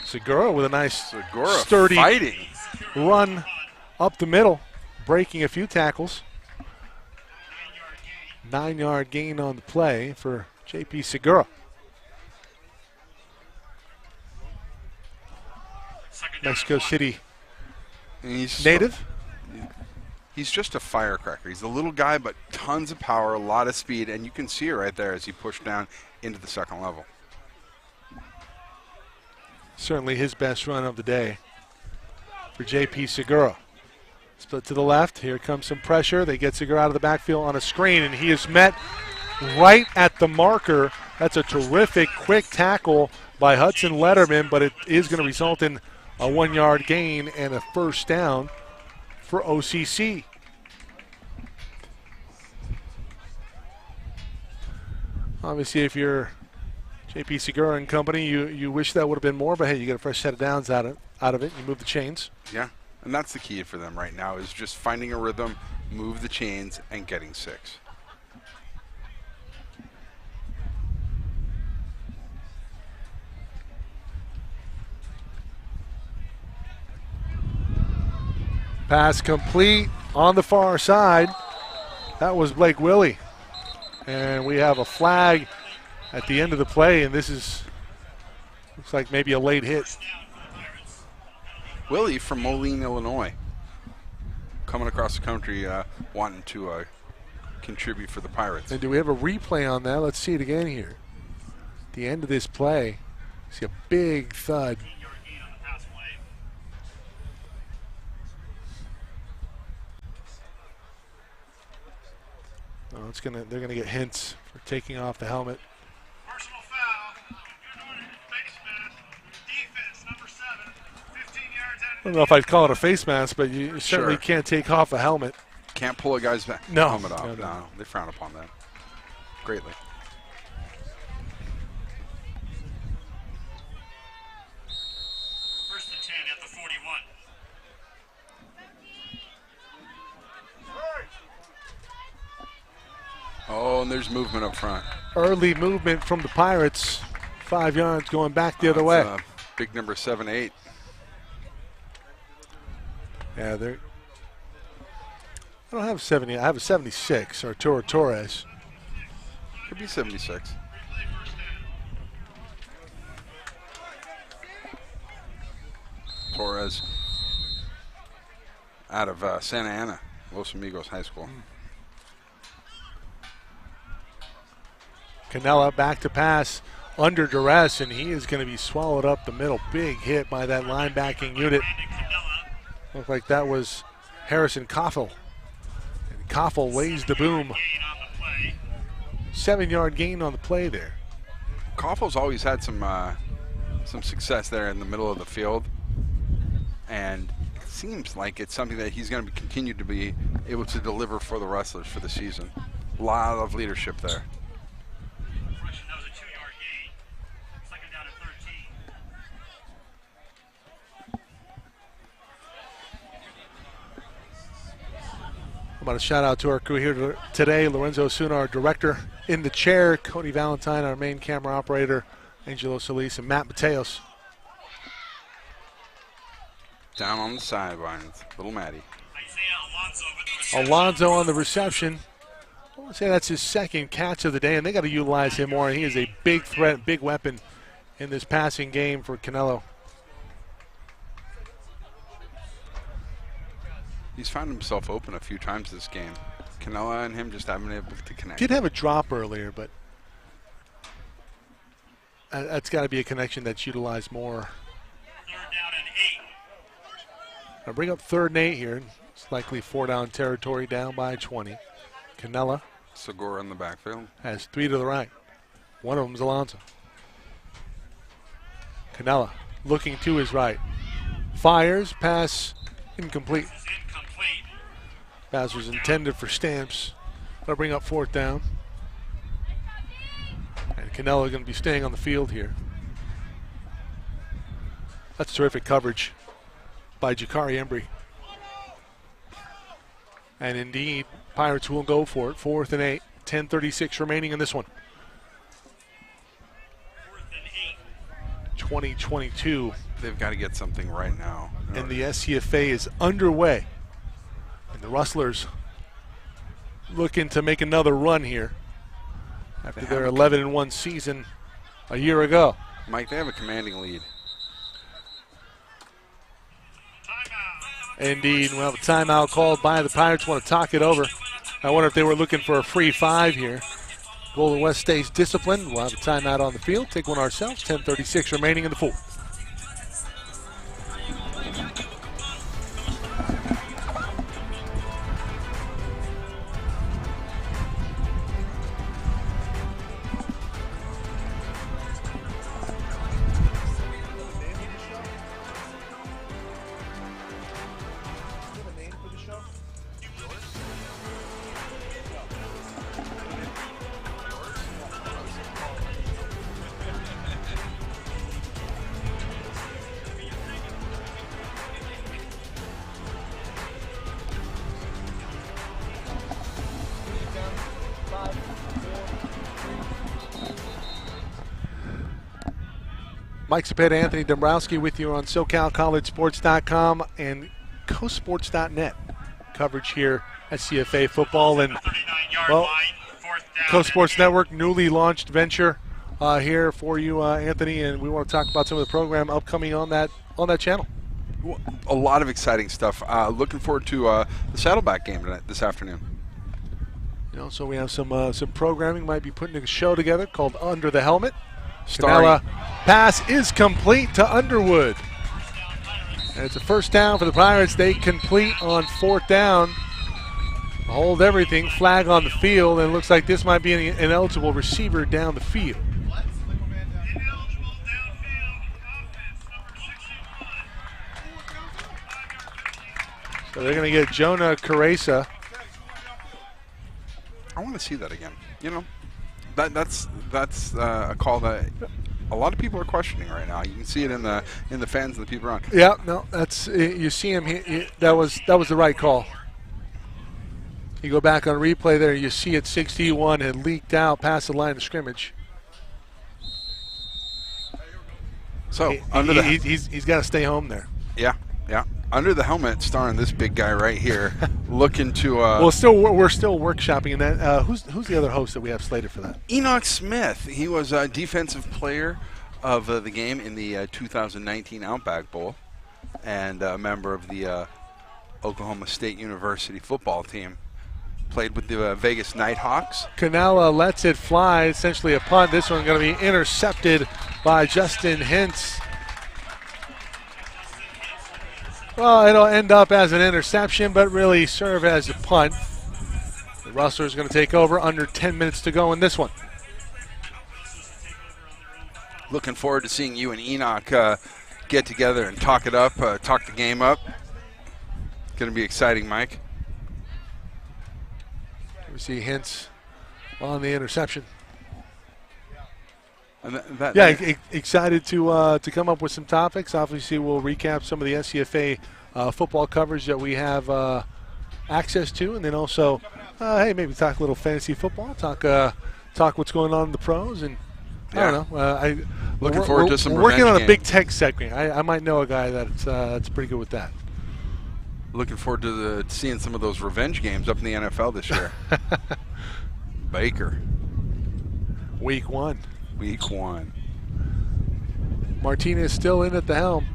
Segura with a nice sturdy run up the middle, breaking a few tackles. 9-yard gain on the play for J.P. Segura. Mexico City native. He's just a firecracker. He's a little guy, but tons of power, a lot of speed, and you can see it right there as he pushed down into the second level. Certainly his best run of the day for J.P. Segura. Split to the left. Here comes some pressure. They get Segura out of the backfield on a screen, and he is met right at the marker. That's a terrific quick tackle by Hudson Letterman, but it is going to result in a 1-yard gain and a 1st down for OCC. Obviously, if you're J.P. Segura and company, you wish that would have been more, but hey, you get a fresh set of downs out of it. You move the chains. Yeah, and that's the key for them right now is just finding a rhythm, move the chains, and getting 6. Pass complete on the far side. That was Blake Willie. And we have a flag at the end of the play, and looks like maybe a late hit. Willie from Moline, Illinois, coming across the country wanting to contribute for the Pirates. And do we have a replay on that? Let's see it again here. At the end of this play, see a big thud. Oh, they're gonna get hints for taking off the helmet. Personal foul. Face mask. Defense, number 7. 15 yards out of I don't know if I'd call it a face mask, but you certainly can't take off a helmet. Can't pull a guy's helmet off. No, they frown upon that greatly. First and 10 at the 41. Oh, and there's movement up front. Early movement from the Pirates. 5 yards going back the other way. Big number 7-8. Yeah, I don't have 70. I have a 76, Arturo Torres. Could be 76. Torres out of Santa Ana, Los Amigos High School. Canella back to pass under duress, and he is going to be swallowed up the middle. Big hit by that linebacking unit. Looked like that was Harrison Koffel. And Koffel lays the boom. 7-yard gain on the play there. Koffel's always had some success there in the middle of the field, and it seems like it's something that he's going to continue to be able to deliver for the Rustlers for the season. A lot of leadership there. That was a 2-yard gain. Second down at 13. How about a shout out to our crew here today? Lorenzo Osuna, our director in the chair, Cody Valentine, our main camera operator, Angelo Solis, and Matt Mateos. Down on the sidelines, little Matty. Alonzo on the reception. I want to say that's his second catch of the day, and they got to utilize him more. He is a big threat, big weapon in this passing game for Canelo. He's found himself open a few times this game. Canella and him just haven't been able to connect. Did have a drop earlier, but that's got to be a connection that's utilized more. 3rd down and 8. I'll bring up 3rd and 8 here. It's likely 4-down territory, down by 20. Canella Segura in the backfield. has 3 to the right. One of them is Alonso. Canella looking to his right. Fires, pass incomplete. Pass was intended for Stamps. That'll bring up 4th down. And Canella going to be staying on the field here. That's terrific coverage by Jakari Embry. And indeed, Pirates will go for it. 4th and 8. 10:36 remaining in this one. 4th and 8. 2022. They've got to get something right now. And the SCFA is underway. And the Rustlers looking to make another run here after their 11-1 season a year ago. Mike, they have a commanding lead. Indeed, we'll have a timeout called by the Pirates. Want to talk it over. I wonder if they were looking for a free 5 here. Golden West stays disciplined. We'll have a timeout on the field. Take one ourselves. 10:36 remaining in the 4th. Mike Cepeda, Anthony Dombrowski with you on SoCal College Sports.com and CoSports.net. Coverage here at CFA football. And, well, CoSports Network, newly launched venture here for you, Anthony, and we want to talk about some of the program upcoming on that channel. A lot of exciting stuff. Looking forward to the Saddleback game tonight, this afternoon. You know, so we have some programming. Might be putting a show together called Under the Helmet. Canella pass is complete to Underwood. And it's a 1st down for the Pirates. They complete on 4th down. Hold everything, flag on the field, and it looks like this might be an ineligible receiver down the field. So they're going to get Jonah Caresa. I want to see that again. You know, that's a call that a lot of people are questioning right now. You can see it in the fans and the people around. Yeah, no, that's you see him. That was the right call. You go back on replay there, you see it 61 had leaked out past the line of scrimmage. So he's got to stay home there. Yeah, Yeah, under the helmet, starring this big guy right here, looking to. Well, we're still workshopping that. Who's the other host that we have slated for that? Enoch Smith. He was a defensive player of the game in the 2019 Outback Bowl, and a member of the Oklahoma State University football team. Played with the Vegas Nighthawks. Canella lets it fly, essentially a punt. This one going to be intercepted by Justin Hintz. Well, it'll end up as an interception, but really serve as a punt. The Rustlers going to take over, under 10 minutes to go in this one. Looking forward to seeing you and Enoch get together and talk it up, talk the game up. It's going to be exciting, Mike. We see Hintz on the interception. And Excited to come up with some topics. Obviously, we'll recap some of the SCFA football coverage that we have access to, and then also, hey, maybe talk a little fantasy football, talk what's going on in the pros, and I don't know. Looking forward to some. We're working on a game. big tech segment. I might know a guy that's pretty good with that. Looking forward to seeing some of those revenge games up in the NFL this year. Baker. Week 1. Martinez still in at the helm.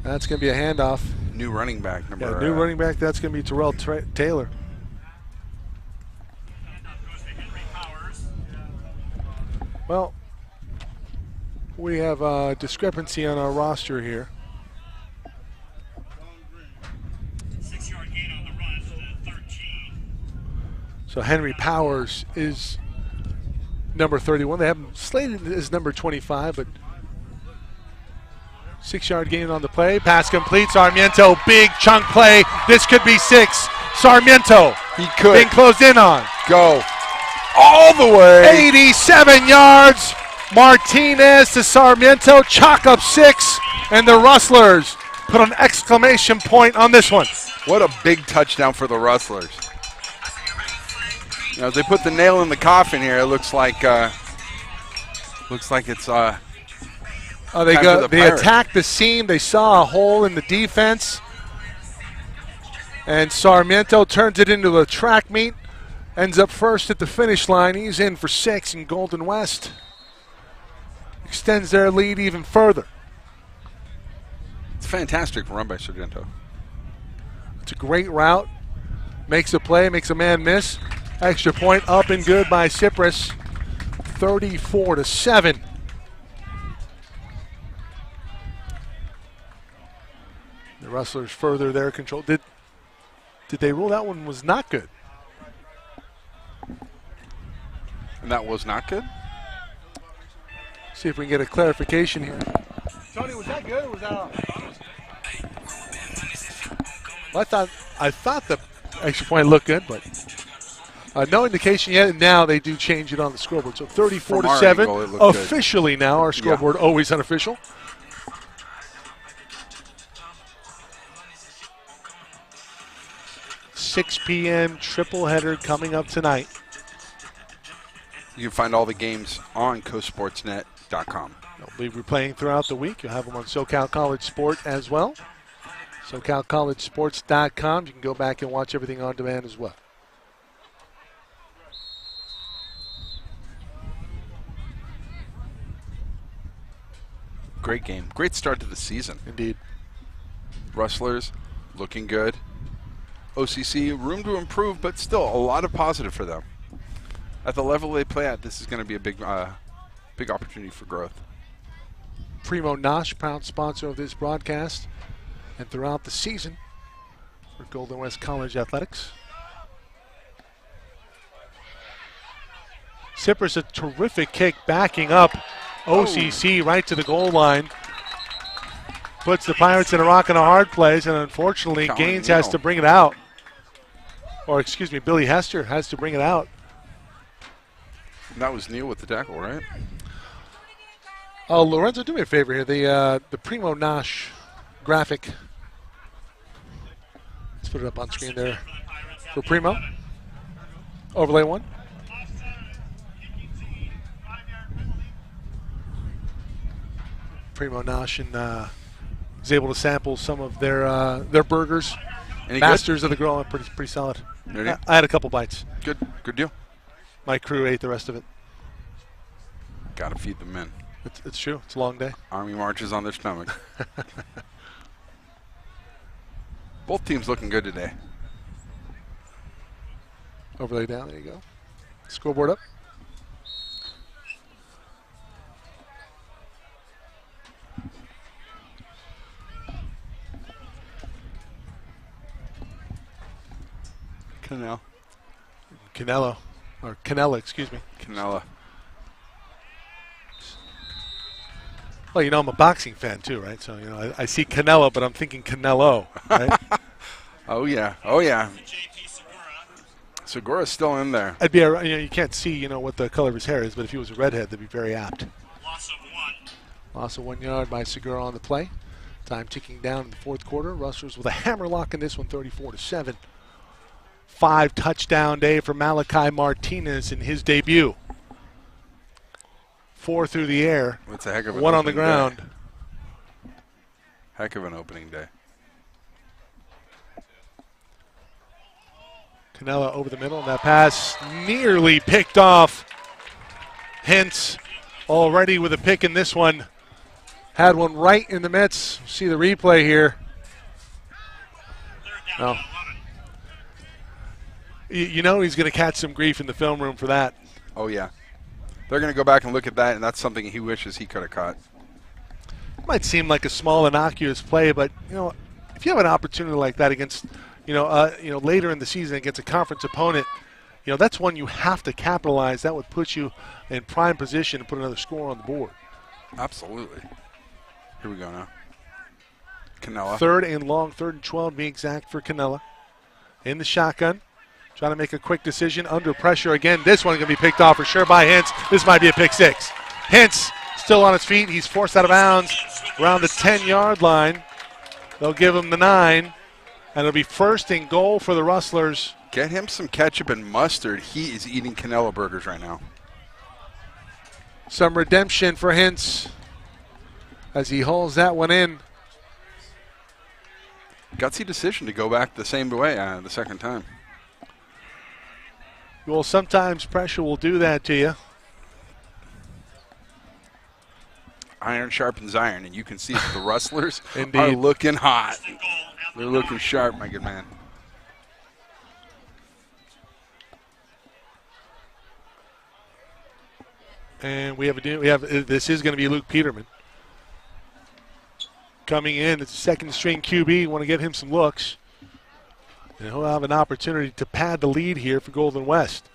That's going to be a handoff. New running back. New running back. That's going to be Terrell Taylor. Well, we have a discrepancy on our roster here. 6-yard gain on the run to 13. So Henry Powers is number 31. They have him slated as number 25, but 6-yard gain on the play. Pass complete. Sarmiento, big chunk play. This could be 6. Sarmiento. He could. Being closed in on. Go. All the way. 87 yards. Martinez to Sarmiento. Chalk up 6. And the Rustlers put an exclamation point on this one. What a big touchdown for the Rustlers. You know, they put the nail in the coffin here. It looks like it's they attacked the seam. They saw a hole in the defense. And Sarmiento turns it into a track meet. Ends up first at the finish line. He's in for 6, and Golden West extends their lead even further. It's a fantastic run by Sarmiento. It's a great route. Makes a play, makes a man miss. Extra point up and good by Cypress. 34-7. The Rustlers further their control. Did they rule that one was not good? And that was not good? See if we can get a clarification here. Tony, was that good or was that off? Well, I thought the extra point looked good, but no indication yet. And now they do change it on the scoreboard. So 34-7 officially good. Now. Our scoreboard always unofficial. $6 p.m. triple header coming up tonight. You can find all the games on coastsportsnet.com. They'll be replaying throughout the week. You'll have them on SoCal College Sport as well. SoCalCollegeSports.com. You can go back and watch everything on demand as well. Great game. Great start to the season. Indeed. Rustlers looking good. OCC, room to improve, but still a lot of positive for them. At the level they play at, this is going to be a big opportunity for growth. Primo Nosh, proud sponsor of this broadcast and throughout the season for Golden West College Athletics. Cypress, a terrific kick backing up OCC right to the goal line. Puts the Pirates in a rock and a hard place, and unfortunately Gaines has to bring it out. Or excuse me, Billy Hester has to bring it out. And that was Neal with the tackle, right? Oh, Lorenzo, do me a favor here. The Primo Nosh graphic. Let's put it up on screen there for Primo. Overlay 1. Primo Nosh and was able to sample some of their burgers. Any Masters of the Grill, pretty solid. Ready? I had a couple bites. Good deal. My crew ate the rest of it. Got to feed the men. It's true. It's a long day. Army marches on their stomach. Both teams looking good today. Overlay down. There you go. Scoreboard up. Canella, excuse me. Canella. Well, you know, I'm a boxing fan too, right? So, you know, I see Canelo, but I'm thinking Canelo, right? Oh, yeah. Segura's still in there. I'd be, you know, you can't see, you know, what the color of his hair is, but if he was a redhead, that'd be very apt. Loss of 1 yard by Segura on the play. Time ticking down in the fourth quarter. Rustlers with a hammer lock in this one, 34-7. 5-touchdown day for Malachi Martinez in his debut. 4 through the air. That's a heck of an 1 on the opening ground. day. Heck of an opening day. Canella over the middle, and that pass nearly picked off. Hence, already with a pick in this one. Had one right in the midst. See the replay here. No. You know he's going to catch some grief in the film room for that. Oh, yeah. They're going to go back and look at that, and that's something he wishes he could have caught. It might seem like a small, innocuous play, but, you know, if you have an opportunity like that against, later in the season against a conference opponent, you know, that's one you have to capitalize. That would put you in prime position to put another score on the board. Absolutely. Here we go now. Canella. 3rd and long, 3rd and 12 to be exact for Canella. In the shotgun. Trying to make a quick decision. Under pressure again. This one going to be picked off for sure by Hintz. This might be a pick 6. Hintz still on his feet. He's forced out of bounds around the 10-yard line. They'll give him the 9. And it'll be 1st and goal for the Rustlers. Get him some ketchup and mustard. He is eating Canella burgers right now. Some redemption for Hintz as he hauls that one in. Gutsy decision to go back the same way the second time. Well, sometimes pressure will do that to you. Iron sharpens iron, and you can see that the Rustlers Indeed. are looking hot. They're looking sharp, my good man. And this is going to be Luke Peterman. Coming in, it's a second-string QB. Want to give him some looks. And he'll have an opportunity to pad the lead here for Golden West.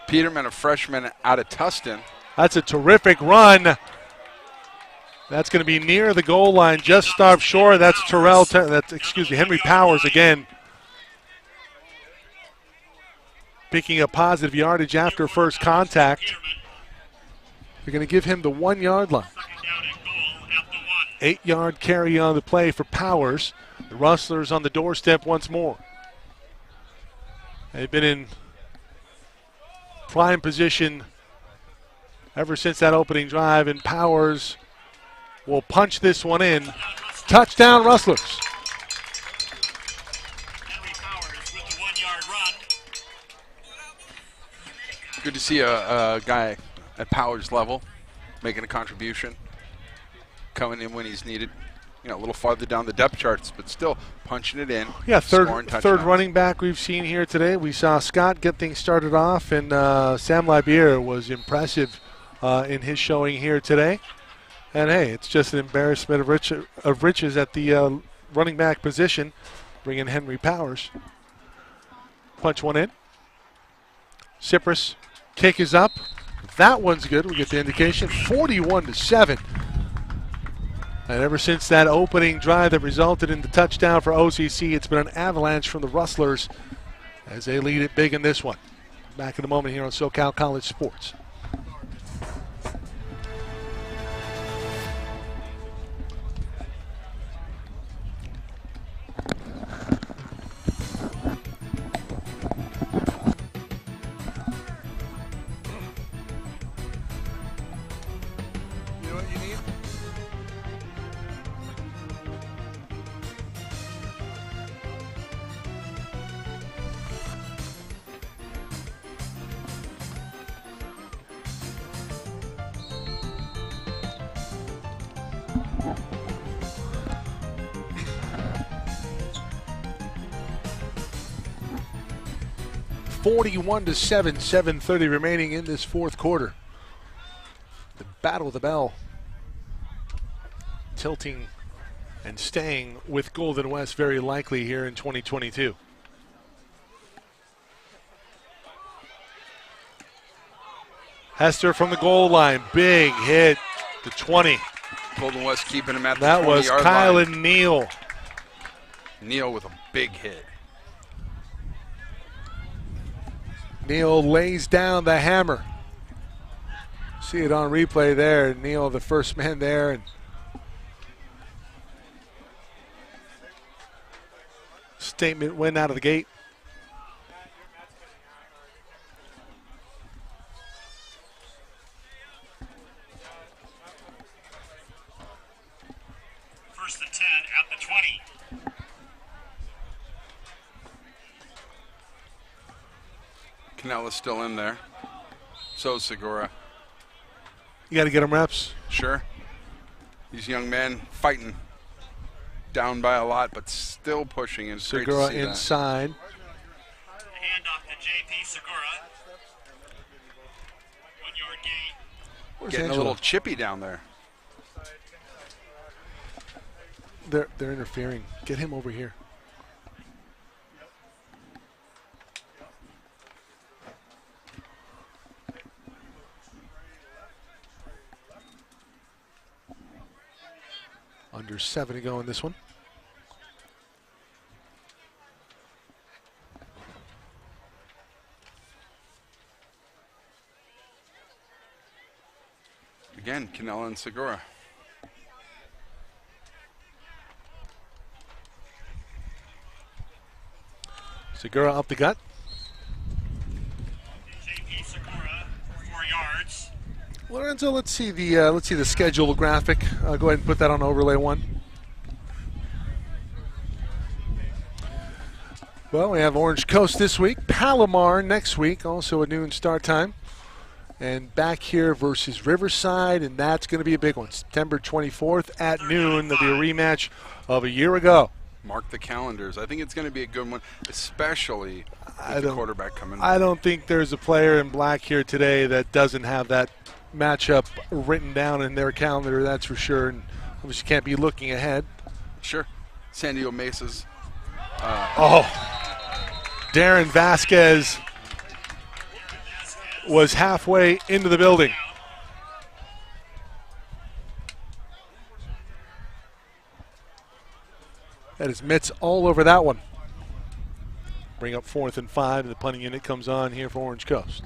Peterman, a freshman out of Tustin. That's a terrific run. That's going to be near the goal line, just stopped short. That's Henry Powers again. Picking up positive yardage after first contact. They're going to give him the 1-yard line. 8-yard carry on the play for Powers. The Rustlers on the doorstep once more. They've been in prime position ever since that opening drive, and Powers will punch this one in. Touchdown, Rustlers. Henry Powers with the 1-yard run. Good to see a guy at Powers' level making a contribution, coming in when he's needed. You know, a little farther down the depth charts, but still punching it in. Yeah, third touchdowns. running back we've seen here today. We saw Scott get things started off, and Sam Libier was impressive in his showing here today. And, hey, it's just an embarrassment of riches at the running back position, bringing Henry Powers. Punch one in. Cypress, kick is up. That one's good. We get the indication. 41-7. And ever since that opening drive that resulted in the touchdown for OCC, it's been an avalanche from the Rustlers as they lead it big in this one. Back in a moment here on SoCal College Sports. (41-7), 7:30 remaining in this fourth quarter. The battle of the bell, tilting and staying with Golden West very likely here in 2022. Hester from the goal line, big hit to 20. Golden West keeping him at the That was 20-yard line. Kylan Neal. Neal with a big hit. Neal lays down the hammer. See it on replay there. Neal, the first man there. And statement win out of the gate. First and 10 at the 20. Canella's still in there. So Segura. You got to get him reps. Sure. These young men fighting. Down by a lot, but still pushing. And Segura inside. Hand off to JP Segura. 1 yard gain. Where's Getting Angela? a little chippy down there. They're interfering. Get him over here. Under 7 to go in this one. Again, Canella and Segura. Segura up the gut. JP Segura, 4 yards. Lorenzo, let's see the schedule graphic. Go ahead and put that on overlay 1. Well, we have Orange Coast this week, Palomar next week, also a noon start time. And back here versus Riverside, and that's going to be a big one. September 24th at noon. There'll be a rematch of a year ago. Mark the calendars. I think it's going to be a good one, especially with the quarterback coming. I don't think there's a player in black here today that doesn't have that matchup written down in their calendar, that's for sure. And obviously can't be looking ahead. Sure. San Diego Mesa's. Darren Vasquez was halfway into the building. That is mitts all over that one. Bring up 4th and 5, and the punting unit comes on here for Orange Coast.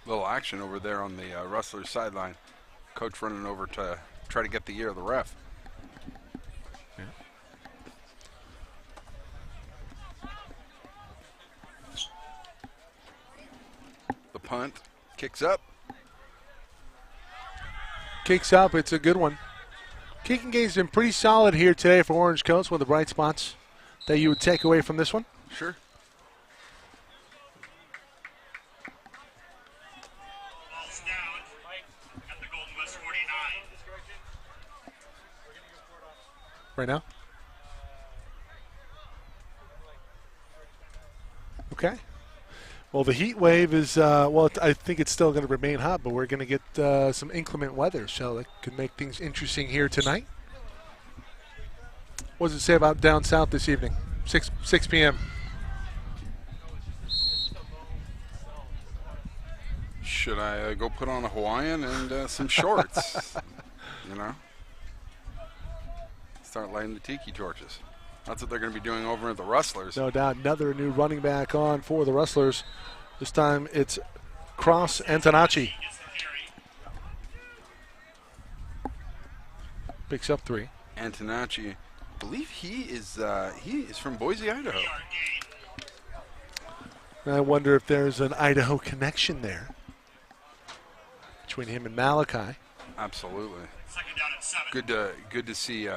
Little action over there on the Rustlers sideline. Coach running over to try to get the ear of the ref. Yeah. The punt kicks up. Kicks up, it's a good one. Kicking game's been pretty solid here today for Orange Coast. One of the bright spots that you would take away from this one. Sure. Ball's down at the Golden West 49. Right now? Okay. Well, the heat wave is, I think it's still going to remain hot, but we're going to get some inclement weather, so that could make things interesting here tonight. What does it say about down south this evening? 6 p.m. Should I go put on a Hawaiian and some shorts? You know? Start lighting the tiki torches. That's what they're going to be doing over at the Rustlers. No doubt. Another new running back on for the Rustlers. This time it's Cross Antonacci. Picks up 3. Antonacci, I believe he is from Boise, Idaho. I wonder if there's an Idaho connection there between him and Malachi. Absolutely. Second down at 7. Good to see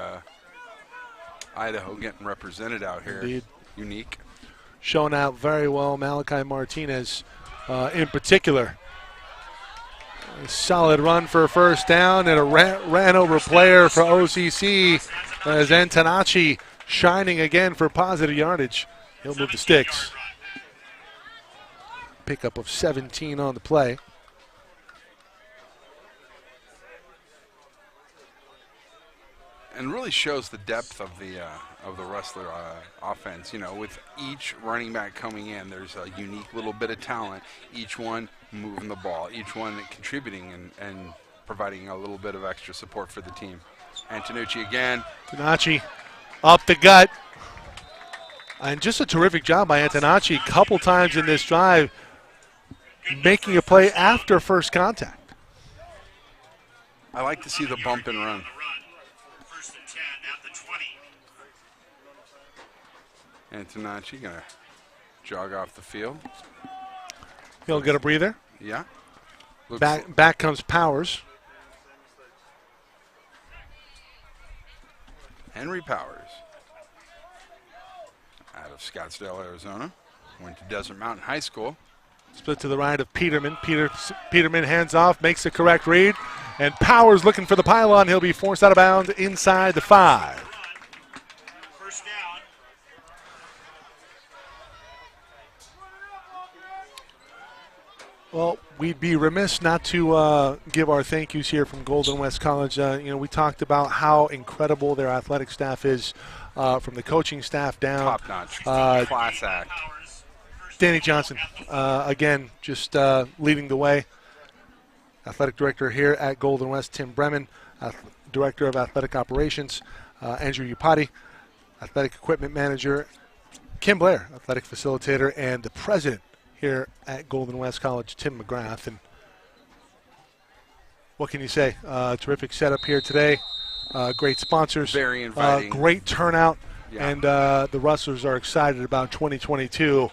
Idaho getting represented out here. Indeed. Unique. shown out very well. Malachi Martinez in particular. A solid run for a first down and a ran over player for OCC as Antonacci shining again for positive yardage. He'll move the sticks. Pickup of 17 on the play. And really shows the depth of the Rustler offense. You know, with each running back coming in, there's a unique little bit of talent. Each one moving the ball, each one contributing and providing a little bit of extra support for the team. Antonucci again. Antonacci up the gut. And just a terrific job by Antonacci. A couple times in this drive making a play after first contact. I like to see the bump and run. First and 10 at the 20. Antonacci going to jog off the field. He'll get a breather. Yeah. Back comes Powers. Henry Powers, out of Scottsdale, Arizona, went to Desert Mountain High School. Split to the right of Peterman. Peterman hands off, makes the correct read, and Powers looking for the pylon. He'll be forced out of bounds inside the 5. First down. Well, we'd be remiss not to give our thank yous here from Golden West College. We talked about how incredible their athletic staff is, from the coaching staff down. Top notch, class act. Danny Johnson, again, just leading the way. Athletic director here at Golden West, Tim Bremen. Director of Athletic Operations, Andrew Upati. Athletic Equipment Manager, Kim Blair, Athletic Facilitator, and the President here at Golden West College, Tim McGrath. And what can you say? Terrific setup here today. Great sponsors. Very inviting. Great turnout. Yeah. And the Rustlers are excited about 2022.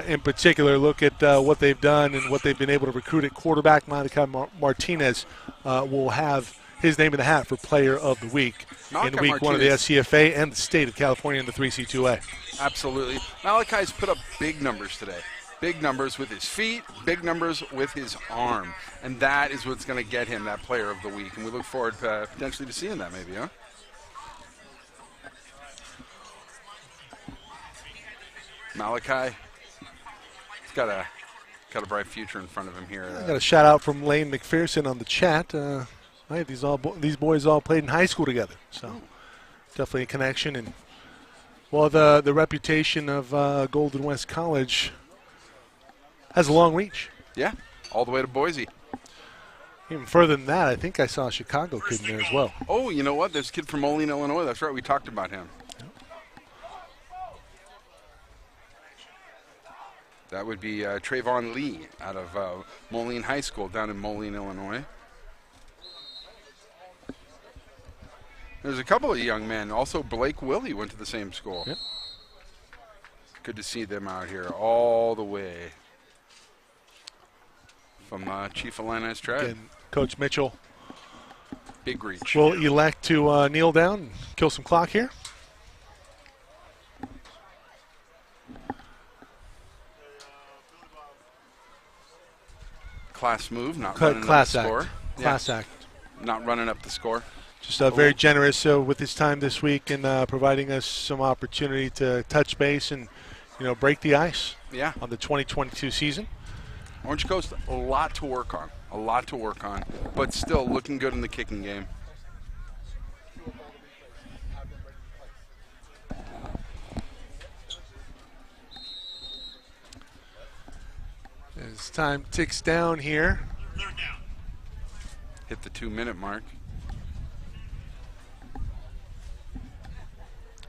In particular, look at what they've done and what they've been able to recruit at quarterback. Malachi Martinez will have his name in the hat for Player of the Week in Week 1 of the SCFA and the state of California in the 3C2A. Absolutely. Malachi's put up big numbers today. Big numbers with his feet, big numbers with his arm. And that is what's going to get him that Player of the Week. And we look forward potentially to seeing that maybe, huh? Malachi, he's got a bright future in front of him here. I got a shout out from Lane McPherson on the chat. Hey, these boys all played in high school together, so definitely a connection. And well, the reputation of Golden West College has a long reach. Yeah, all the way to Boise. Even further than that, I think I saw a Chicago kid in there as well. Oh, you know what? There's a kid from Moline, Illinois. That's right. We talked about him. That would be Trayvon Lee out of Moline High School down in Moline, Illinois. There's a couple of young men. Also, Blake Willie went to the same school. Yep. Good to see them out here all the way from Chief Illini's tribe. And Coach Mitchell Big reach. will elect to kneel down and kill some clock here. Class move, not running Class up the score. act. Class act. Not running up the score. Just very generous with his time this week and providing us some opportunity to touch base and, break the ice on the 2022 season. Orange Coast, a lot to work on. But still looking good in the kicking game. As time ticks down here. Third down. Hit the 2-minute mark.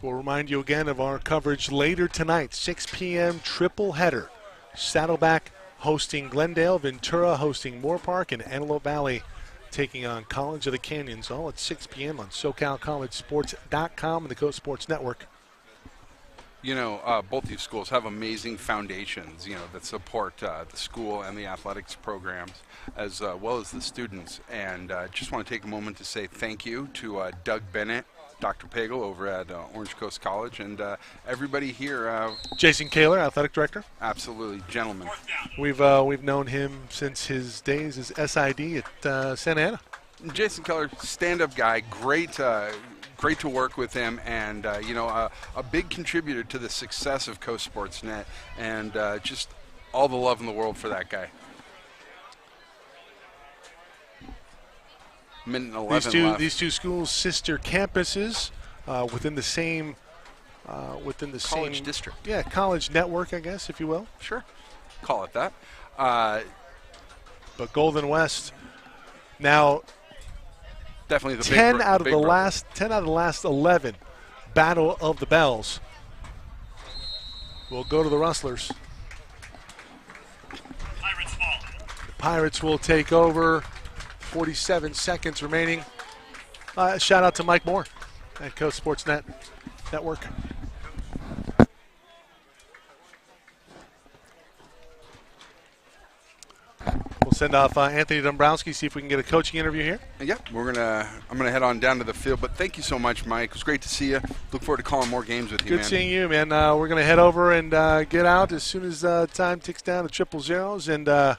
We'll remind you again of our coverage later tonight, 6 p.m. triple header. Saddleback hosting Glendale, Ventura hosting Moore Park, and Antelope Valley taking on College of the Canyons, all at 6 p.m. on SoCalCollegeSports.com and the Coast Sports Network. Both these schools have amazing foundations, that support the school and the athletics programs, as well as the students. And just want to take a moment to say thank you to Doug Bennett Dr. Pagel over at Orange Coast College, and everybody here. Jason Kaler, athletic director. Absolutely, gentlemen. We've known him since his days as SID at Santa Ana. Jason Keller, stand-up guy, great to work with him, and a big contributor to the success of Coast Sports Net, and just all the love in the world for that guy. Minute 11 left. These two schools, sister campuses, within the same college district. Yeah, college network, I guess, if you will. Sure, call it that. But Golden West now. Definitely the 10 out of the last 11 Battle of the Bells will go to the Rustlers. Pirates ball. The Pirates will take over. 47 seconds remaining. Shout out to Mike Moore at Coast Sports Network. We'll send off Anthony Dombrowski, see if we can get a coaching interview here. Yeah, I'm gonna head on down to the field. But thank you so much, Mike. It was great to see you. Look forward to calling more games with you, man. Good seeing you, man. We're gonna head over and get out as soon as time ticks down to 000 and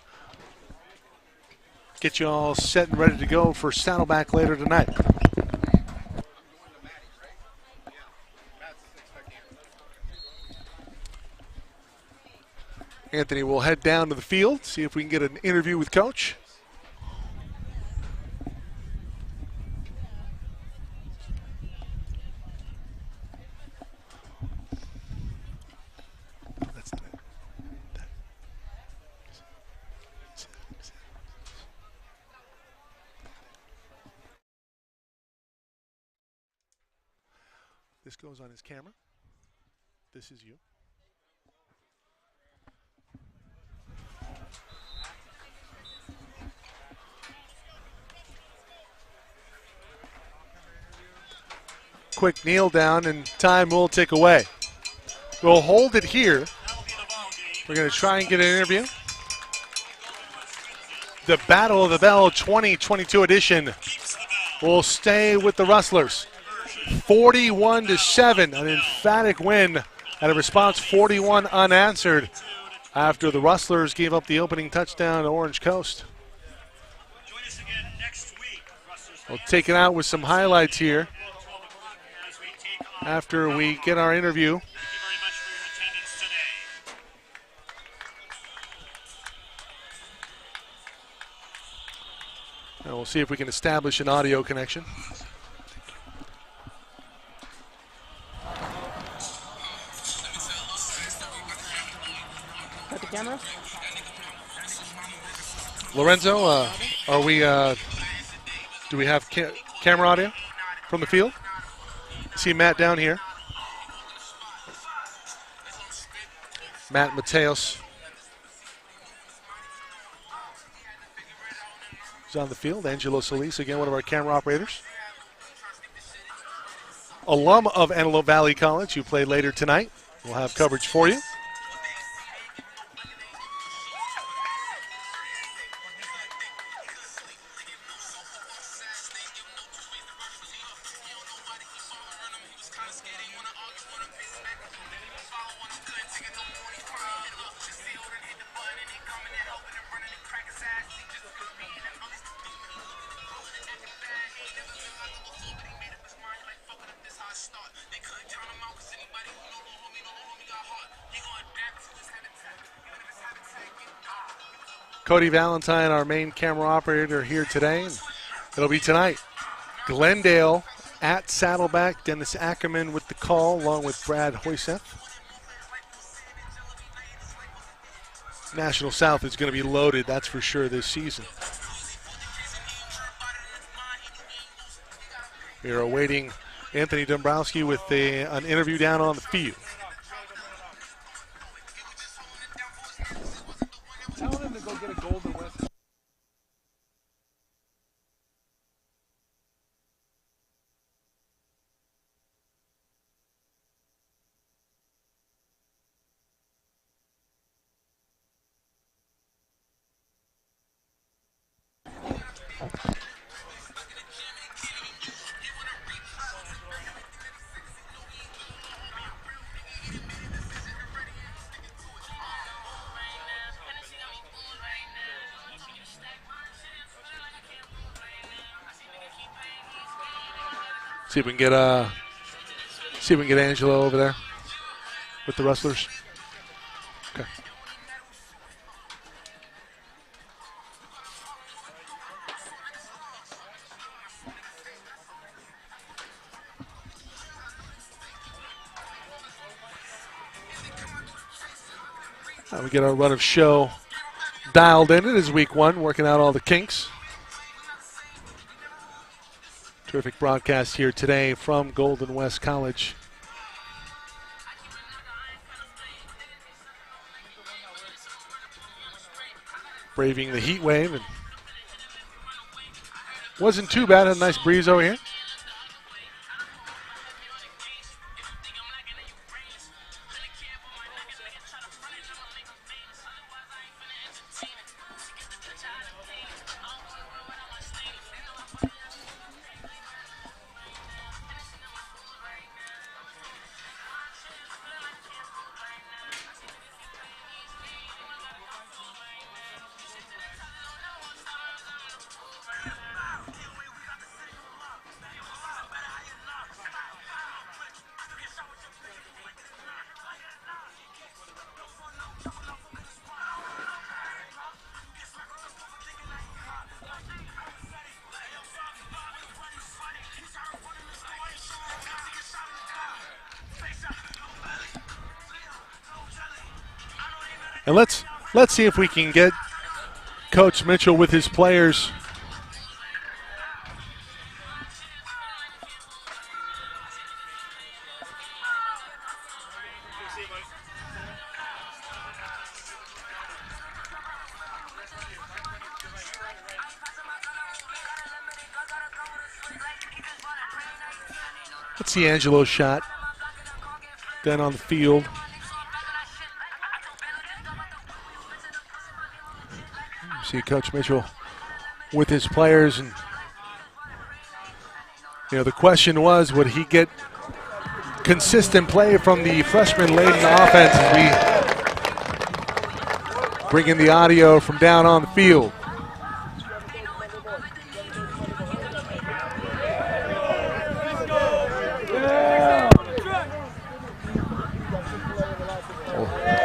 get you all set and ready to go for Saddleback later tonight. Anthony will head down to the field, see if we can get an interview with Coach. That's not it. This goes on his camera. This is you. Quick kneel down and time will tick away. We'll hold it here. We're going to try and get an interview. The Battle of the Bell 2022 edition will stay with the Rustlers. 41-7, an emphatic win at a response 41 unanswered after the Rustlers gave up the opening touchdown to Orange Coast. We'll take it out with some highlights here after we get our interview. And we'll see if we can establish an audio connection. Got the camera? Lorenzo, are we? Do we have camera audio from the field? See Matt down here. Matt Mateos is on the field. Angelo Solis, again, one of our camera operators. Alum of Antelope Valley College, who played later tonight. We'll have coverage for you. Cody Valentine, our main camera operator here today. It'll be tonight. Glendale at Saddleback. Dennis Ackerman with the call, along with Brad Hoyseth. National South is going to be loaded, that's for sure, this season. We are awaiting Anthony Dombrowski with an interview down on the field. Tell him to go get a Golden West. See if we can get Angelo over there with the wrestlers. Okay. We get our run of show dialed in. It is week 1, working out all the kinks. Terrific broadcast here today from Golden West College. Braving the heat wave, and wasn't too bad. Had a nice breeze over here. And let's see if we can get Coach Mitchell with his players. Let's see Angelo's shot down on the field. See Coach Mitchell with his players, and the question was, would he get consistent play from the freshman-laden offense as we bring in the audio from down on the field.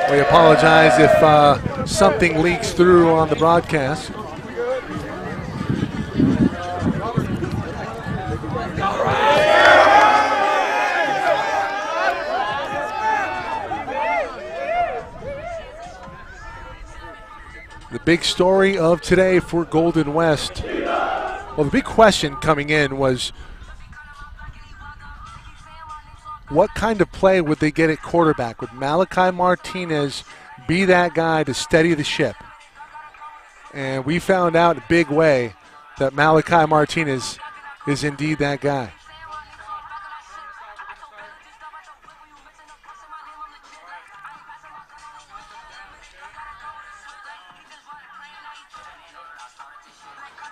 We apologize if something leaks through on the broadcast. The big story of today for Golden West. Well, the big question coming in was, what kind of play would they get at quarterback? Would Malachi Martinez be that guy to steady the ship? And we found out in a big way that Malachi Martinez is indeed that guy.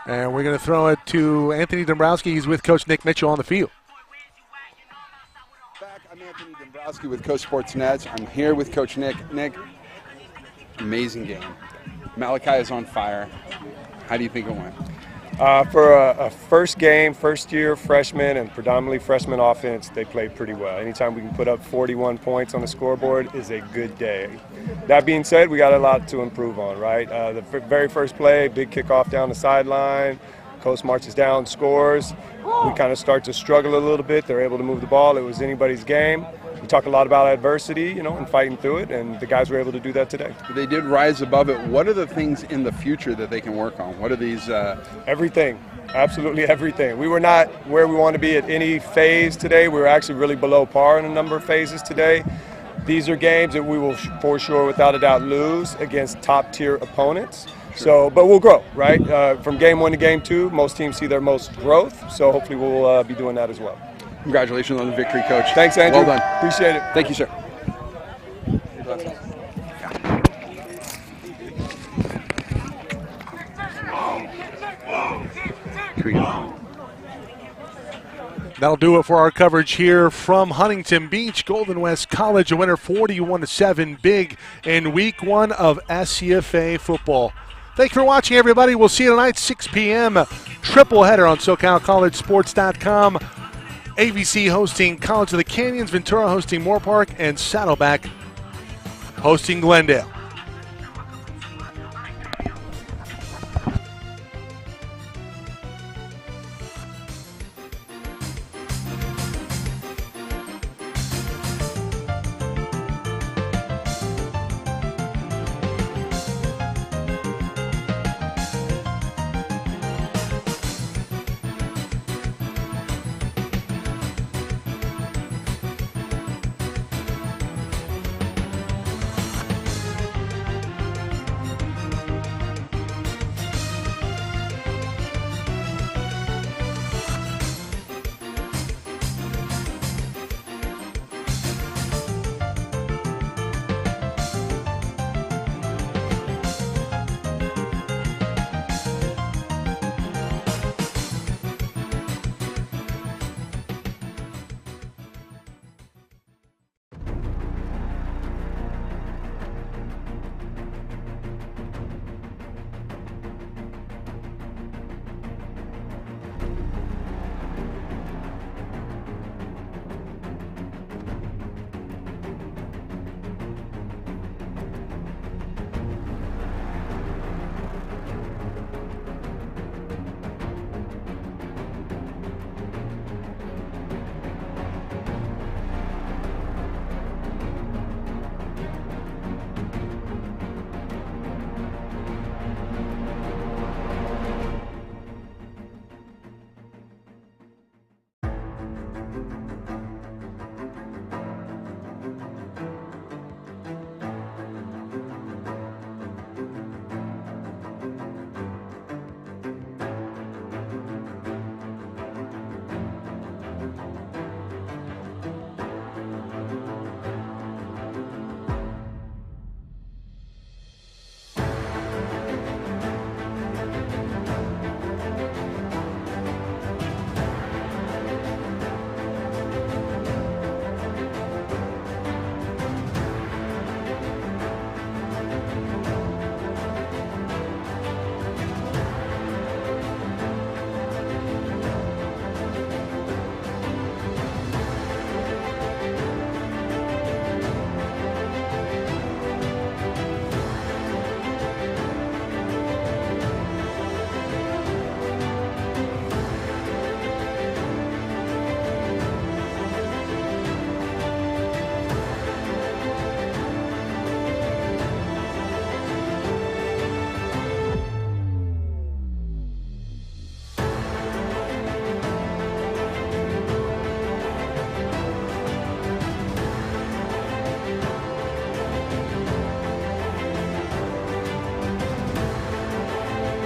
And we're going to throw it to Anthony Dombrowski. He's with Coach Nick Mitchell on the field. I'm Anthony Dombrowski with Coach Sports Nets. I'm here with Coach Nick. Nick, amazing game. Malachi is on fire. How do you think it went? For a first game, first-year freshman and predominantly freshman offense, they played pretty well. Anytime we can put up 41 points on the scoreboard is a good day. That being said, we got a lot to improve on, right? The very first play, big kickoff down the sideline. Coach marches down, scores. We kind of start to struggle a little bit. They're able to move the ball. It was anybody's game. We talk a lot about adversity, and fighting through it, and the guys were able to do that today. They did rise above it. What are the things in the future that they can work on? What are these? Everything. Absolutely everything. We were not where we want to be at any phase today. We were actually really below par in a number of phases today. These are games that we will for sure, without a doubt, lose against top-tier opponents. So, but we'll grow, right? From game 1 to game 2, most teams see their most growth. So hopefully we'll be doing that as well. Congratulations on the victory, Coach. Thanks, Andrew. Well done. Appreciate it. Thank you, sir. That'll do it for our coverage here from Huntington Beach. Golden West College, a winner 41-7, big in week 1 of SCFA football. Thank you for watching, everybody. We'll see you tonight, 6 p.m. Triple header on SoCalCollegeSports.com. ABC hosting College of the Canyons, Ventura hosting Moore Park, and Saddleback hosting Glendale.